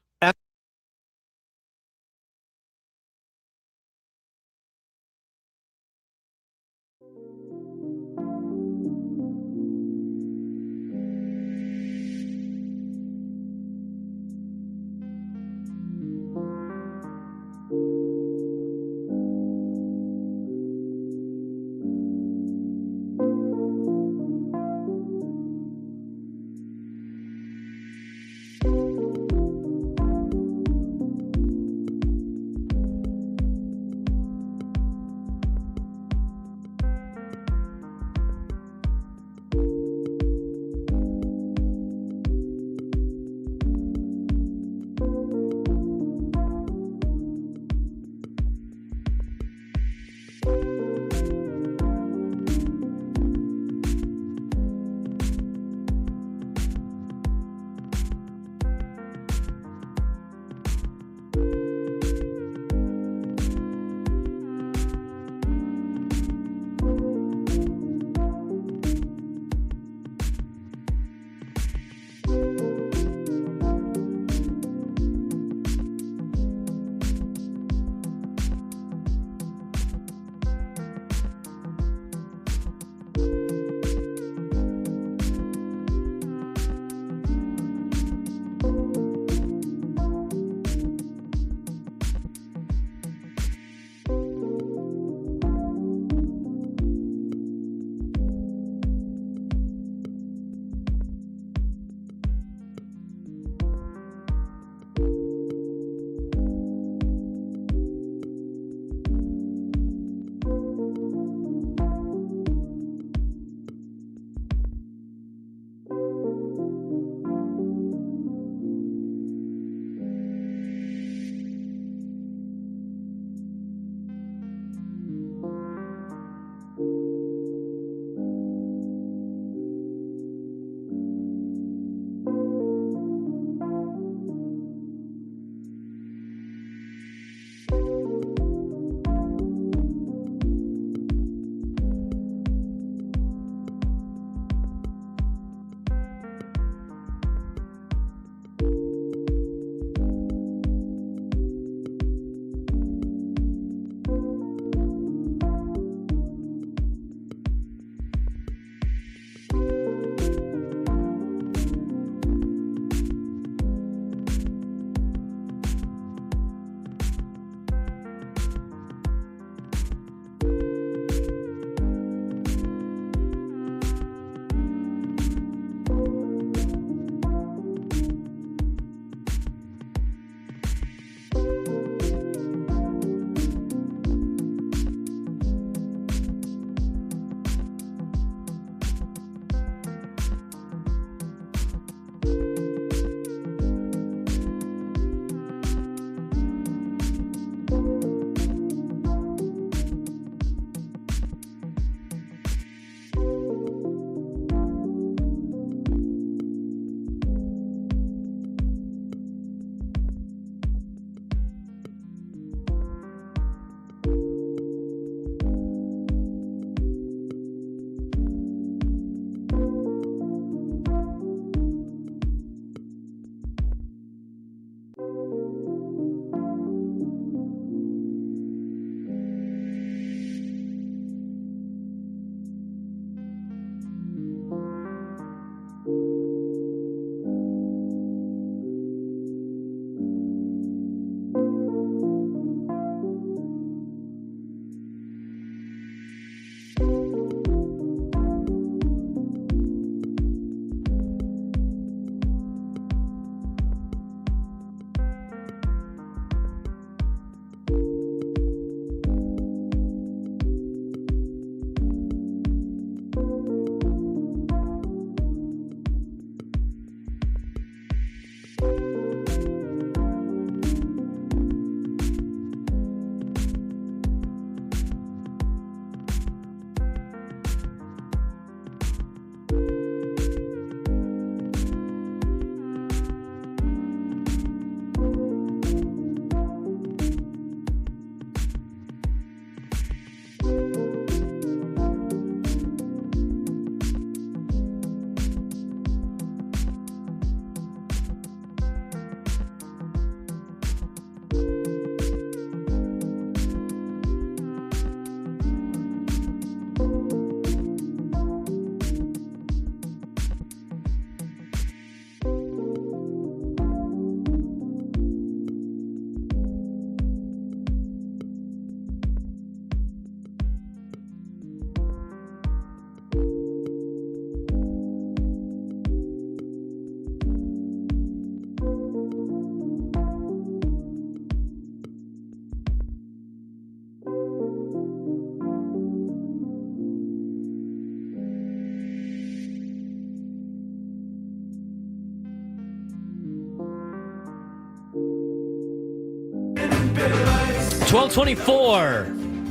1224,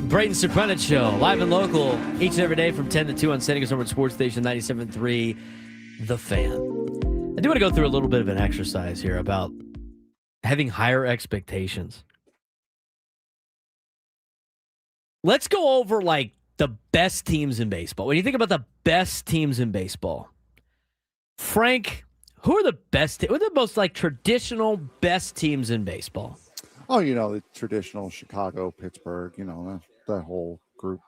Braden Surprenant Show, live and local, each and every day from 10 to 2 on San Diego Summer Sports Station 97.3, The Fan. I do want to go through a little bit of an exercise here about having higher expectations. Let's go over, like, the best teams in baseball. When you think about the best teams in baseball, Frank, who are the best? Who are the most, like, traditional best teams in baseball? Oh, the traditional Chicago, Pittsburgh, that whole group.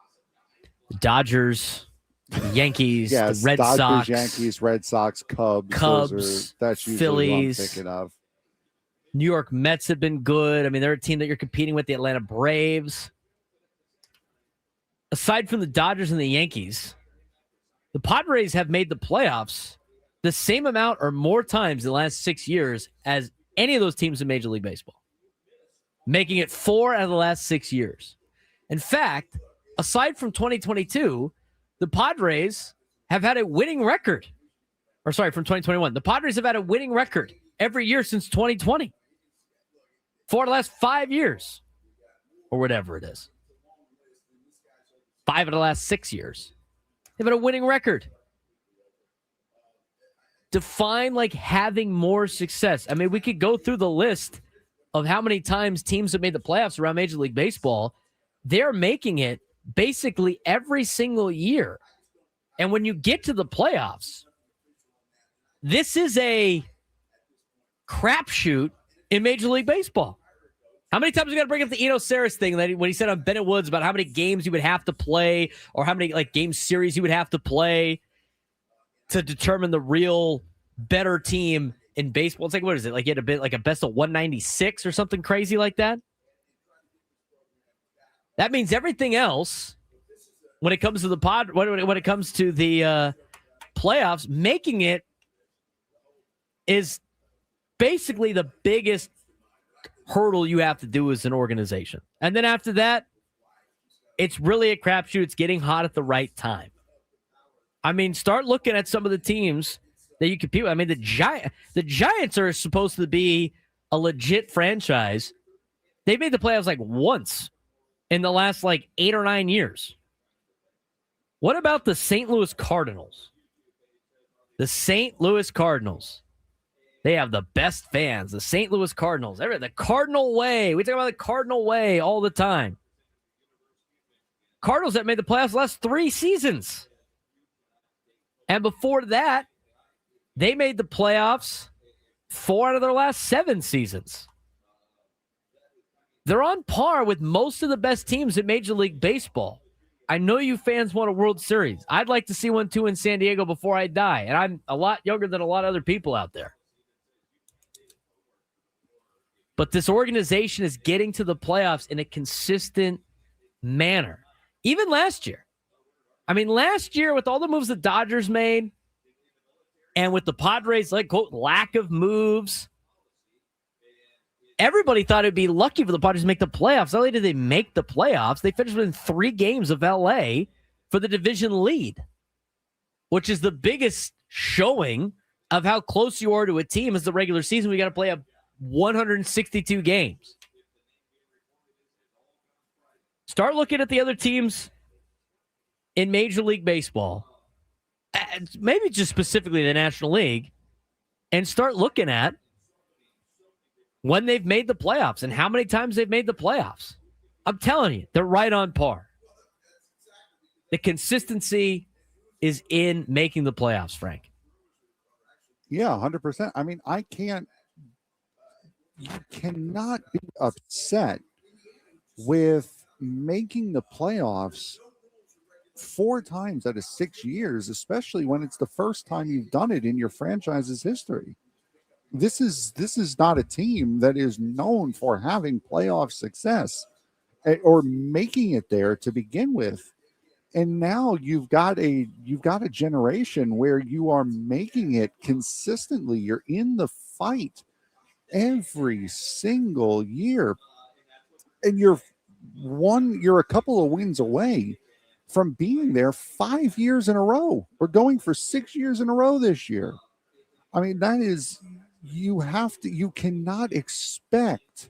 The Dodgers, the Yankees, Yes, the Red Dodgers, Sox, Yankees, Red Sox, Cubs. That's usually Phillies, who I'm thinking of. New York Mets have been good. I mean, they're a team that you're competing with, the Atlanta Braves. Aside from the Dodgers and the Yankees, the Padres have made the playoffs the same amount or more times in the last 6 years as any of those teams in Major League Baseball, making it 4 out of the last 6 years. In fact, aside from 2022, the Padres have had a winning record. Or sorry, from 2021. The Padres have had a winning record every year since 2020. 4 of the last 5 years. Or whatever it is. 5 of the last 6 years. They've had a winning record. Define, like, having more success. I mean, we could go through the list of how many times teams have made the playoffs around Major League Baseball. They're making it basically every single year. And when you get to the playoffs, this is a crapshoot in Major League Baseball. How many times we got to bring up the Eno Saris thing that when he said on Bennett Woods about how many games you would have to play or how many, like, game series you would have to play to determine the real better team in baseball? It's like, what is it? Like, you had a bit like a best of 196 or something crazy like that. That means everything else when it comes to the when it comes to the playoffs, making it is basically the biggest hurdle you have to do as an organization. And then after that, it's really a crapshoot. It's getting hot at the right time. I mean, start looking at some of the teams that you compete with. I mean, the Giants are supposed to be a legit franchise. They made the playoffs like once in the last like 8 or 9 years. What about the St. Louis Cardinals? The St. Louis Cardinals. They have the best fans. The St. Louis Cardinals. The Cardinal way. We talk about the Cardinal way all the time. Cardinals that made the playoffs the last 3 seasons. And before that, they made the playoffs 4 out of their last 7 seasons. They're on par with most of the best teams in Major League Baseball. I know you fans want a World Series. I'd like to see one too in San Diego before I die. And I'm a lot younger than a lot of other people out there. But this organization is getting to the playoffs in a consistent manner. Even last year. I mean, last year with all the moves the Dodgers made and with the Padres, like, quote, lack of moves, everybody thought it'd be lucky for the Padres to make the playoffs. Not only did they make the playoffs, they finished within 3 games of LA for the division lead, which is the biggest showing of how close you are to a team as the regular season. We got to play 162 games. Start looking at the other teams in Major League Baseball, maybe just specifically the National League, and start looking at when they've made the playoffs and how many times they've made the playoffs. I'm telling you, they're right on par. The consistency is in making the playoffs, Frank. Yeah, 100%. I mean, you cannot be upset with making the playoffs 4 times out of 6 years, especially when it's the first time you've done it in your franchise's history. This is not a team that is known for having playoff success or making it there to begin with. And now you've got a generation where you are making it consistently. You're in the fight every single year. And you're a couple of wins away from being there 5 years in a row. We're going for 6 years in a row this year. I mean, that is, you cannot expect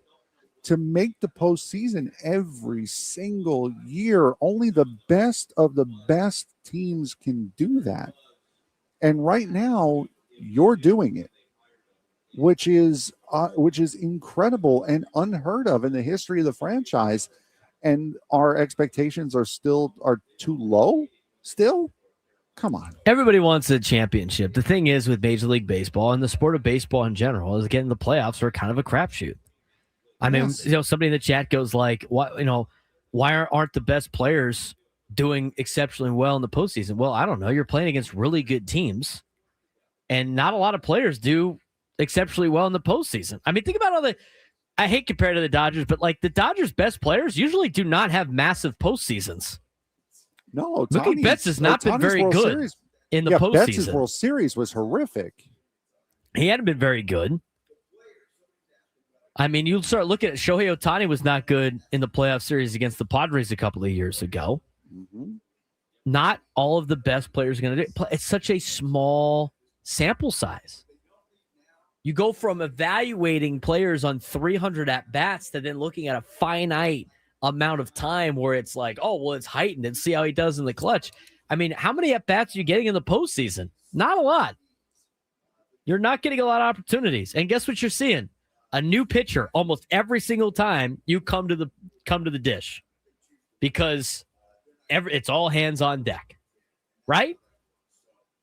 to make the postseason every single year. Only the best of the best teams can do that. And right now, you're doing it, which is incredible and unheard of in the history of the franchise. And our expectations are too low. Still, come on. Everybody wants a championship. The thing is with Major League Baseball and the sport of baseball in general is getting the playoffs are kind of a crapshoot. I mean, somebody in the chat goes like, "What? Why aren't the best players doing exceptionally well in the postseason?" Well, I don't know. You're playing against really good teams, and not a lot of players do exceptionally well in the postseason. I mean, think about I hate comparing to the Dodgers, but like the Dodgers' best players usually do not have massive postseasons. No, Mookie Betts has not been very good in the postseason. Betts' World Series was horrific. He hadn't been very good. I mean, you start looking at Shohei Ohtani was not good in the playoff series against the Padres a couple of years ago. Mm-hmm. Not all of the best players are going to do it. It's such a small sample size. You go from evaluating players on 300 at-bats to then looking at a finite amount of time where it's like, oh, well, it's heightened and see how he does in the clutch. I mean, how many at-bats are you getting in the postseason? Not a lot. You're not getting a lot of opportunities. And guess what you're seeing? A new pitcher almost every single time you come to the dish because it's all hands on deck, right?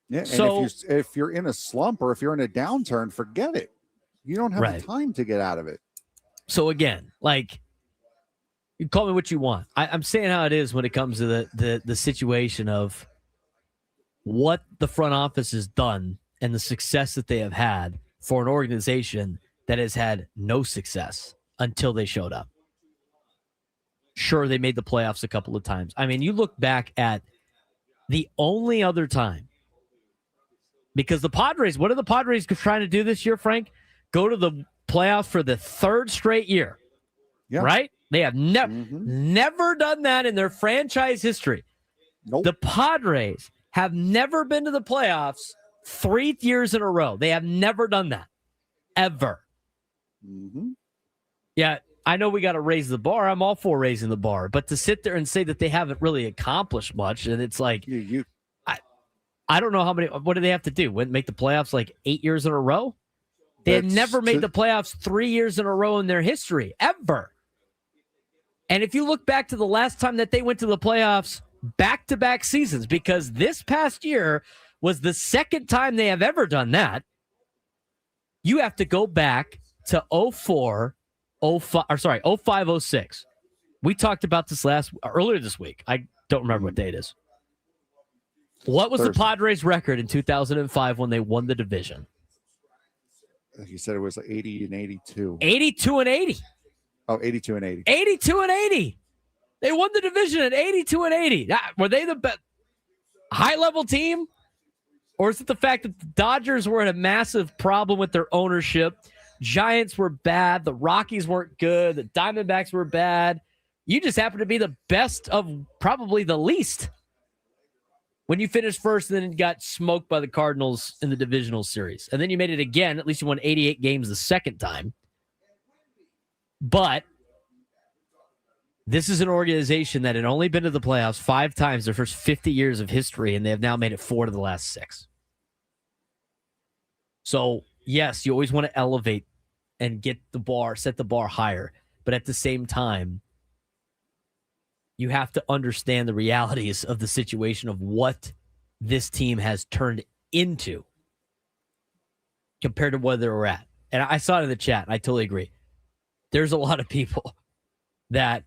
Yeah, and so, if you're in a slump or if you're in a downturn, forget it. You don't have the time to get out of it. So again, like, you call me what you want. I'm saying how it is when it comes to the situation of what the front office has done and the success that they have had for an organization that has had no success until they showed up. Sure, they made the playoffs a couple of times. I mean, you look back at the only other time, because the Padres, what are the Padres trying to do this year, Frank? Go to the playoffs for the third straight year, right? They have never done that in their franchise history. Nope. The Padres have never been to the playoffs 3 years in a row. They have never done that, ever. Mm-hmm. Yeah, I know we got to raise the bar. I'm all for raising the bar. But to sit there and say that they haven't really accomplished much, and it's like, I don't know how many, what do they have to do? Make the playoffs like 8 years in a row? They had never made the playoffs 3 years in a row in their history, ever. And if you look back to the last time that they went to the playoffs, back-to-back seasons, because this past year was the second time they have ever done that, you have to go back to 05, 06. We talked about this earlier this week. I don't remember what day it is. What was the Padres' record in 2005 when they won the division? You said it was 80 and 82. 82 and 80. Oh, 82 and 80. 82 and 80. They won the division at 82 and 80. Were they the best high-level team? Or is it the fact that the Dodgers were in a massive problem with their ownership? Giants were bad. The Rockies weren't good. The Diamondbacks were bad. You just happen to be the best of probably the least when you finished first and then got smoked by the Cardinals in the divisional series. And then you made it again. At least you won 88 games the second time. But this is an organization that had only been to the playoffs 5 times their first 50 years of history, and they have now made it 4 to the last 6. So, yes, you always want to elevate and set the bar higher. But at the same time, you have to understand the realities of the situation of what this team has turned into compared to where they were at. And I saw it in the chat, and I totally agree. There's a lot of people that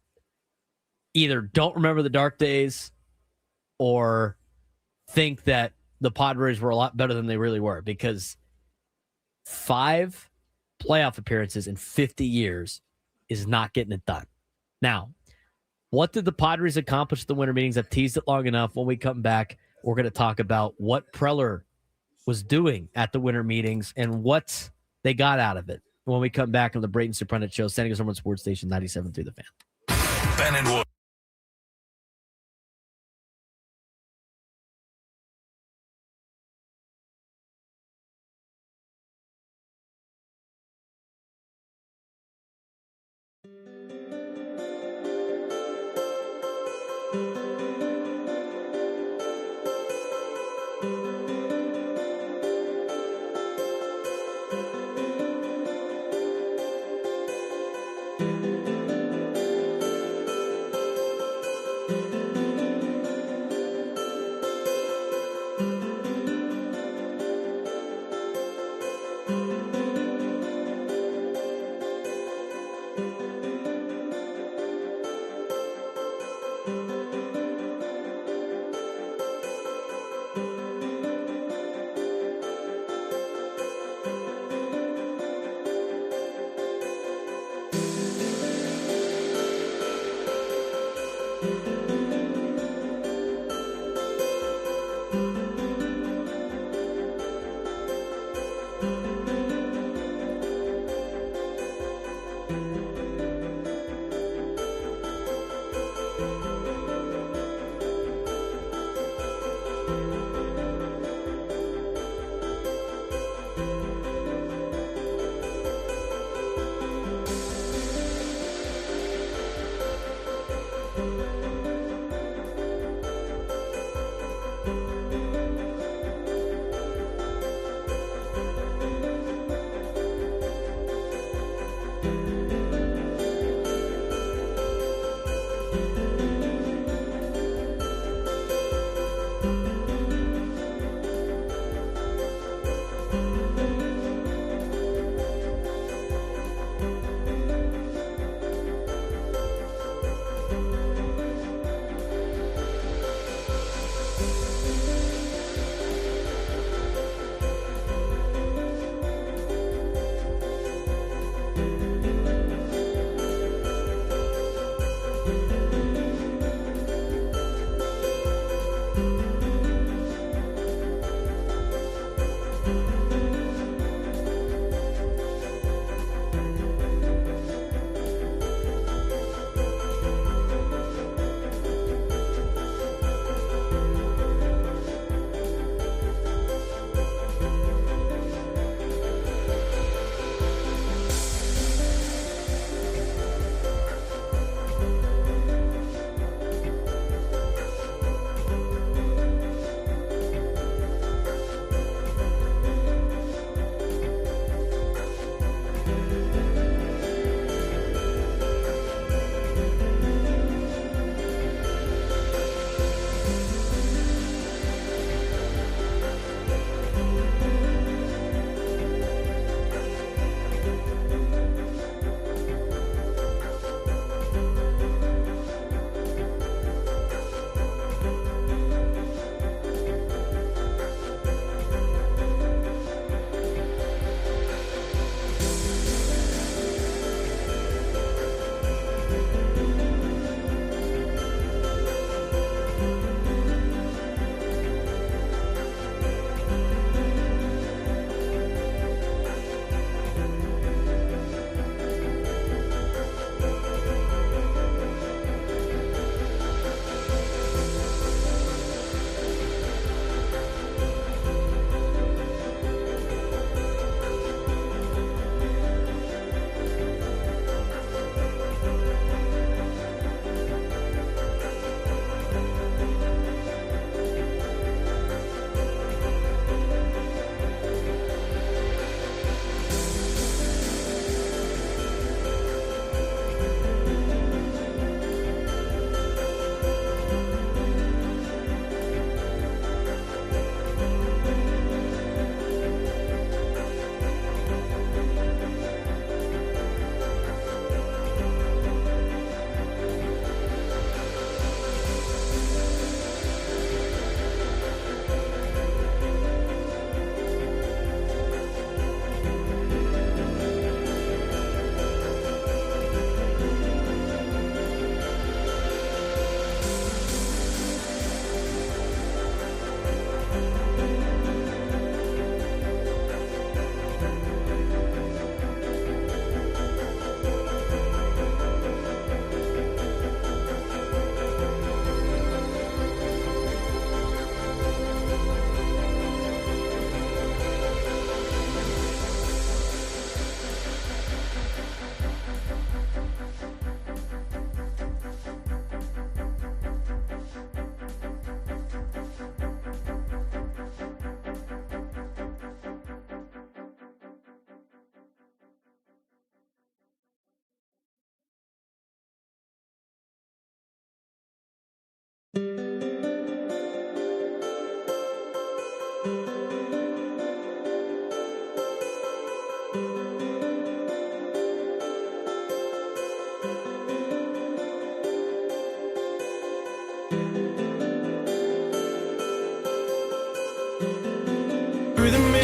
either don't remember the dark days or think that the Padres were a lot better than they really were, because 5 playoff appearances in 50 years is not getting it done. Now, what did the Padres accomplish at the winter meetings? I've teased it long enough. When we come back, we're going to talk about what Preller was doing at the winter meetings and what they got out of it. When we come back on the Braden Surprenant Show, San Diego's #1 sports station, 97.3 The Fan. Ben and Wood.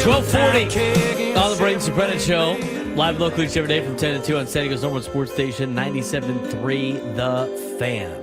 1240 on the Braden Surprenant Show. Live locally each every day from 10 to 2 on San Diego's number one sports station, 97.3 The Fan.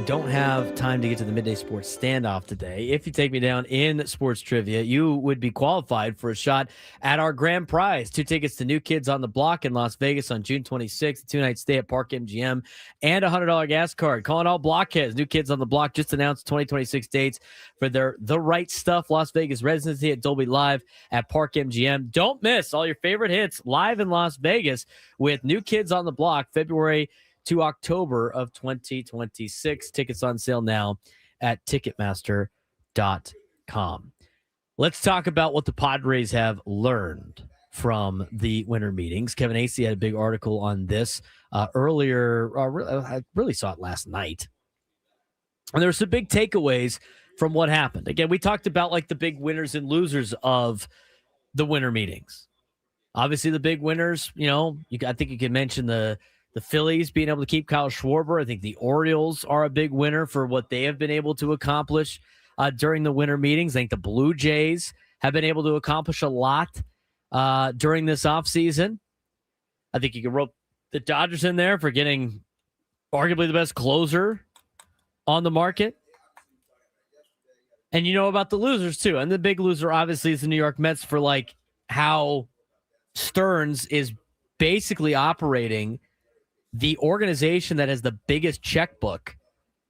Don't have time to get to the midday sports standoff today. If you take me down in sports trivia, you would be qualified for a shot at our grand prize. 2 tickets to New Kids on the Block in Las Vegas on June 26th, a 2-night stay at Park MGM, and a $100 gas card. Calling all blockheads. New Kids on the Block just announced 2026 dates for their The Right Stuff Las Vegas residency at Dolby Live at Park MGM. Don't miss all your favorite hits live in Las Vegas with New Kids on the Block, February to October of 2026. Tickets on sale now at Ticketmaster.com. Let's talk about what the Padres have learned from the winter meetings. Kevin Acee had a big article on this earlier. I really saw it last night. And there were some big takeaways from what happened. Again, we talked about like the big winners and losers of the winter meetings. Obviously, the big winners, I think you can mention the Phillies being able to keep Kyle Schwarber. I think the Orioles are a big winner for what they have been able to accomplish during the winter meetings. I think the Blue Jays have been able to accomplish a lot during this offseason. I think you can rope the Dodgers in there for getting arguably the best closer on the market. And you know about the losers too. And the big loser obviously is the New York Mets for like how Stearns is basically operating the organization that has the biggest checkbook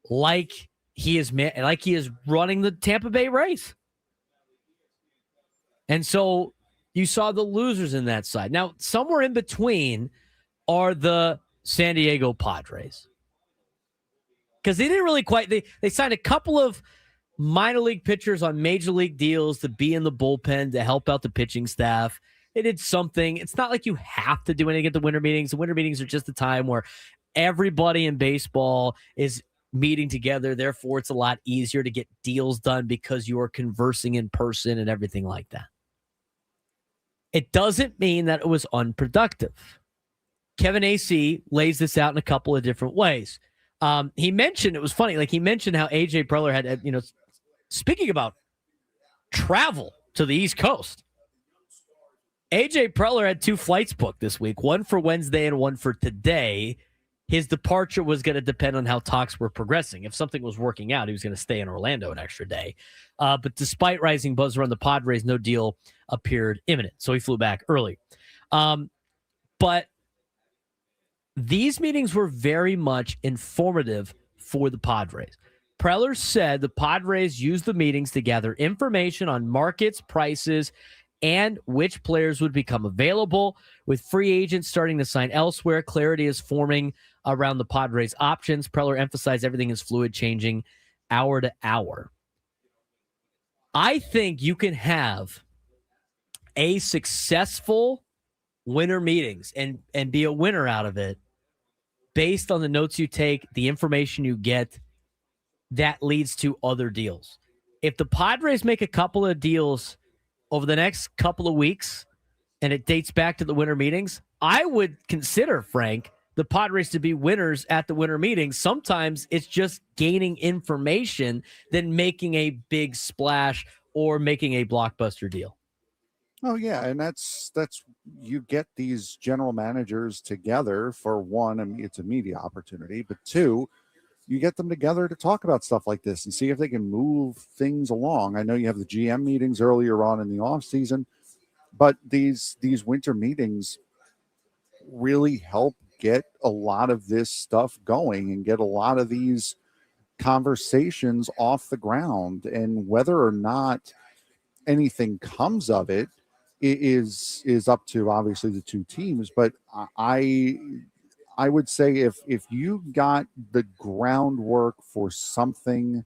like he is running the Tampa Bay Rays. And so you saw the losers in that side. Now, somewhere in between are the San Diego Padres. Because they didn't really they signed a couple of minor league pitchers on major league deals to be in the bullpen to help out the pitching staff. They did something. It's not like you have to do anything at the winter meetings. The winter meetings are just a time where everybody in baseball is meeting together. Therefore, it's a lot easier to get deals done because you are conversing in person and everything like that. It doesn't mean that it was unproductive. Kevin Acee lays this out in a couple of different ways. He mentioned, it was funny, like he mentioned how AJ Preller had, speaking about travel to the East Coast, AJ Preller had 2 flights booked this week, one for Wednesday and one for today. His departure was going to depend on how talks were progressing. If something was working out, he was going to stay in Orlando an extra day. But despite rising buzz around the Padres, no deal appeared imminent. So he flew back early. But these meetings were very much informative for the Padres. Preller said the Padres used the meetings to gather information on markets, prices, and which players would become available. With free agents starting to sign elsewhere, clarity is forming around the Padres' options. Preller emphasized everything is fluid, changing hour to hour. I think you can have a successful winter meetings and be a winner out of it based on the notes you take, the information you get that leads to other deals. If the Padres make a couple of deals over the next couple of weeks, and it dates back to the winter meetings, I would consider, Frank, the Padres to be winners at the winter meetings. Sometimes it's just gaining information than making a big splash or making a blockbuster deal. Oh yeah, and that's you get these general managers together for one, I mean, it's a media opportunity, but two, you get them together to talk about stuff like this and see if they can move things along. I know you have the GM meetings earlier on in the off season, but these winter meetings really help get a lot of this stuff going and get a lot of these conversations off the ground. And whether or not anything comes of it is up to obviously the two teams. But I would say if you got the groundwork for something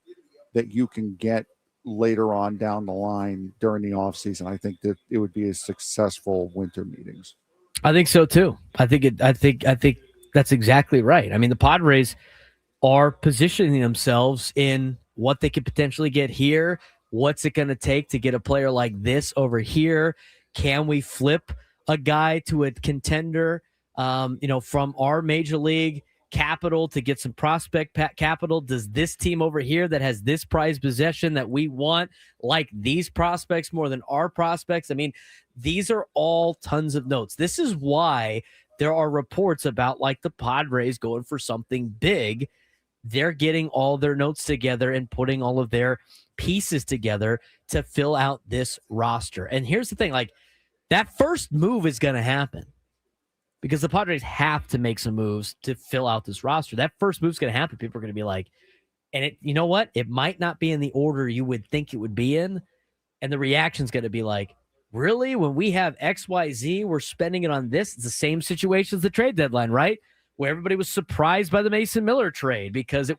that you can get later on down the line during the off season, I think that it would be a successful winter meetings. I think so too. I think that's exactly right. I mean, the Padres are positioning themselves in what they could potentially get here. What's it going to take to get a player like this over here? Can we flip a guy to a contender? From our major league capital to get some prospect capital. Does this team over here that has this prized possession that we want like these prospects more than our prospects? I mean, these are all tons of notes. This is why there are reports about like the Padres going for something big. They're getting all their notes together and putting all of their pieces together to fill out this roster. And here's the thing, like that first move is going to happen, because the Padres have to make some moves to fill out this roster. That first move's going to happen. People are going to be like, and you know what? It might not be in the order you would think it would be in. And the reaction's going to be like, really? When we have XYZ, we're spending it on this? It's the same situation as the trade deadline, right? Where everybody was surprised by the Mason Miller trade because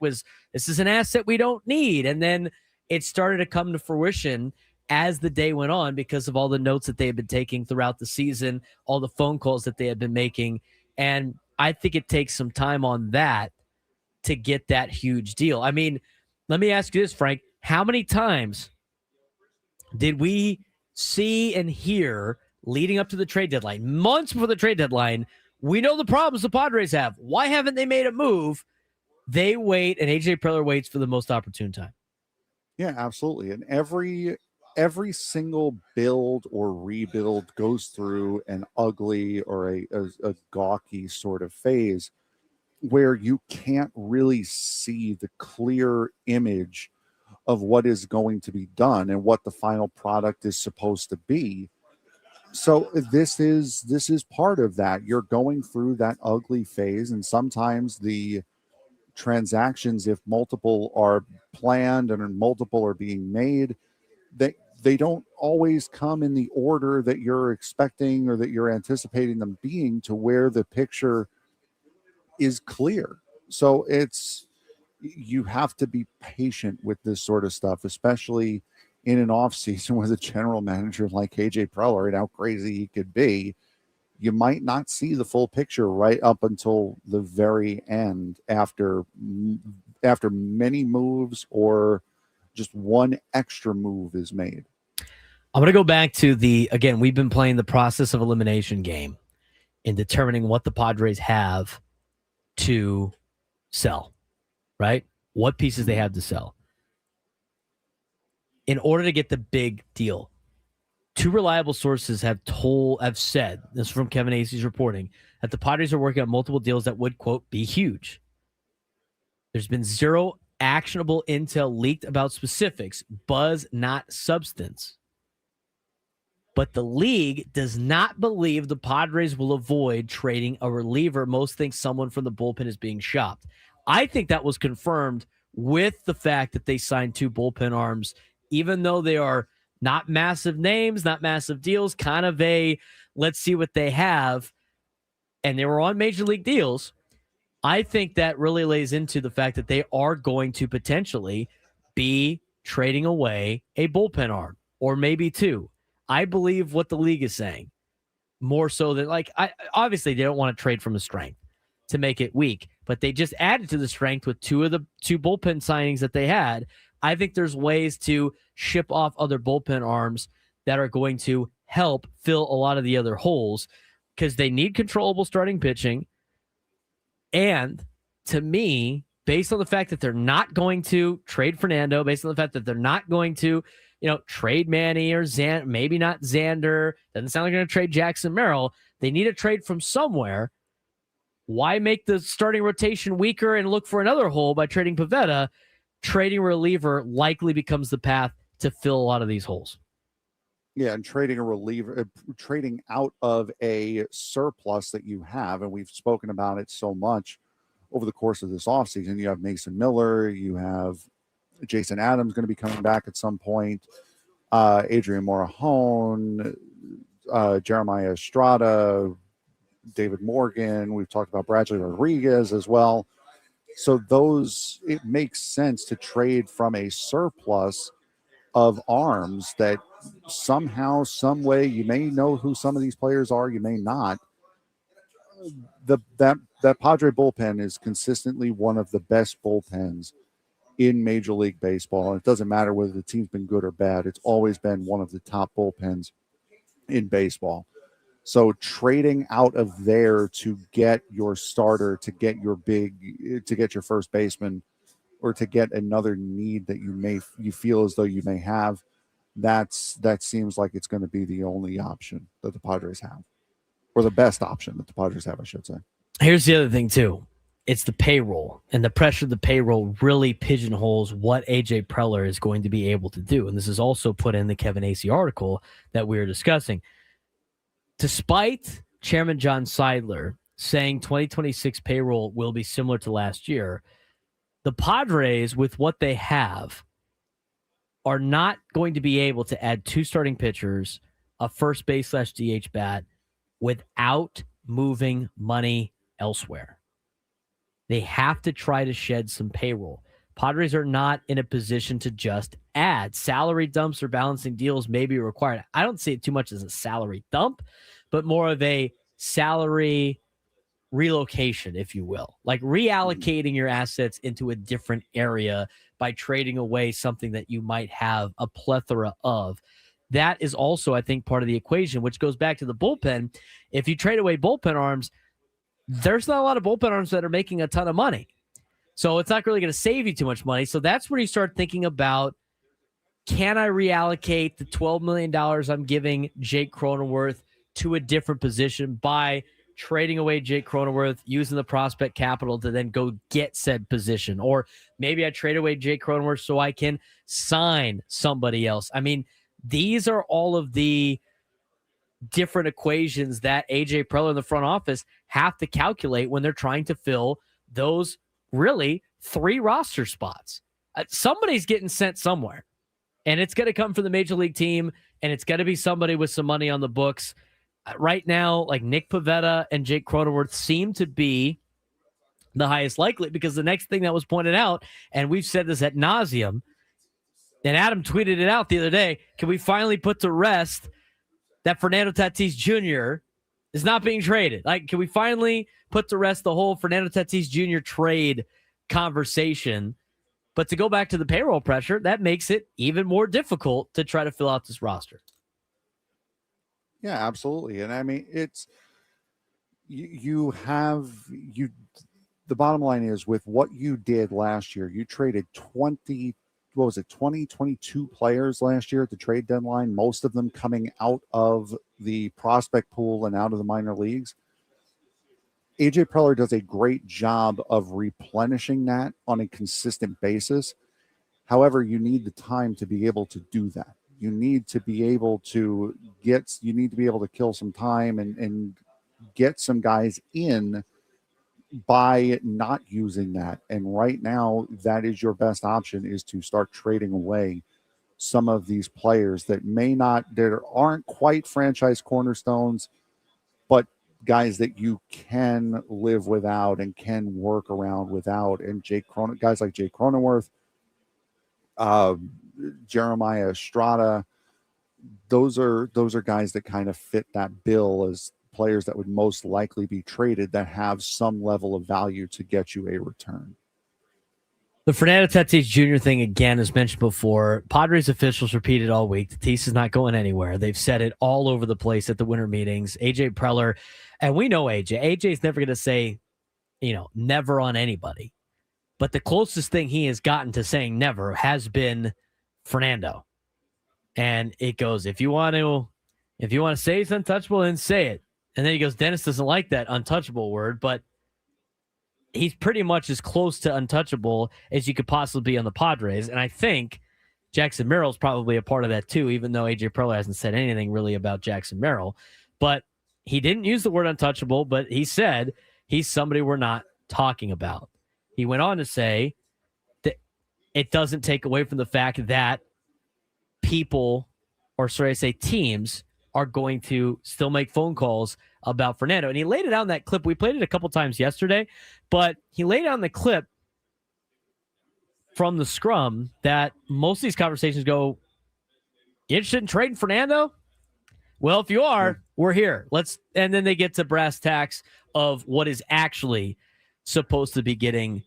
this is an asset we don't need. And then it started to come to fruition as the day went on because of all the notes that they had been taking throughout the season, all the phone calls that they had been making. And I think it takes some time on that to get that huge deal. I mean, let me ask you this, Frank. How many times did we see and hear leading up to the trade deadline, months before the trade deadline, we know the problems the Padres have. Why haven't they made a move? They wait, and A.J. Preller waits for the most opportune time. Yeah, absolutely. And every single build or rebuild goes through an ugly or a gawky sort of phase where you can't really see the clear image of what is going to be done and what the final product is supposed to be. So this is part of that. You're going through that ugly phase, and sometimes the transactions, if multiple are planned and multiple are being made, they don't always come in the order that you're expecting or that you're anticipating them being, to where the picture is clear. So you have to be patient with this sort of stuff, especially in an off season with a general manager like AJ Preller and how crazy he could be. You might not see the full picture right up until the very end, after many moves or just one extra move is made. I'm going to go back to again, we've been playing the process of elimination game in determining what the Padres have to sell, right? What pieces they have to sell. In order to get the big deal, two reliable sources have said, this is from Kevin Acey's reporting, that the Padres are working on multiple deals that would, quote, be huge. There's been zero actionable intel leaked about specifics, buzz, not substance. But the league does not believe the Padres will avoid trading a reliever. Most think someone from the bullpen is being shopped. I think that was confirmed with the fact that they signed two bullpen arms, even though they are not massive names, not massive deals, kind of let's see what they have. And they were on major league deals. I think that really lays into the fact that they are going to potentially be trading away a bullpen arm, or maybe two. I believe what the league is saying, more so than obviously they don't want to trade from a strength to make it weak, but they just added to the strength with two bullpen signings that they had. I think there's ways to ship off other bullpen arms that are going to help fill a lot of the other holes, because they need controllable starting pitching. And to me, based on the fact that they're not going to trade Fernando, based on the fact that they're not going to, trade Manny or maybe not Xander, doesn't sound like they're going to trade Jackson Merrill. They need a trade from somewhere. Why make the starting rotation weaker and look for another hole by trading Pivetta? Trading a reliever likely becomes the path to fill a lot of these holes. Yeah, and trading a reliever, trading out of a surplus that you have, and we've spoken about it so much over the course of this offseason. You have Mason Miller, you have Jason Adams going to be coming back at some point, Adrian Morejon, Jeremiah Estrada, David Morgan. We've talked about Bradley Rodriguez as well. So it makes sense to trade from a surplus of arms that somehow, some way, you may know who some of these players are, you may not. That Padre bullpen is consistently one of the best bullpens in Major League Baseball. It doesn't matter whether the team's been good or bad. It's always been one of the top bullpens in baseball. So trading out of there to get your starter, to get your first baseman, or to get another need that you feel as though you may have, that seems like it's going to be the only option that the Padres have, or the best option that the Padres have, I should say. Here's the other thing too. It's the payroll, and the pressure of the payroll really pigeonholes what AJ Preller is going to be able to do. And this is also put in the Kevin Acey article that we were discussing. Despite Chairman John Seidler saying 2026 payroll will be similar to last year, the Padres, with what they have, are not going to be able to add two starting pitchers, a first base / DH bat, without moving money elsewhere. They have to try to shed some payroll. Padres are not in a position to just add. Salary dumps or balancing deals may be required. I don't see it too much as a salary dump, but more of a salary relocation, if you will, like reallocating your assets into a different area by trading away something that you might have a plethora of. That is also, I think, part of the equation, which goes back to the bullpen. If you trade away bullpen arms, there's not a lot of bullpen arms that are making a ton of money. So it's not really going to save you too much money. So that's where you start thinking about, can I reallocate the $12 million I'm giving Jake Cronenworth to a different position by trading away Jake Cronenworth, using the prospect capital to then go get said position? Or maybe I trade away Jake Cronenworth so I can sign somebody else. I mean, these are all of the different equations that AJ Preller in the front office have to calculate when they're trying to fill those really 3 roster spots. Somebody's getting sent somewhere, and it's going to come from the major league team, and it's going to be somebody with some money on the books. Right now, like Nick Pivetta and Jake Cronenworth seem to be the highest likely, because the next thing that was pointed out, and we've said this ad nauseum, and Adam tweeted it out the other day, can we finally put to rest that Fernando Tatis Jr. is not being traded? Like, can we finally put to rest the whole Fernando Tatis Jr. trade conversation? But to go back to the payroll pressure, that makes it even more difficult to try to fill out this roster. Yeah, absolutely. And I mean, it's the bottom line is, with what you did last year, you traded 22 players last year at the trade deadline, most of them coming out of the prospect pool and out of the minor leagues. AJ Preller does a great job of replenishing that on a consistent basis. However, you need the time to be able to do that. You need to be able to kill some time and get some guys in by not using that. And right now, that is your best option, is to start trading away some of these players that aren't quite franchise cornerstones, but guys that you can live without and can work around without. And guys like Jake Cronenworth, Jeremiah Estrada, those are guys that kind of fit that bill as players that would most likely be traded, that have some level of value to get you a return. The Fernando Tatis Jr. thing, again, as mentioned before, Padres officials repeated all week, Tatis is not going anywhere. They've said it all over the place at the winter meetings. AJ Preller, and we know AJ's never going to say, never on anybody. But the closest thing he has gotten to saying never has been Fernando. And it goes, if you want to say it's untouchable, then say it. And then he goes, Dennis doesn't like that untouchable word, but he's pretty much as close to untouchable as you could possibly be on the Padres. And I think Jackson Merrill's probably a part of that too, even though AJ Preller hasn't said anything really about Jackson Merrill. But he didn't use the word untouchable, but he said he's somebody we're not talking about. He went on to say that it doesn't take away from the fact that teams are going to still make phone calls about Fernando. And he laid it out in that clip. We played it a couple times yesterday, but he laid out in the clip from the scrum that most of these conversations go, you interested in trading Fernando? Well, if you are, we're here. And then they get to brass tacks of what is actually supposed to be getting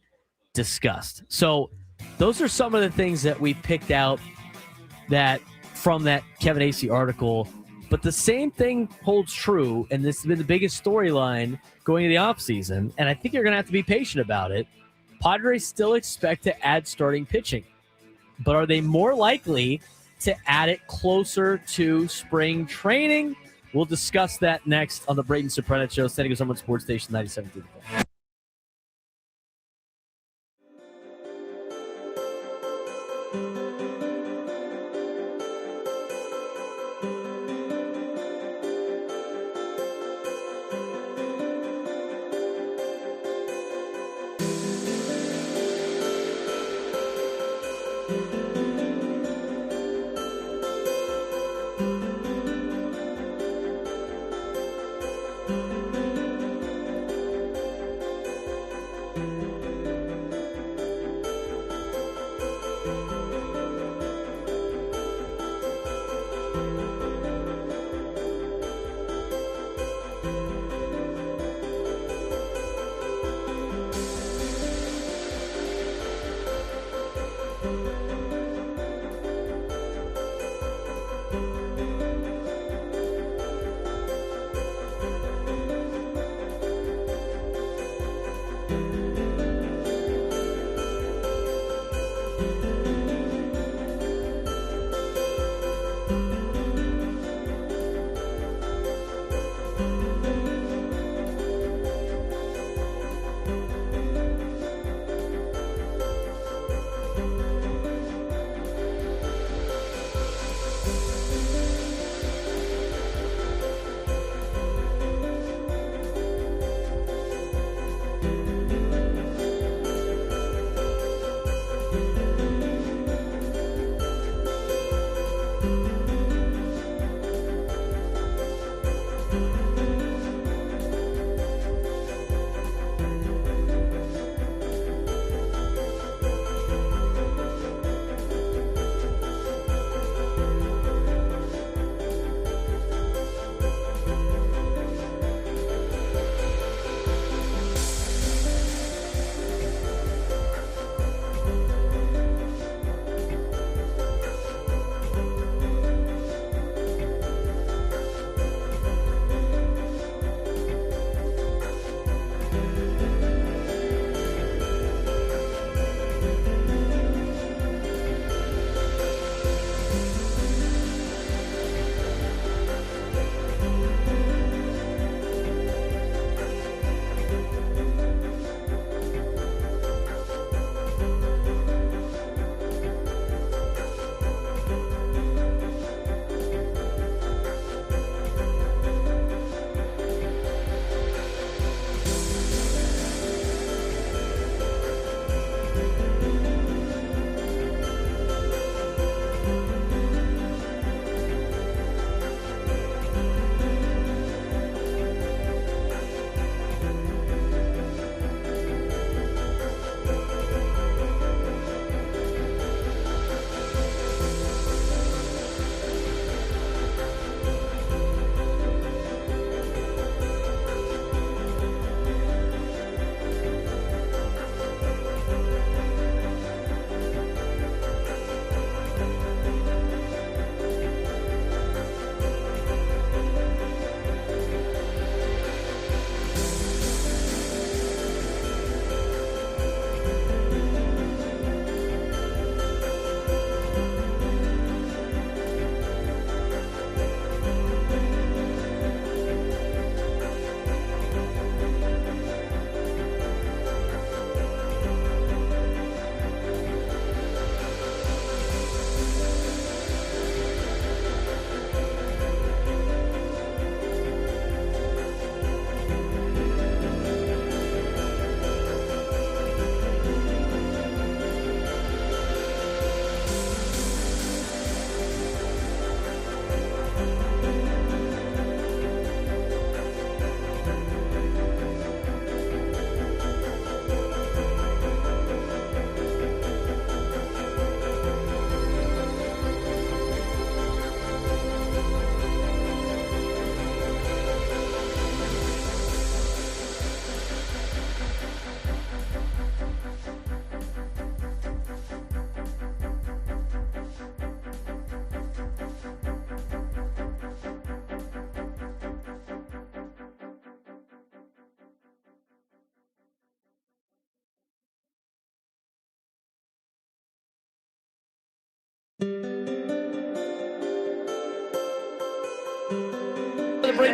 discussed. So those are some of the things that we picked out that from that Kevin Acee article. But the same thing holds true, and this has been the biggest storyline going into the offseason, and I think you're going to have to be patient about it. Padres still expect to add starting pitching, but are they more likely to add it closer to spring training? We'll discuss that next on the Braden Surprenant Show, San Diego Summer Sports Station 97.3.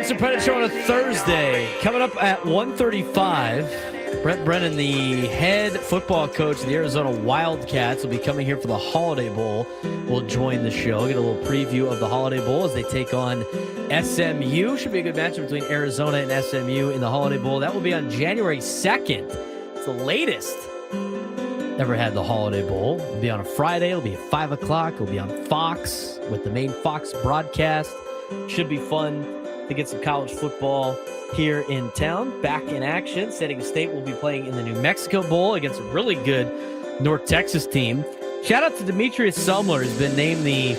Surprenant Show on a Thursday. Coming up at 1:35, Brent Brennan, the head football coach of the Arizona Wildcats, will be coming here for the Holiday Bowl. Will join the show. Get a little preview of the Holiday Bowl as they take on SMU. Should be a good matchup between Arizona and SMU in the Holiday Bowl. That will be on January 2nd. It's the latest ever had the Holiday Bowl. It'll be on a Friday. It'll be at 5 o'clock. It'll be on Fox with the main Fox broadcast. Should be fun to get some college football here in town. Back in action. San Diego State will be playing in the New Mexico Bowl against a really good North Texas team. Shout out to Demetrius Sumler, who's been named the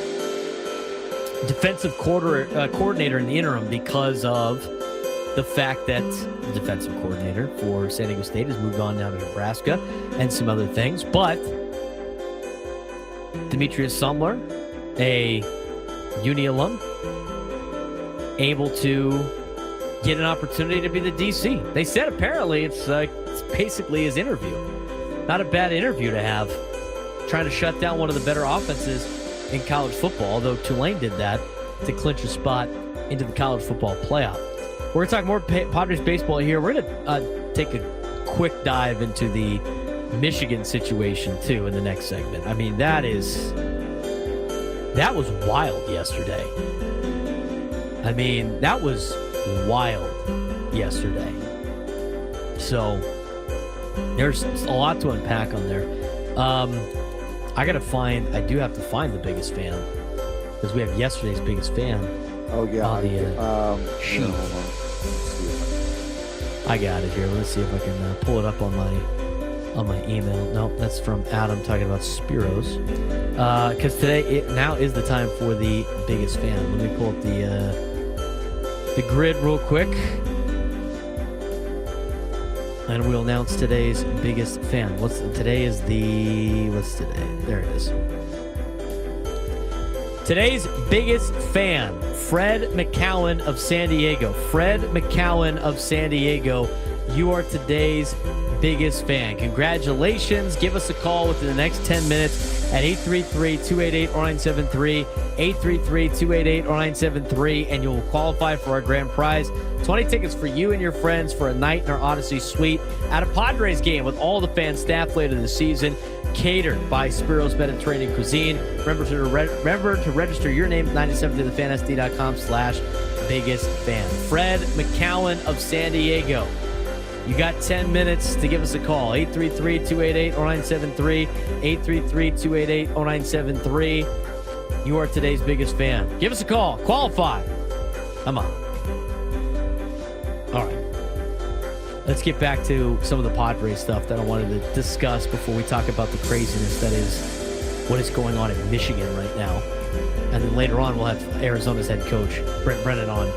defensive coordinator in the interim because of the fact that the defensive coordinator for San Diego State has moved on now to Nebraska and some other things. But Demetrius Sumler, a Uni alum, able to get an opportunity to be the DC. They said apparently it's basically his interview. Not a bad interview to have. Trying to shut down one of the better offenses in college football, although Tulane did that to clinch a spot into the college football playoff. We're going to talk more Padres baseball here. We're going to take a quick dive into the Michigan situation, too, in the next segment. I mean, that was wild yesterday. I mean, that was wild yesterday. So there's a lot to unpack on there. I do have to find the biggest fan because we have yesterday's biggest fan. Oh, yeah. On the sheet. I got it here. Let's see if I can pull it up on my email. Nope, that's from Adam talking about Spiros. Because today now is the time for the biggest fan. Let me pull up the grid real quick, and we'll announce today's biggest fan. What's today? There it is. Today's biggest fan, Fred McCowan of San Diego. Fred McCowan of San Diego, you are today's biggest fan. Congratulations. Give us a call within the next 10 minutes at 833-288-0973, 833-288-0973, and you will qualify for our grand prize. 20 tickets for you and your friends for a night in our Odyssey suite at a Padres game with all the fan staff later this season, catered by Spiros Mediterranean Cuisine. Remember to register your name at 97thefan.com/biggest fan. Fred McCowan of San Diego. You got 10 minutes to give us a call. 833-288-0973, 833-288-0973. You are today's biggest fan. Give us a call. Qualify. Come on. All right. Let's get back to some of the Padres stuff that I wanted to discuss before we talk about the craziness that is what is going on in Michigan right now. And then later on, we'll have Arizona's head coach, Brennan, on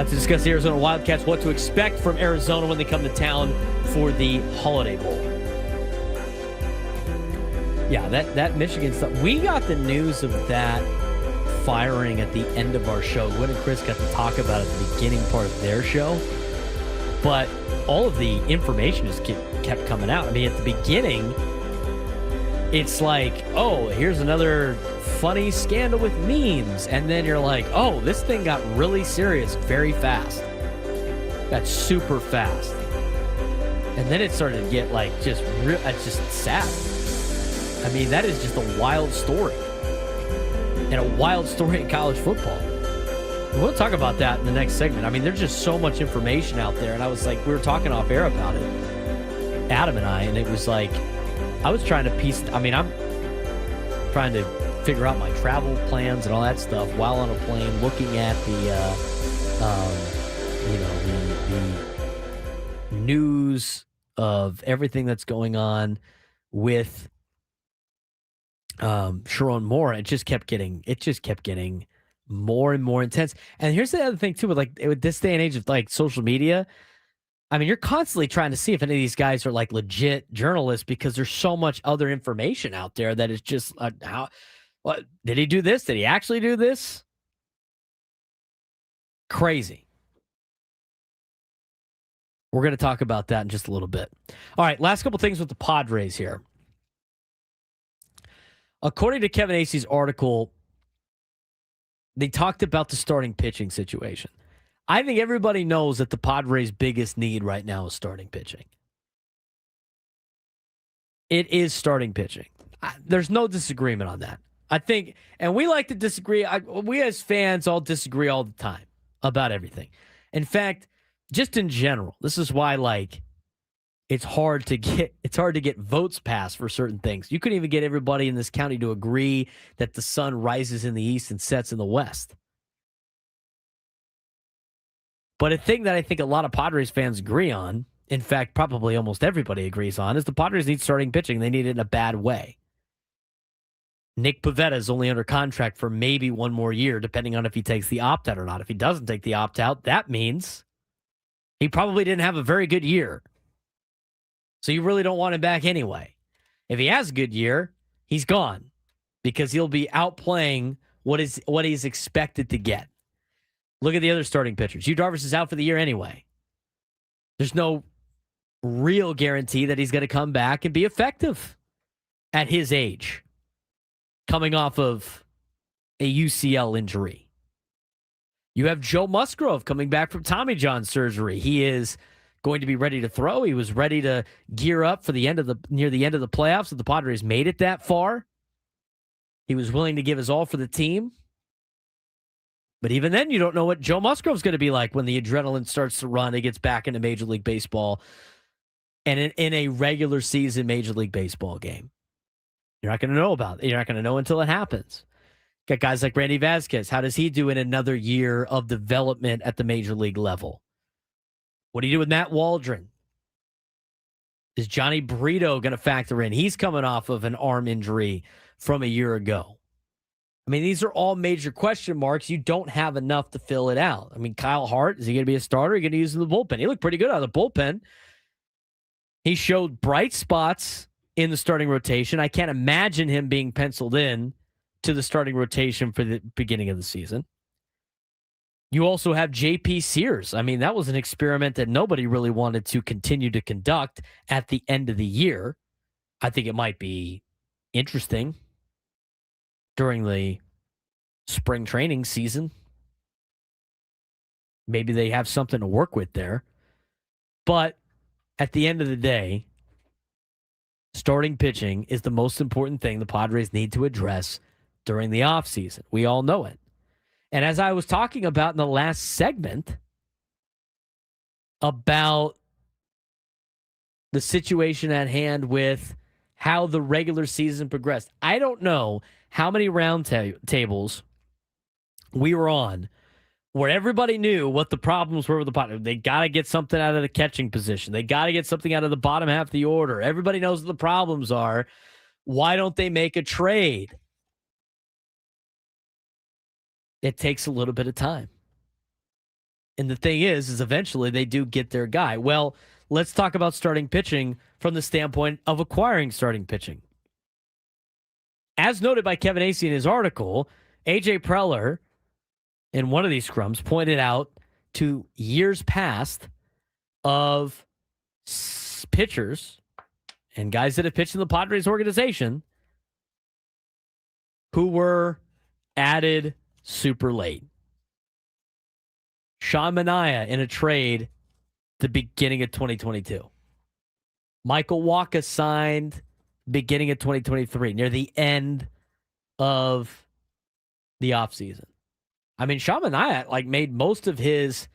to discuss the Arizona Wildcats, what to expect from Arizona when they come to town for the Holiday Bowl. Yeah, that Michigan stuff. We got the news of that firing at the end of our show. Gwen and Chris got to talk about it at the beginning part of their show. But all of the information just kept coming out. I mean, at the beginning, it's like, oh, here's another funny scandal with memes. And then you're like, oh, this thing got really serious very fast. Got super fast. And then it started to get like it's just sad. I mean, that is just a wild story. And a wild story in college football. We'll talk about that in the next segment. I mean, there's just so much information out there. And I was like, we were talking off air about it, Adam and I, and it was like, I was trying to I'm trying to figure out my travel plans and all that stuff while on a plane, looking at the news of everything that's going on with Sheronne Moore. It just kept getting more and more intense. And here's the other thing too, with this day and age of like social media, I mean, you're constantly trying to see if any of these guys are like legit journalists because there's so much other information out there that is just what did he do this? Did he actually do this? Crazy. We're going to talk about that in just a little bit. All right, last couple things with the Padres here. According to Kevin Acey's article, they talked about the starting pitching situation. I think everybody knows that the Padres' biggest need right now is starting pitching. It is starting pitching. There's no disagreement on that. I think, and we like to disagree. We as fans all disagree all the time about everything. In fact, just in general, this is why it's hard to get votes passed for certain things. You couldn't even get everybody in this county to agree that the sun rises in the east and sets in the west. But a thing that I think a lot of Padres fans agree on, in fact, probably almost everybody agrees on, is the Padres need starting pitching. They need it in a bad way. Nick Pivetta is only under contract for maybe one more year, depending on if he takes the opt-out or not. If he doesn't take the opt-out, that means he probably didn't have a very good year. So you really don't want him back anyway. If he has a good year, he's gone because he'll be outplaying what he's expected to get. Look at the other starting pitchers. Yu Darvish is out for the year anyway. There's no real guarantee that he's going to come back and be effective at his age, coming off of a UCL injury. You have Joe Musgrove coming back from Tommy John surgery. He is going to be ready to throw. He was ready to gear up for near the end of the playoffs. If the Padres made it that far, he was willing to give his all for the team. But even then, you don't know what Joe Musgrove's going to be like when the adrenaline starts to run. He gets back into Major League Baseball and in a regular season Major League Baseball game. You're not going to know about it. You're not going to know until it happens. Got guys like Randy Vasquez. How does he do in another year of development at the Major League level? What do you do with Matt Waldron? Is Johnny Brito going to factor in? He's coming off of an arm injury from a year ago. I mean, these are all major question marks. You don't have enough to fill it out. I mean, Kyle Hart, is he going to be a starter? Are you going to use him in the bullpen? He looked pretty good out of the bullpen. He showed bright spots in the starting rotation. I can't imagine him being penciled in to the starting rotation for the beginning of the season. You also have J.P. Sears. I mean, that was an experiment that nobody really wanted to continue to conduct at the end of the year. I think it might be interesting during the spring training season. Maybe they have something to work with there. But at the end of the day, starting pitching is the most important thing the Padres need to address during the offseason. We all know it. And as I was talking about in the last segment about the situation at hand with how the regular season progressed, I don't know how many round tables we were on where everybody knew what the problems were with the Padres. They got to get something out of the catching position. They got to get something out of the bottom half of the order. Everybody knows what the problems are. Why don't they make a trade? It takes a little bit of time. And the thing is eventually they do get their guy. Well, let's talk about starting pitching from the standpoint of acquiring starting pitching. As noted by Kevin Acey in his article, A.J. Preller in one of these scrums pointed out to years past of pitchers and guys that have pitched in the Padres organization who were added super late. Sean Manaea in a trade the beginning of 2022. Michael Wacha signed beginning of 2023, near the end of the offseason. I mean, Sean Manaea made most of his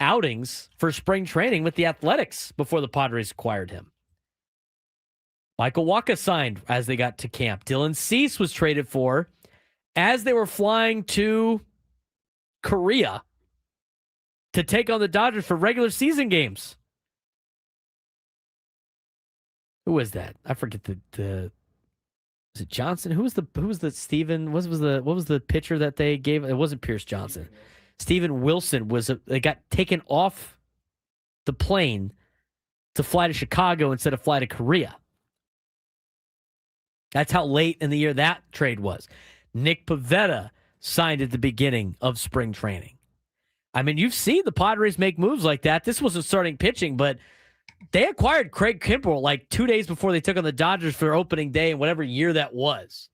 outings for spring training with the Athletics before the Padres acquired him. Michael Wacha signed as they got to camp. Dylan Cease was traded for as they were flying to Korea to take on the Dodgers for regular season games. Who was that? I forget the was it Johnson? Who was the Steven? What was the pitcher that they gave? It wasn't Pierce Johnson. Steven Wilson they got taken off the plane to fly to Chicago instead of fly to Korea. That's how late in the year that trade was. Nick Pivetta signed at the beginning of spring training. I mean, you've seen the Padres make moves like that. This wasn't starting pitching, but they acquired Craig Kimbrell 2 days before they took on the Dodgers for opening day in whatever year that was.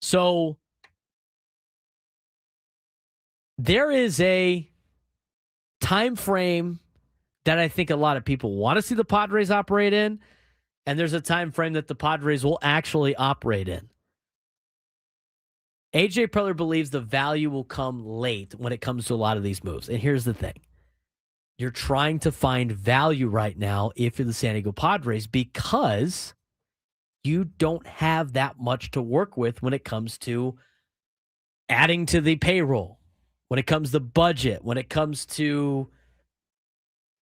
So there is a time frame that I think a lot of people want to see the Padres operate in, and there's a time frame that the Padres will actually operate in. AJ Preller believes the value will come late when it comes to a lot of these moves. And here's the thing. You're trying to find value right now if you're the San Diego Padres because you don't have that much to work with when it comes to adding to the payroll, when it comes to budget, when it comes to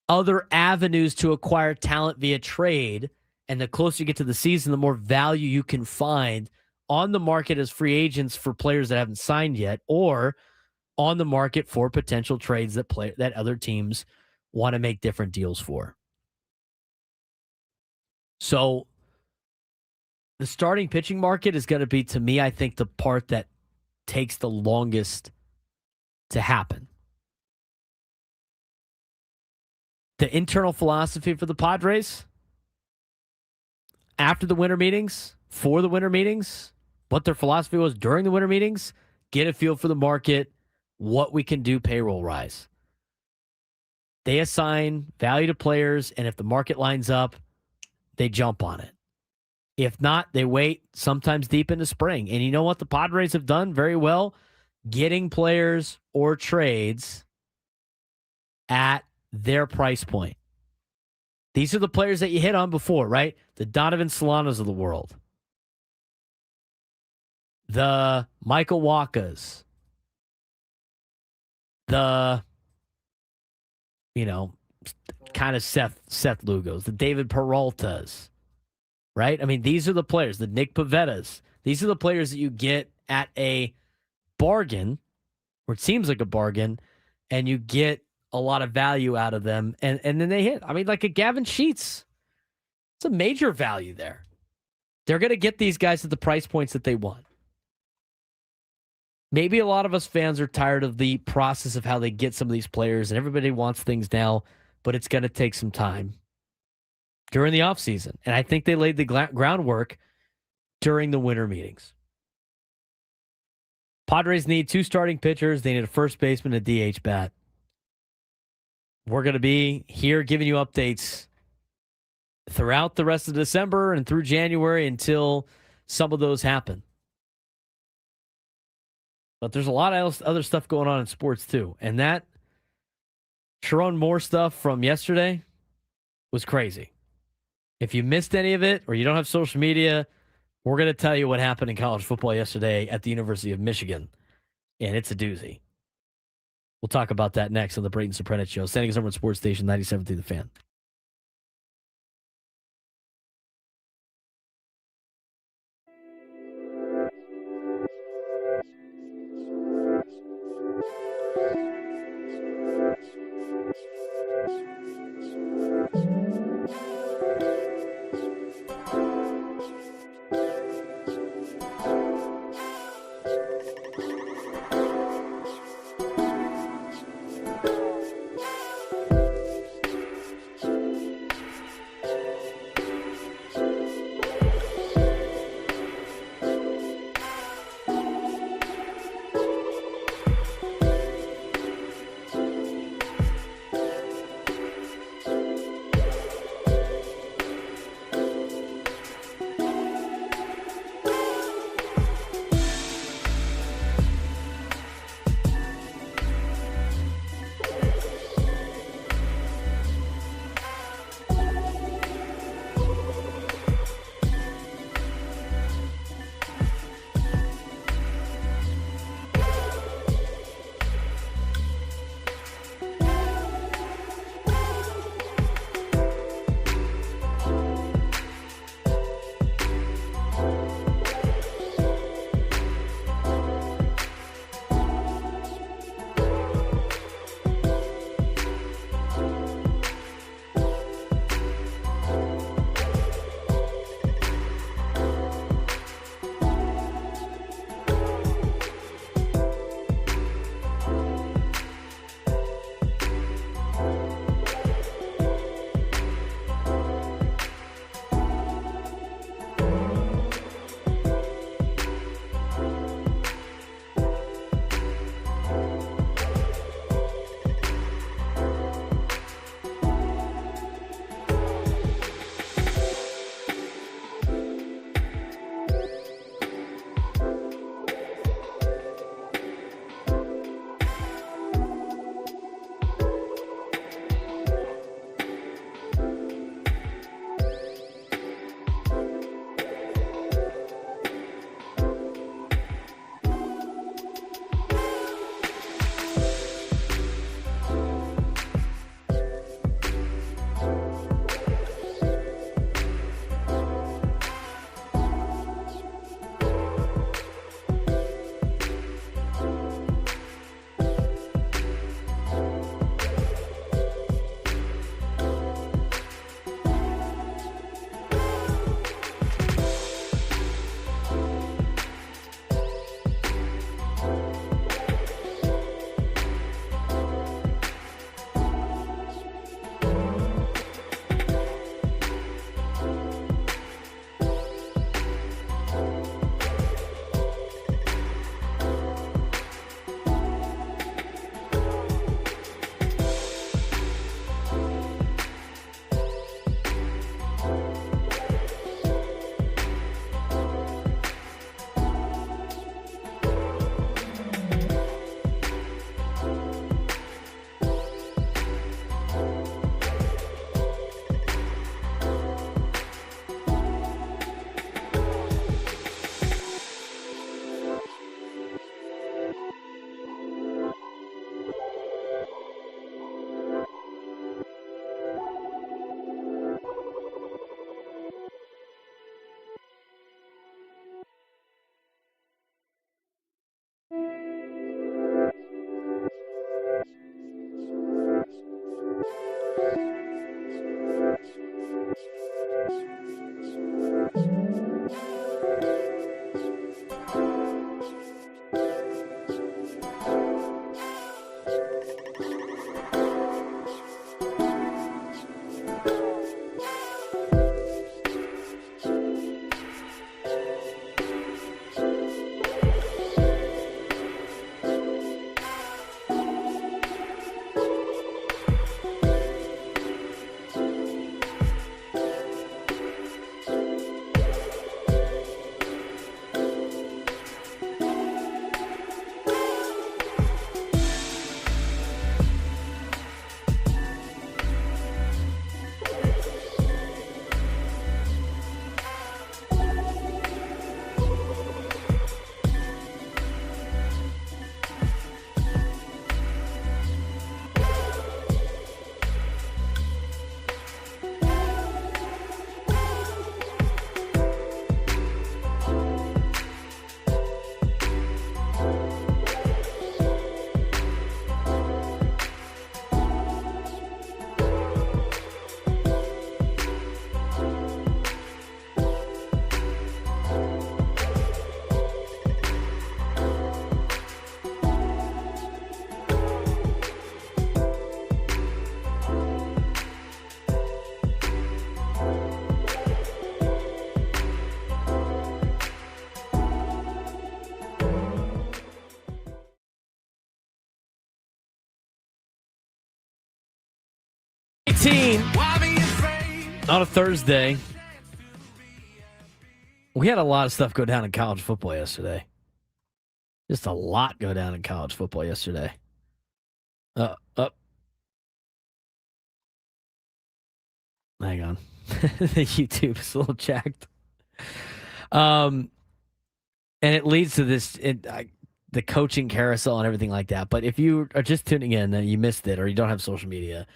other avenues to acquire talent via trade. And the closer you get to the season, the more value you can find on the market as free agents for players that haven't signed yet, or on the market for potential trades that other teams want to make different deals for. So the starting pitching market is going to be, to me, I think the part that takes the longest to happen. The internal philosophy for the Padres after the winter meetings, for the winter meetings, what their philosophy was during the winter meetings, get a feel for the market, what we can do payroll-wise. They assign value to players, and if the market lines up, they jump on it. If not, they wait sometimes deep into spring. And you know what the Padres have done very well? Getting players or trades at their price point. These are the players that you hit on before, right? The Donovan Solanos of the world. The Michael Wakas. The, kind of Seth Lugos. The David Peraltas. Right? I mean, these are the players. The Nick Pavettas. These are the players that you get at a bargain, or it seems like a bargain, and you get a lot of value out of them, and then they hit. I mean, like a Gavin Sheets. It's a major value there. They're going to get these guys at the price points that they want. Maybe a lot of us fans are tired of the process of how they get some of these players, and everybody wants things now, but it's going to take some time during the offseason. And I think they laid the groundwork during the winter meetings. Padres need 2 starting pitchers. They need a first baseman, a DH bat. We're going to be here giving you updates throughout the rest of December and through January until some of those happen. But there's a lot of other stuff going on in sports too. And that Sheronne Moore stuff from yesterday was crazy. If you missed any of it or you don't have social media, we're going to tell you what happened in college football yesterday at the University of Michigan. And it's a doozy. We'll talk about that next on the Braden Surprenant Show. Standing over at Sports Station 97.3 The Fan. 8:18 on a Thursday. We had a lot of stuff go down in college football yesterday. Just a lot go down in college football yesterday. Hang on. The YouTube is a little jacked. And it leads to this, the coaching carousel and everything like that. But if you are just tuning in and you missed it or you don't have social media,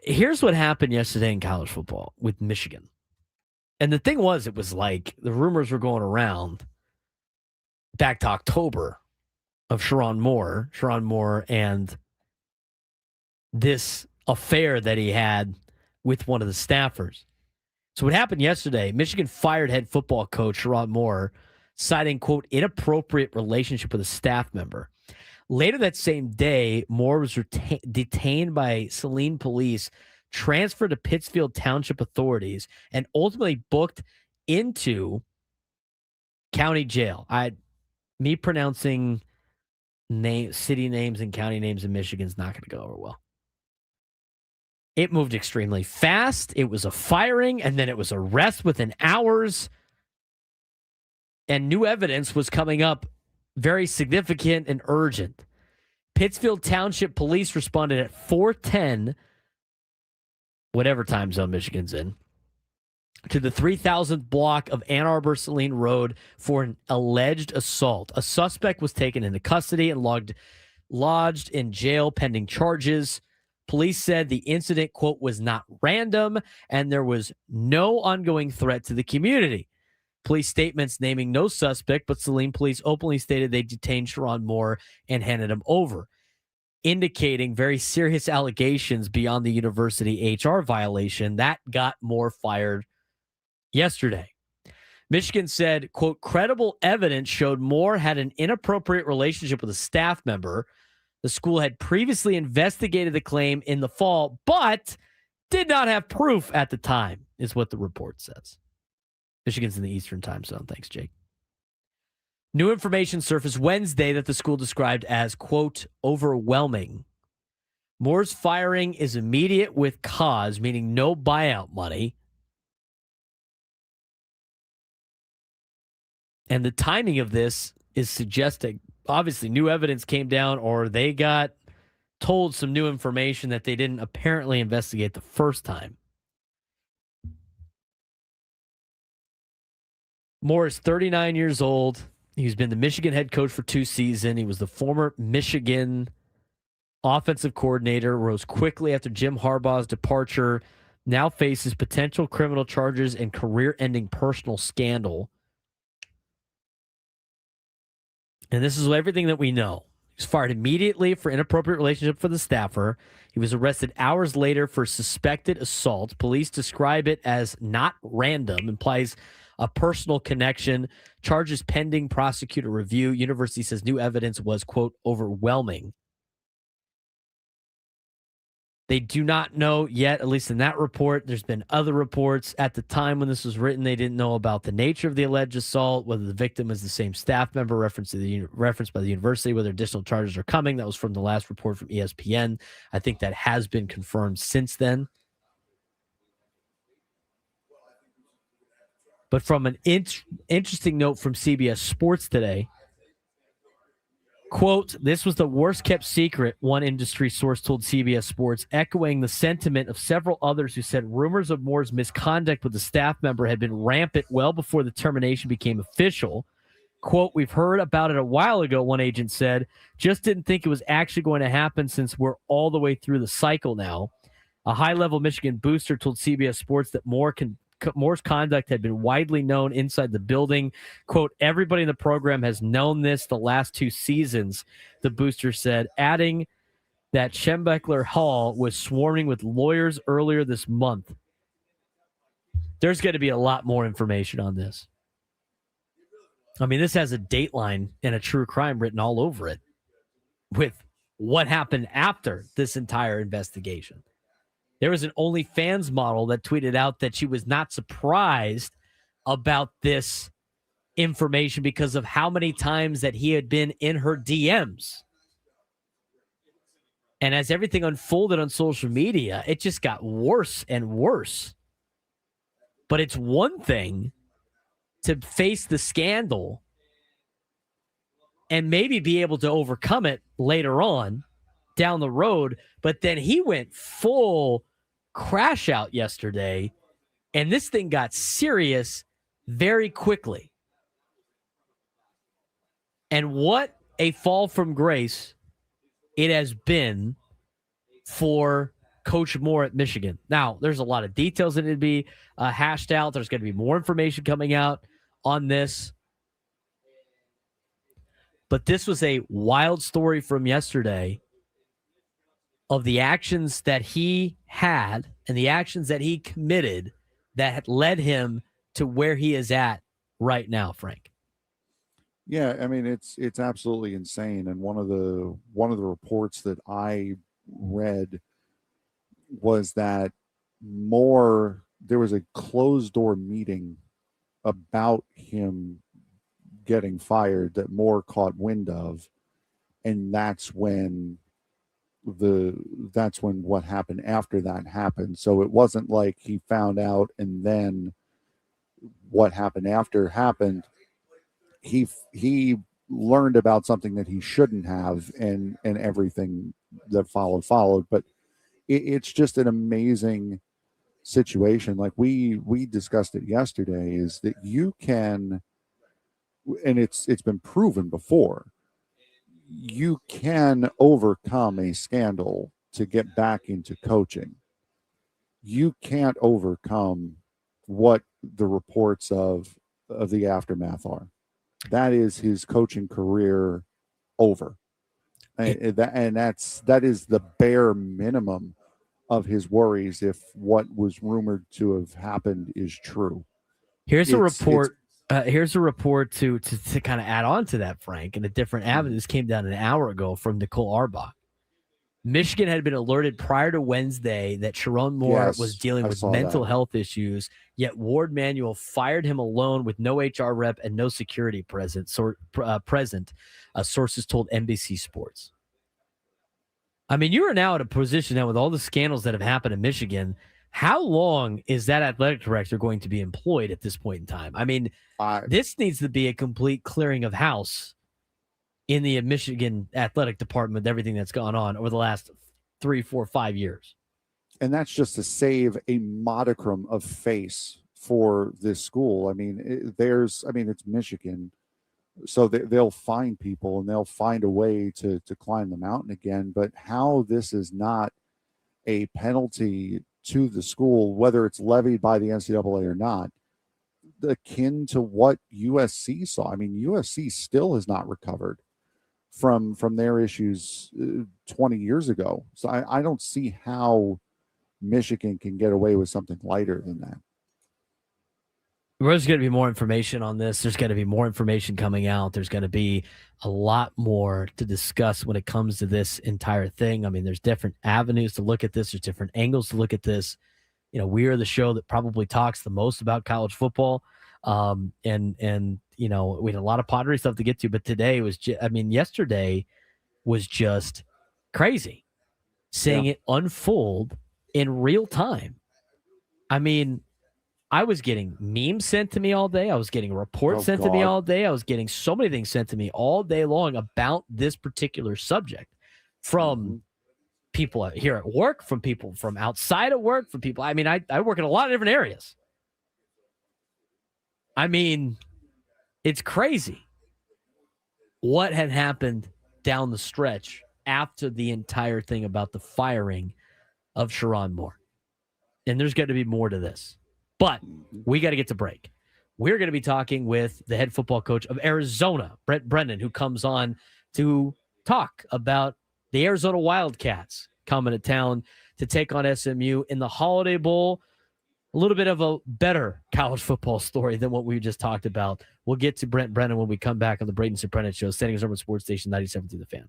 here's what happened yesterday in college football with Michigan. And the thing was, it was like the rumors were going around back to October of Sheronne Moore and this affair that he had with one of the staffers. So what happened yesterday, Michigan fired head football coach Sheronne Moore, citing, quote, inappropriate relationship with a staff member. Later that same day, Moore was detained by Saline police, transferred to Pittsfield Township authorities, and ultimately booked into county jail. Me pronouncing city names and county names in Michigan is not going to go over well. It moved extremely fast. It was a firing, and then it was arrest within hours. And new evidence was coming up, very significant and urgent. Pittsfield Township Police responded at 4:10, whatever time zone Michigan's in, to the 3000th block of Ann Arbor Saline Road for an alleged assault. A suspect was taken into custody and lodged in jail pending charges. Police said the incident, quote, was not random and there was no ongoing threat to the community. Police statements naming no suspect, but Saline police openly stated they detained Sheronne Moore and handed him over, indicating very serious allegations beyond the university HR violation that got Moore fired yesterday. Michigan said, quote, credible evidence showed Moore had an inappropriate relationship with a staff member. The school had previously investigated the claim in the fall, but did not have proof at the time, is what the report says. Michigan's in the Eastern time zone. Thanks, Jake. New information surfaced Wednesday that the school described as, quote, overwhelming. Moore's firing is immediate with cause, meaning no buyout money. And the timing of this is suggesting, obviously, new evidence came down or they got told some new information that they didn't apparently investigate the first time. Moore is 39 years old. He's been the Michigan head coach for 2 seasons. He was the former Michigan offensive coordinator, rose quickly after Jim Harbaugh's departure, now faces potential criminal charges and career-ending personal scandal. And this is everything that we know. He was fired immediately for inappropriate relationship with the staffer. He was arrested hours later for suspected assault. Police describe it as not random, implies a personal connection. Charges pending prosecutor review. University says new evidence was, quote, overwhelming. They do not know yet, at least in that report. There's been other reports. At the time when this was written, they didn't know about the nature of the alleged assault, whether the victim is the same staff member referenced by the university, whether additional charges are coming. That was from the last report from ESPN. I think that has been confirmed since then. But from an interesting note from CBS Sports today, quote, this was the worst kept secret, one industry source told CBS Sports, echoing the sentiment of several others who said rumors of Moore's misconduct with a staff member had been rampant well before the termination became official. Quote, we've heard about it a while ago, one agent said, just didn't think it was actually going to happen since we're all the way through the cycle now. A high-level Michigan booster told CBS Sports that Moore's conduct had been widely known inside the building. Quote, everybody in the program has known this the last 2 seasons, the booster said, adding that Schembechler Hall was swarming with lawyers earlier this month. There's going to be a lot more information on this. I mean, this has a dateline and a true crime written all over it with what happened after this entire investigation. There was an OnlyFans model that tweeted out that she was not surprised about this information because of how many times that he had been in her DMs. And as everything unfolded on social media, it just got worse and worse. But it's one thing to face the scandal and maybe be able to overcome it later on down the road. But then he went full crash out yesterday, and this thing got serious very quickly. And what a fall from grace it has been for Coach Moore at Michigan. Now, there's a lot of details that need to be hashed out. There's going to be more information coming out on this. But this was a wild story from yesterday of the actions that he had and the actions that he committed that led him to where he is at right now, Frank. Yeah, I mean it's absolutely insane. And one of the reports that I read was that there was a closed door meeting about him getting fired that Moore caught wind of, and that's when what happened after that happened. So it wasn't like he found out and then what happened after happened. He learned about something that he shouldn't have, and everything that followed. But it's just an amazing situation. Like we discussed it yesterday, is that you can, and it's been proven before, you can overcome a scandal to get back into coaching. You can't overcome what the reports of the aftermath are. That is his coaching career over. And that is the bare minimum of his worries if what was rumored to have happened is true. Here's a report to kind of add on to that, Frank, and a different avenue. This came down an hour ago from Nicole Arbach. Michigan had been alerted prior to Wednesday that Sheronne Moore was dealing with mental health issues, yet Ward Manuel fired him alone with no HR rep and no security present, sources told NBC Sports. I mean, you are now at a position now with all the scandals that have happened in Michigan. How long is that athletic director going to be employed at this point in time? I mean, this needs to be a complete clearing of house in the Michigan athletic department, everything that's gone on over the last 3, 4, 5 years. And that's just to save a modicum of face for this school. I mean, it's Michigan, so they'll find people and they'll find a way to climb the mountain again. But how this is not a penalty to the school, whether it's levied by the NCAA or not, akin to what USC saw. I mean, USC still has not recovered from their issues 20 years ago. So I don't see how Michigan can get away with something lighter than that. There's going to be more information on this. There's going to be more information coming out. There's going to be a lot more to discuss when it comes to this entire thing. I mean, there's different avenues to look at this. There's different angles to look at this. You know, we are the show that probably talks the most about college football. And you know, we had a lot of Padre stuff to get to, but today was yesterday was just crazy seeing it unfold in real time. I mean, I was getting memes sent to me all day. I was getting reports sent to me all day. I was getting so many things sent to me all day long about this particular subject from people here at work, from people from outside of work, from people. I mean, I work in a lot of different areas. I mean, it's crazy what had happened down the stretch after the entire thing about the firing of Sheronne Moore. And there's got to be more to this. But we got to get to break. We're going to be talking with the head football coach of Arizona, Brennan, who comes on to talk about the Arizona Wildcats coming to town to take on SMU in the Holiday Bowl. A little bit of a better college football story than what we just talked about. We'll get to Brennan when we come back on the Braden Surprenant Show, Standings Urban Sports Station 97.3 The Fan.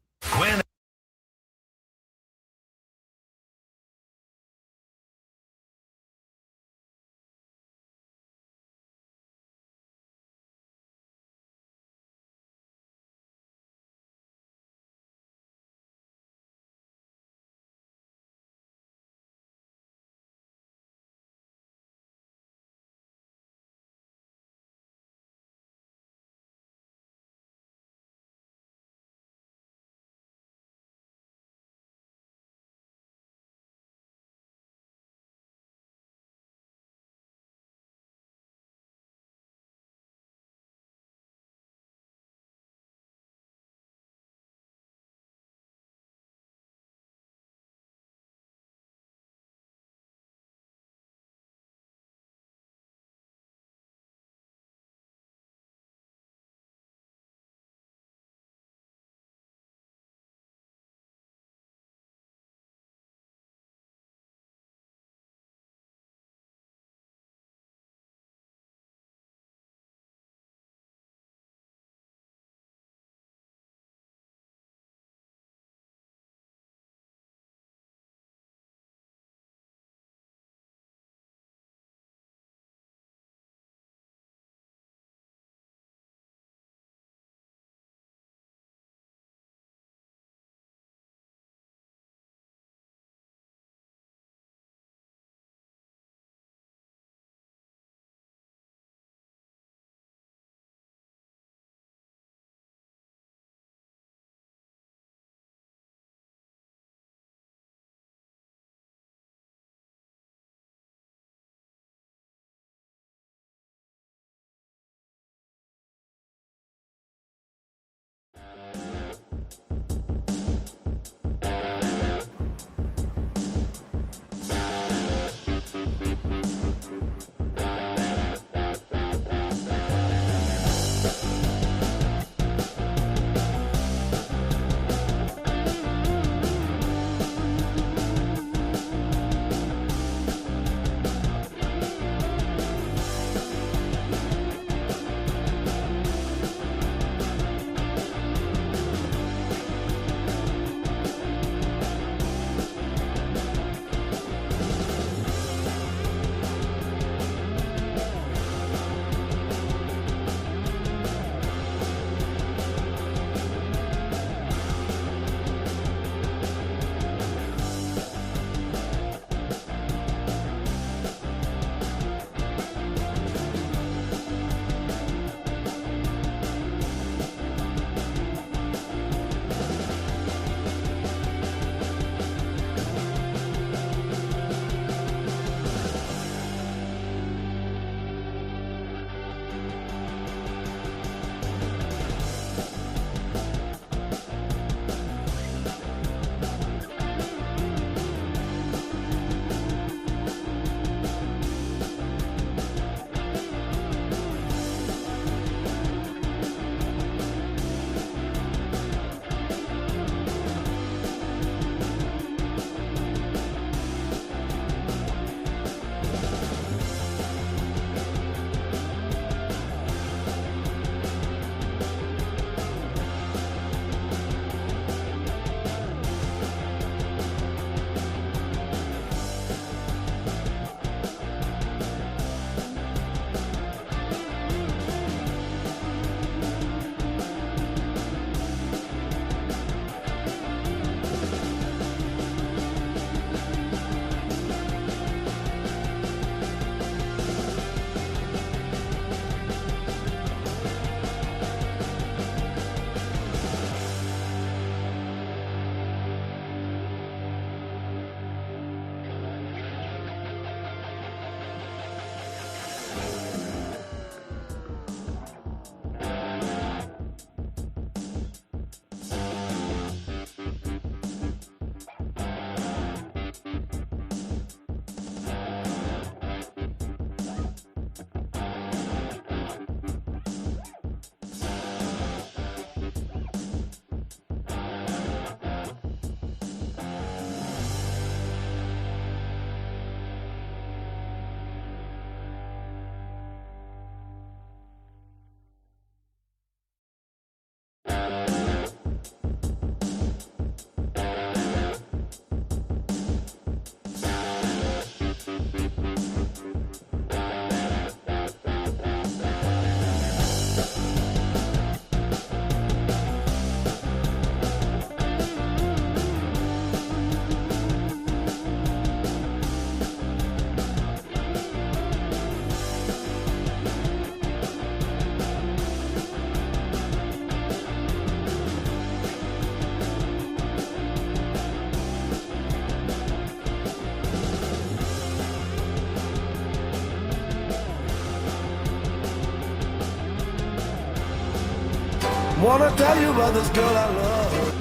Wanna tell you about this girl I love.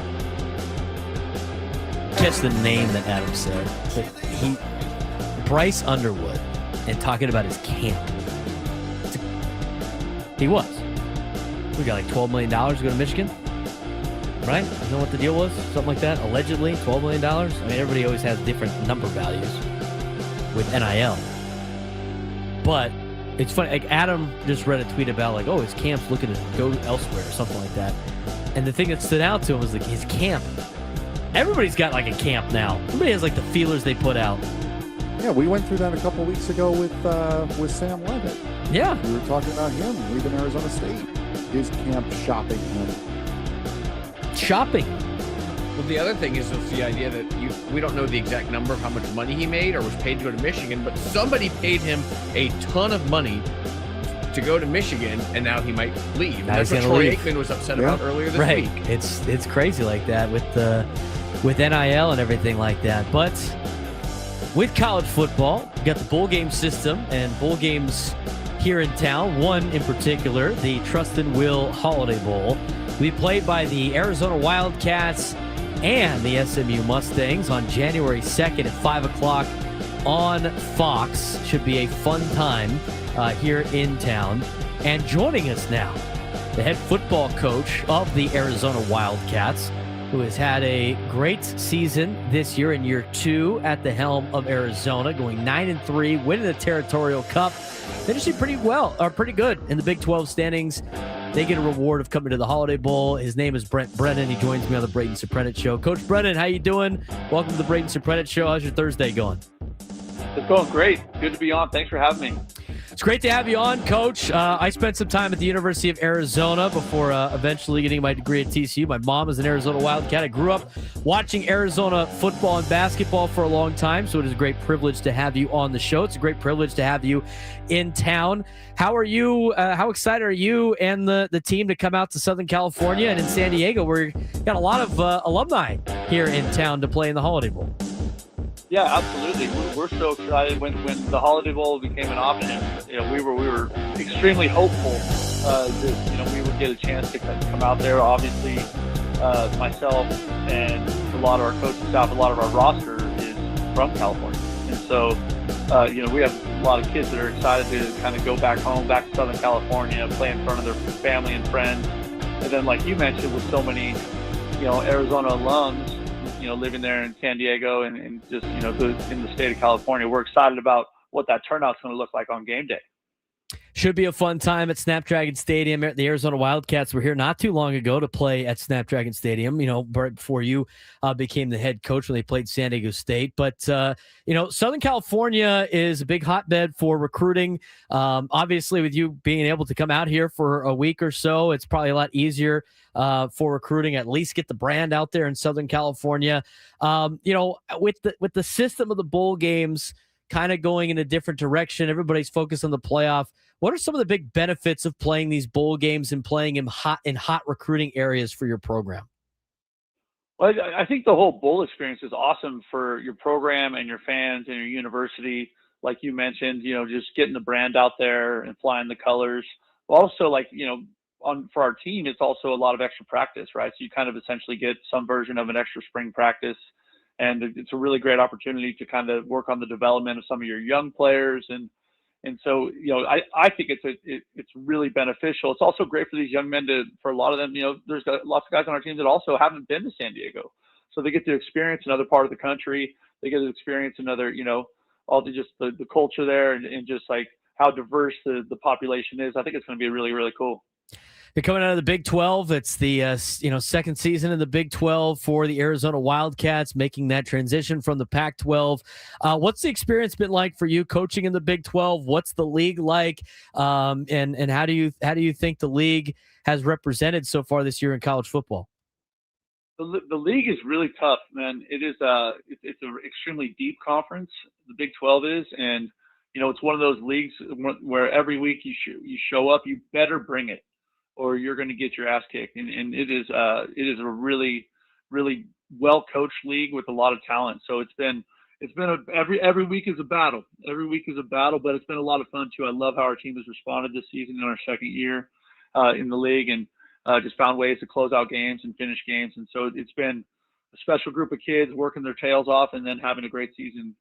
Catch the name that Adam said. But Bryce Underwood, and talking about his camp. He was. We got like $12 million to go to Michigan. Right? You know what the deal was? Something like that? Allegedly, $12 million? I mean, everybody always has different number values with NIL. But it's funny. Like, Adam just read a tweet about, like, oh, his camp's looking to go elsewhere or something like that. And the thing that stood out to him was, like, his camp. Everybody's got, like, a camp now. Everybody has, like, the feelers they put out. Yeah, we went through that a couple weeks ago with Sam Levitt. Yeah. We were talking about him leaving Arizona State. His camp shopping him. Shopping. Well, the other thing is the idea that we don't know the exact number of how much money he made or was paid to go to Michigan, but somebody paid him a ton of money to go to Michigan, and now he might leave. And that's what Troy Aikman was upset about earlier this week. It's crazy like that with NIL and everything like that. But with college football, you got the bowl game system and bowl games here in town. One in particular, the Trust and Will Holiday Bowl, will be played by the Arizona Wildcats and the SMU Mustangs on January 2nd at 5 o'clock on Fox. Should be a fun time here in town. And joining us now, the head football coach of the Arizona Wildcats, who has had a great season this year in year 2 at the helm of Arizona, going 9-3, winning the Territorial Cup, finishing pretty good in the Big 12 standings. They get a reward of coming to the Holiday Bowl. His name is Brent Brennan. He joins me on the Braden Surprenant Show. Coach Brennan, how you doing? Welcome to the Braden Surprenant Show. How's your Thursday going? It's going great. Good to be on. Thanks for having me. It's great to have you on, Coach. I spent some time at the University of Arizona before eventually getting my degree at TCU. My mom is an Arizona Wildcat. I grew up watching Arizona football and basketball for a long time, so it is a great privilege to have you on the show. It's a great privilege to have you in town. How are you? How excited are you and the team to come out to Southern California and in San Diego, where you got a lot of alumni here in town to play in the Holiday Bowl? Yeah, absolutely. We're so excited when the Holiday Bowl became an option. We were extremely hopeful that we would get a chance to come out there. Obviously, myself and a lot of our coaching staff, a lot of our roster is from California, and so we have a lot of kids that are excited to kind of go back home, back to Southern California, play in front of their family and friends, and then like you mentioned, with so many Arizona alums, living there in San Diego and just, in the state of California, we're excited about what that turnout's going to look like on game day. Should be a fun time at Snapdragon Stadium. The Arizona Wildcats were here not too long ago to play at Snapdragon Stadium, right before you became the head coach when they played San Diego State. But, Southern California is a big hotbed for recruiting. Obviously, with you being able to come out here for a week or so, it's probably a lot easier for recruiting, at least get the brand out there in Southern California. With the system of the bowl games kind of going in a different direction, everybody's focused on the playoff. What are some of the big benefits of playing these bowl games and playing in hot recruiting areas for your program? Well, I think the whole bowl experience is awesome for your program and your fans and your university. Like you mentioned, just getting the brand out there and flying the colors. Also, for our team, it's also a lot of extra practice, right? So you kind of essentially get some version of an extra spring practice, and it's a really great opportunity to kind of work on the development of some of your young players. And so, I think it's really beneficial. It's also great for these young men for a lot of them, there's lots of guys on our team that also haven't been to San Diego. So they get to experience another part of the country. They get to experience another, all the culture there and just like how diverse the population is. I think it's going to be really, really cool. You're coming out of the Big 12. It's the second season in the Big 12 for the Arizona Wildcats, making that transition from the Pac-12. What's the experience been like for you coaching in the Big 12? What's the league like? And how do you think the league has represented so far this year in college football? The league is really tough, man. It is it's an extremely deep conference. The Big 12 is, and it's one of those leagues where every week you show up, you better bring it, or you're going to get your ass kicked. And it is a really, really well coached league with a lot of talent. So it's been every week is a battle. Every week is a battle, but it's been a lot of fun too. I love how our team has responded this season in our second year in the league, and just found ways to close out games and finish games. And so it's been a special group of kids working their tails off and then having a great season,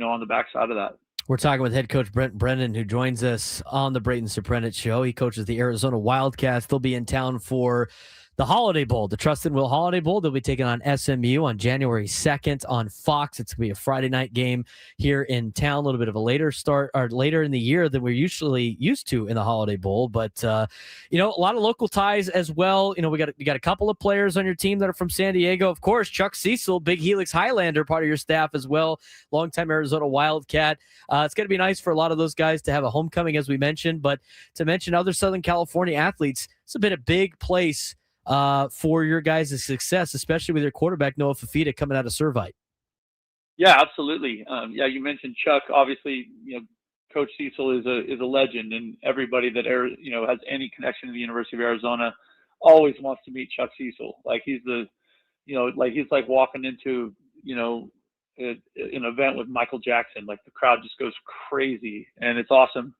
on the backside of that. We're talking with head coach Brent Brennan, who joins us on the Braden Surprenant show. He coaches the Arizona Wildcats. They'll be in town for the Holiday Bowl, the Trust and Will Holiday Bowl. They'll be taking on SMU on January 2nd on Fox. It's going to be a Friday night game here in town, a little bit of a later start or later in the year than we're usually used to in the Holiday Bowl. But, a lot of local ties as well. We got a couple of players on your team that are from San Diego. Of course, Chuck Cecil, big Helix Highlander, part of your staff as well, longtime Arizona Wildcat. It's going to be nice for a lot of those guys to have a homecoming, as we mentioned, but to mention other Southern California athletes, it's been a big place for your guys' success, especially with your quarterback, Noah Fafita, coming out of Servite. Yeah, absolutely. You mentioned Chuck. Obviously, Coach Cecil is a legend, and everybody that has any connection to the University of Arizona always wants to meet Chuck Cecil. Like he's he's like walking into an event with Michael Jackson. Like the crowd just goes crazy, and it's awesome.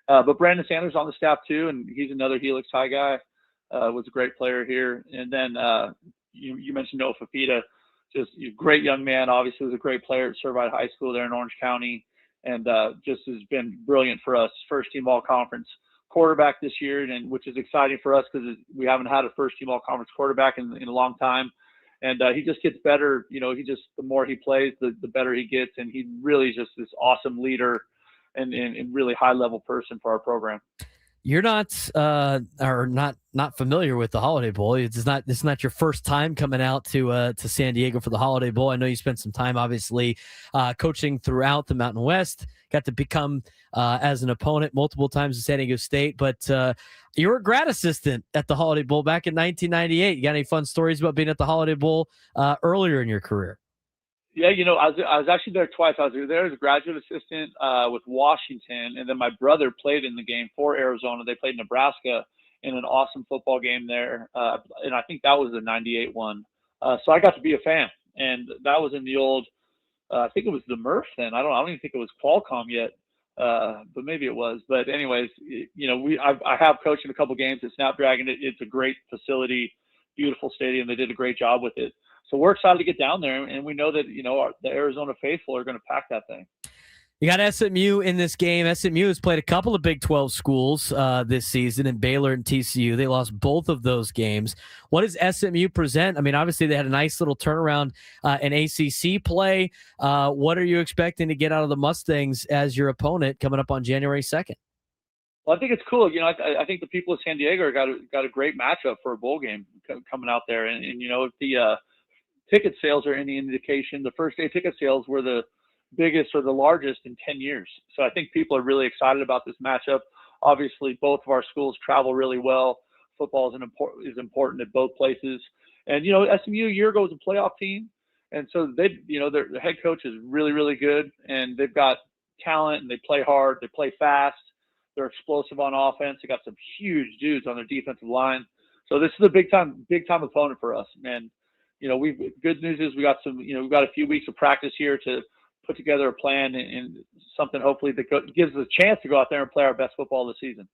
But Brandon Sanders on the staff too, and he's another Helix High guy. Was a great player here. And then you mentioned Noah Fafita, just a great young man. Obviously was a great player at Servite High School there in Orange County, and just has been brilliant for us. First team all conference quarterback this year, and which is exciting for us because we haven't had a first team all conference quarterback in a long time. And he just gets better. The more he plays, the better he gets. And he really is just this awesome leader and really high level person for our program. You're not familiar with the Holiday Bowl. It's not your first time coming out to San Diego for the Holiday Bowl. I know you spent some time, obviously, coaching throughout the Mountain West. Got to become as an opponent multiple times in San Diego State. But you were a grad assistant at the Holiday Bowl back in 1998. You got any fun stories about being at the Holiday Bowl earlier in your career? Yeah, I was actually there twice. I was there as a graduate assistant with Washington, and then my brother played in the game for Arizona. They played Nebraska in an awesome football game there, and I think that was the '98 one. So I got to be a fan, and that was in the old. I think it was the Murph then. I don't even think it was Qualcomm yet, but maybe it was. But anyways, I have coached in a couple games at Snapdragon. It's a great facility, beautiful stadium. They did a great job with it. So we're excited to get down there, and we know that, the Arizona faithful are going to pack that thing. You got SMU in this game. SMU has played a couple of Big 12 schools this season, in Baylor and TCU. They lost both of those games. What does SMU present? I mean, obviously they had a nice little turnaround in ACC play. What are you expecting to get out of the Mustangs as your opponent coming up on January 2nd? Well, I think it's cool. I think the people of San Diego got a great matchup for a bowl game coming out there. And if the ticket sales are any indication, the first day ticket sales were the biggest or the largest in 10 years. So I think people are really excited about this matchup. Obviously, both of our schools travel really well. Football is important at both places. And, SMU a year ago was a playoff team. And so their head coach is really, really good. And they've got talent, and they play hard. They play fast. They're explosive on offense. They got some huge dudes on their defensive line. So this is a big time opponent for us, man. Good news is we got we've got a few weeks of practice here to put together a plan and something hopefully that gives us a chance to go out there and play our best football this season.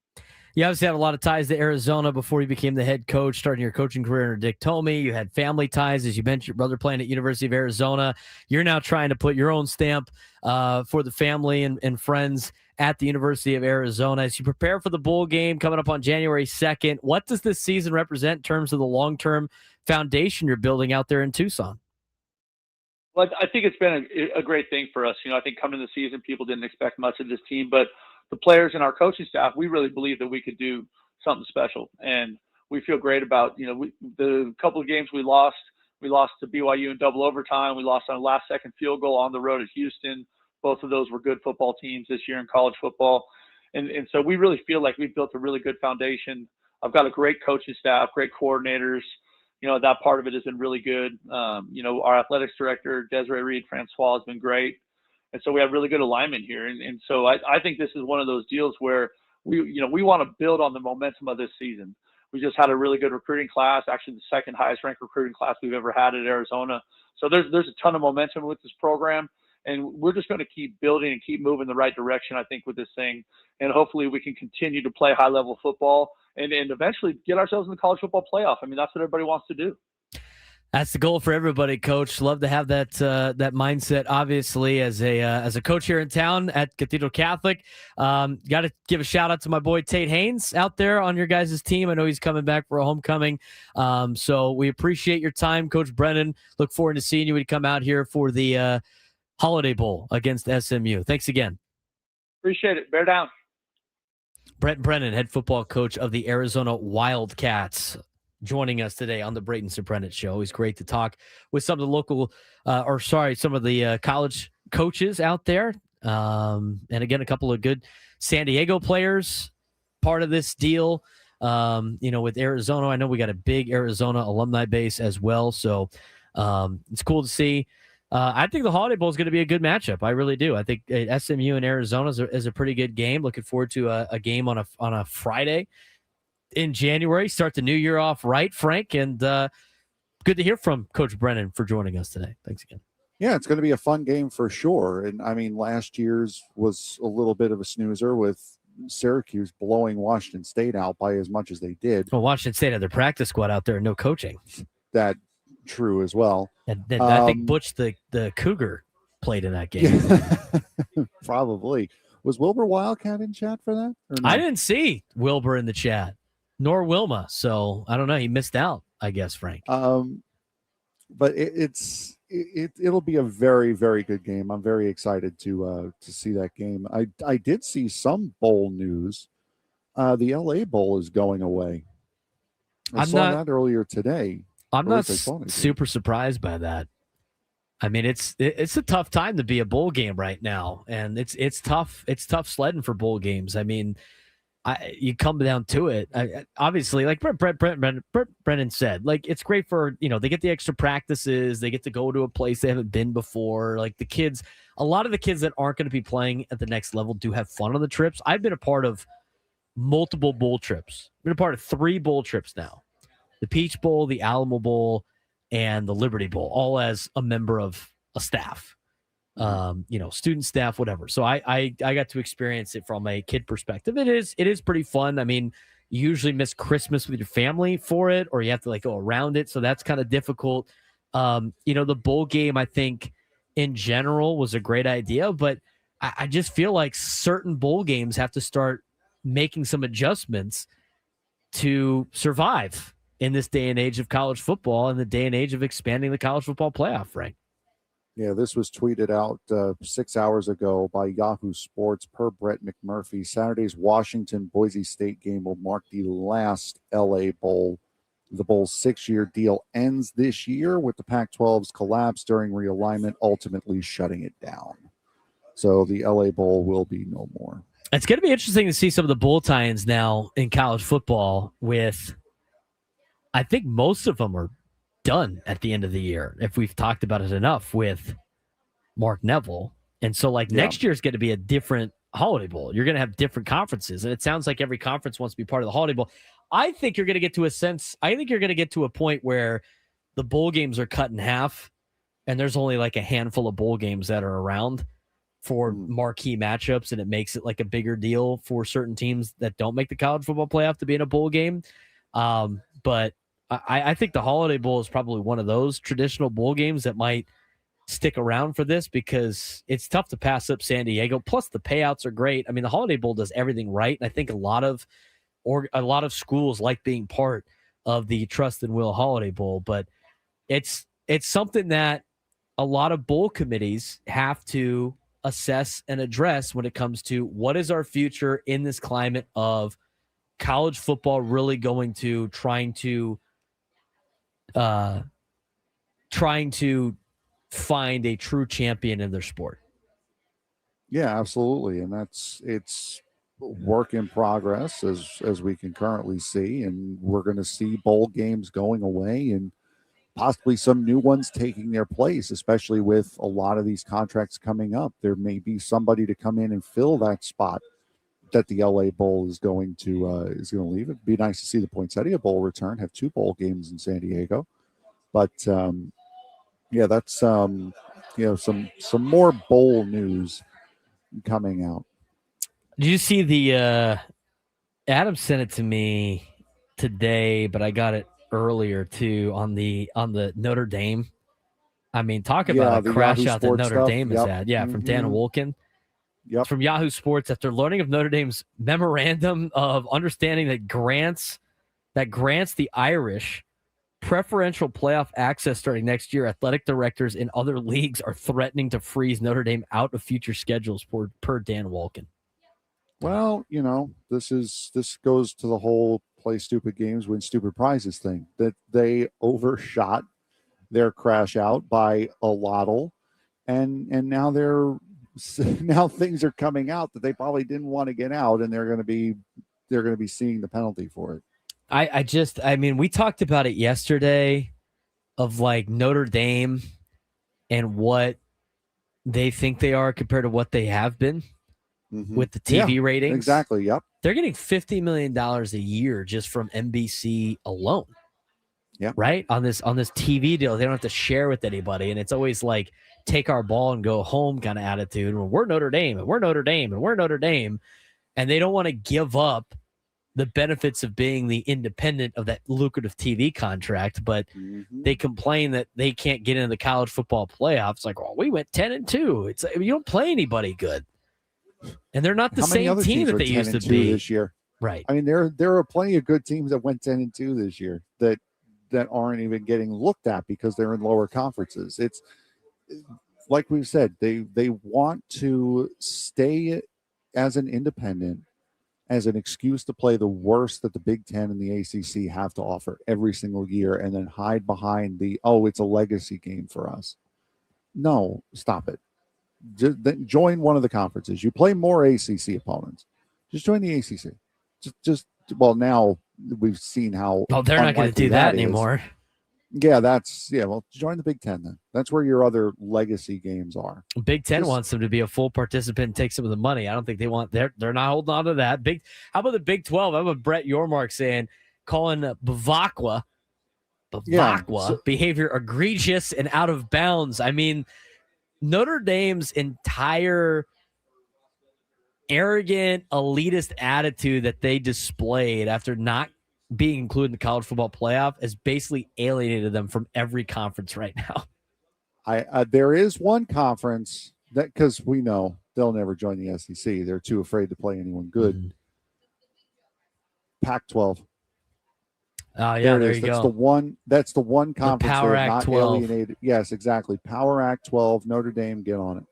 You obviously had a lot of ties to Arizona before you became the head coach, starting your coaching career under Dick Tomey. You had family ties, as you mentioned, your brother playing at University of Arizona. You're now trying to put your own stamp for the family and friends at the University of Arizona. As you prepare for the bowl game coming up on January 2nd, what does this season represent in terms of the long-term foundation you're building out there in Tucson? Well, I think it's been a great thing for us. I think coming into the season, people didn't expect much of this team, but the players and our coaching staff, we really believe that we could do something special. And we feel great about, the couple of games we lost to BYU in double overtime. We lost on a last second field goal on the road at Houston. Both of those were good football teams this year in college football. And so we really feel like we've built a really good foundation. I've got a great coaching staff, great coordinators. That part of it has been really good. Our athletics director, Desiree Reed-Francois, has been great. And so we have really good alignment here. And so I think this is one of those deals where we want to build on the momentum of this season. We just had a really good recruiting class, actually the second highest ranked recruiting class we've ever had at Arizona. So there's a ton of momentum with this program. And we're just going to keep building and keep moving the right direction, I think, with this thing. And hopefully we can continue to play high-level football and eventually get ourselves in the college football playoff. I mean, that's what everybody wants to do. That's the goal for everybody, Coach. Love to have that that mindset. Obviously, as a coach here in town at Cathedral Catholic, got to give a shout out to my boy Tate Haynes out there on your guys' team. I know he's coming back for a homecoming, so we appreciate your time, Coach Brennan. Look forward to seeing you when you come out here for the Holiday Bowl against SMU. Thanks again. Appreciate it. Bear down. Brennan, head football coach of the Arizona Wildcats, joining us today on the Braden Surprenant Show. Always great to talk with some of the local, some of the college coaches out there. And again, a couple of good San Diego players part of this deal. With Arizona, I know we got a big Arizona alumni base as well. So it's cool to see. I think the Holiday Bowl is going to be a good matchup. I really do. I think SMU and Arizona is a pretty good game. Looking forward to a game on a Friday in January. Start the new year off right, Frank, and good to hear from Coach Brennan for joining us today. Thanks again. Yeah, it's going to be a fun game for sure. And I mean, last year's was a little bit of a snoozer with Syracuse blowing Washington State out by as much as they did. Well, Washington State had their practice squad out there, no coaching. That true as well. And I think Butch the Cougar played in that game. Probably. Was Wilbur Wildcat in chat for that? Or no? I didn't see Wilbur in the chat, nor Wilma. So I don't know. He missed out, I guess, Frank. But it'll be a very, very good game. I'm very excited to see that game. I did see some bowl news. The LA Bowl is going away. I saw that earlier today. I'm not super surprised by that. I mean, it's a tough time to be a bowl game right now, and it's tough. It's tough sledding for bowl games. I mean, you come down to it. Obviously, like Brennan said, like it's great for they get the extra practices, they get to go to a place they haven't been before. Like the kids, a lot of the kids that aren't going to be playing at the next level do have fun on the trips. I've been a part of multiple bowl trips. I've been a part of 3 bowl trips now. The Peach Bowl, the Alamo Bowl, and the Liberty Bowl, all as a member of a staff, student staff, whatever. So I got to experience it from a kid perspective. It is pretty fun. I mean, you usually miss Christmas with your family for it, or you have to go around it. So that's kind of difficult. The bowl game, I think in general was a great idea, but I just feel like certain bowl games have to start making some adjustments to survive in this day and age of college football and the day and age of expanding the college football playoff, Frank. Yeah, this was tweeted out 6 hours ago by Yahoo Sports per Brett McMurphy. Saturday's Washington-Boise State game will mark the last LA Bowl. The Bowl's 6-year deal ends this year with the Pac-12's collapse during realignment, ultimately shutting it down. So the LA Bowl will be no more. It's going to be interesting to see some of the bowl tie-ins now in college football with – I think most of them are done at the end of the year, if we've talked about it enough with Mark Neville. And so next year is going to be a different Holiday Bowl. You're going to have different conferences. And it sounds like every conference wants to be part of the Holiday Bowl. I think you're going to get to a point where the bowl games are cut in half and there's only a handful of bowl games that are around for marquee matchups. And it makes it a bigger deal for certain teams that don't make the college football playoff to be in a bowl game. But I think the Holiday Bowl is probably one of those traditional bowl games that might stick around for this because it's tough to pass up San Diego. Plus, the payouts are great. I mean, the Holiday Bowl does everything right, and I think a lot of schools like being part of the Trust and Will Holiday Bowl. But it's something that a lot of bowl committees have to assess and address when it comes to what is our future in this climate of college football really going to trying to find a true champion in their sport. Yeah, absolutely. And it's work in progress as we can currently see. And we're going to see bowl games going away and possibly some new ones taking their place, especially with a lot of these contracts coming up. There may be somebody to come in and fill that spot that the LA Bowl is going to leave. It'd be nice to see the Poinsettia Bowl return, have 2 bowl games in San Diego. But that's some more bowl news coming out. Did you see the Adam sent it to me today, but I got it earlier too on the Notre Dame. I mean, talk about a crash Yahoo out that Sports Notre stuff. Dame has Yep. had. Yeah, from Dan Wolken. Yep. It's from Yahoo Sports. After learning of Notre Dame's memorandum of understanding that grants the Irish preferential playoff access starting next year, athletic directors in other leagues are threatening to freeze Notre Dame out of future schedules per Dan Wolken. Well, this goes to the whole play stupid games, win stupid prizes thing, that they overshot their crash out by a lottle, and now now things are coming out that they probably didn't want to get out, and they're going to be seeing the penalty for it. I mean, we talked about it yesterday of like Notre Dame and what they think they are compared to what they have been with the TV ratings. Exactly. Yep. They're getting $50 million a year just from NBC alone. Yeah. Right. On this TV deal, they don't have to share with anybody. And it's always like take our ball and go home kind of attitude. Well, we're Notre Dame and we're Notre Dame and we're Notre Dame. And they don't want to give up the benefits of being the independent of that lucrative TV contract, but they complain that they can't get into the college football playoffs. Like, well, we went 10-2. It's you don't play anybody good, and they're not the same team that they used to be this year. Right. I mean, there are plenty of good teams that went 10-2 this year that aren't even getting looked at because they're in lower conferences. It's like we've said, they want to stay as an independent, as an excuse to play the worst that the Big Ten and the ACC have to offer every single year, and then hide behind it's a legacy game for us. No, stop it. Join one of the conferences. You play more ACC opponents. Just join the ACC. Now we've seen how. Oh, they're not going to do that anymore. Yeah, well, join the Big Ten then. That's where your other legacy games are. Big Ten wants them to be a full participant and take some of the money. I don't think they want. They're not holding on to that. How about the Big 12? How about Brett Yormark calling Bavacqua behavior egregious and out of bounds? I mean, Notre Dame's entire arrogant, elitist attitude that they displayed after not being included in the college football playoff has basically alienated them from every conference right now. There is one conference that, because we know they'll never join the SEC. They're too afraid to play anyone good. Pac-12. Oh yeah, there you go. That's the one conference the Power Act not 12. Alienated. Yes, exactly. Power Act 12. Notre Dame, get on it.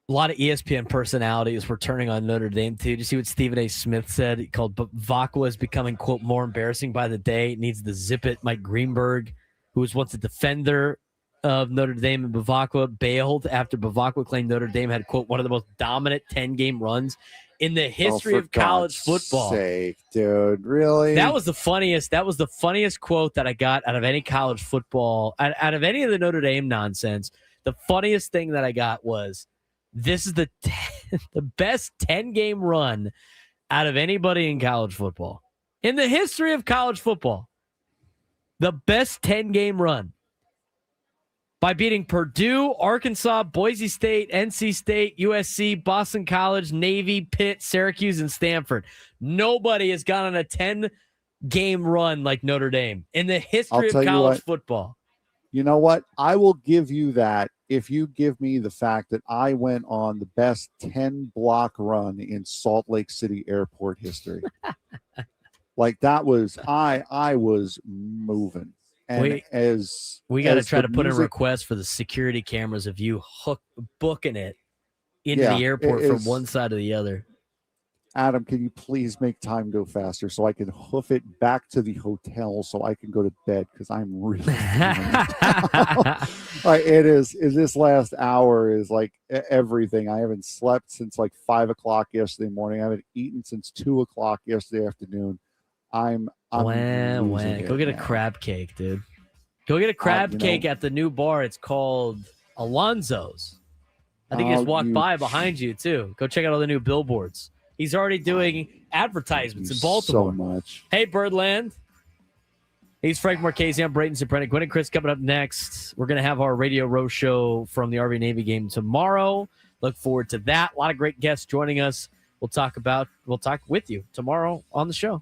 A lot of ESPN personalities were turning on Notre Dame, too. Did you see what Stephen A. Smith said? He called Bavacqua is becoming, quote, more embarrassing by the day. It needs to zip it. Mike Greenberg, who was once a defender of Notre Dame, and Bavacqua bailed after Bavacqua claimed Notre Dame had, quote, one of the most dominant 10-game runs in the history of college football. Sake, dude, really? That was the funniest quote that I got out of any college football, out of any of the Notre Dame nonsense. The funniest thing that I got was, this is the best 10-game run out of anybody in college football. In the history of college football, the best 10-game run by beating Purdue, Arkansas, Boise State, NC State, USC, Boston College, Navy, Pitt, Syracuse, and Stanford. Nobody has gone on a 10-game run like Notre Dame in the history of college football. You know what? I will give you that if you give me the fact that I went on the best 10-block run in Salt Lake City airport history. Like that was, I was moving. And we got to try to put in a request for the security cameras of you booking it into the airport from one side to the other. Adam, can you please make time go faster so I can hoof it back to the hotel so I can go to bed because I'm really like it is this last hour is like everything. I haven't slept since like 5 o'clock yesterday morning. I haven't eaten since 2 o'clock yesterday afternoon. I'm Go get a crab cake, dude. Go get a crab cake at the new bar. It's called Alonzo's. I think you just walked by behind you too. Go check out all the new billboards. He's already doing advertisements in Baltimore. So much. Hey, Birdland. He's Frank Marchese. I'm Braden Surprenant. Gwen and Chris coming up next. We're going to have our Radio Row show from the Army Navy game tomorrow. Look forward to that. A lot of great guests joining us. We'll talk with you tomorrow on the show.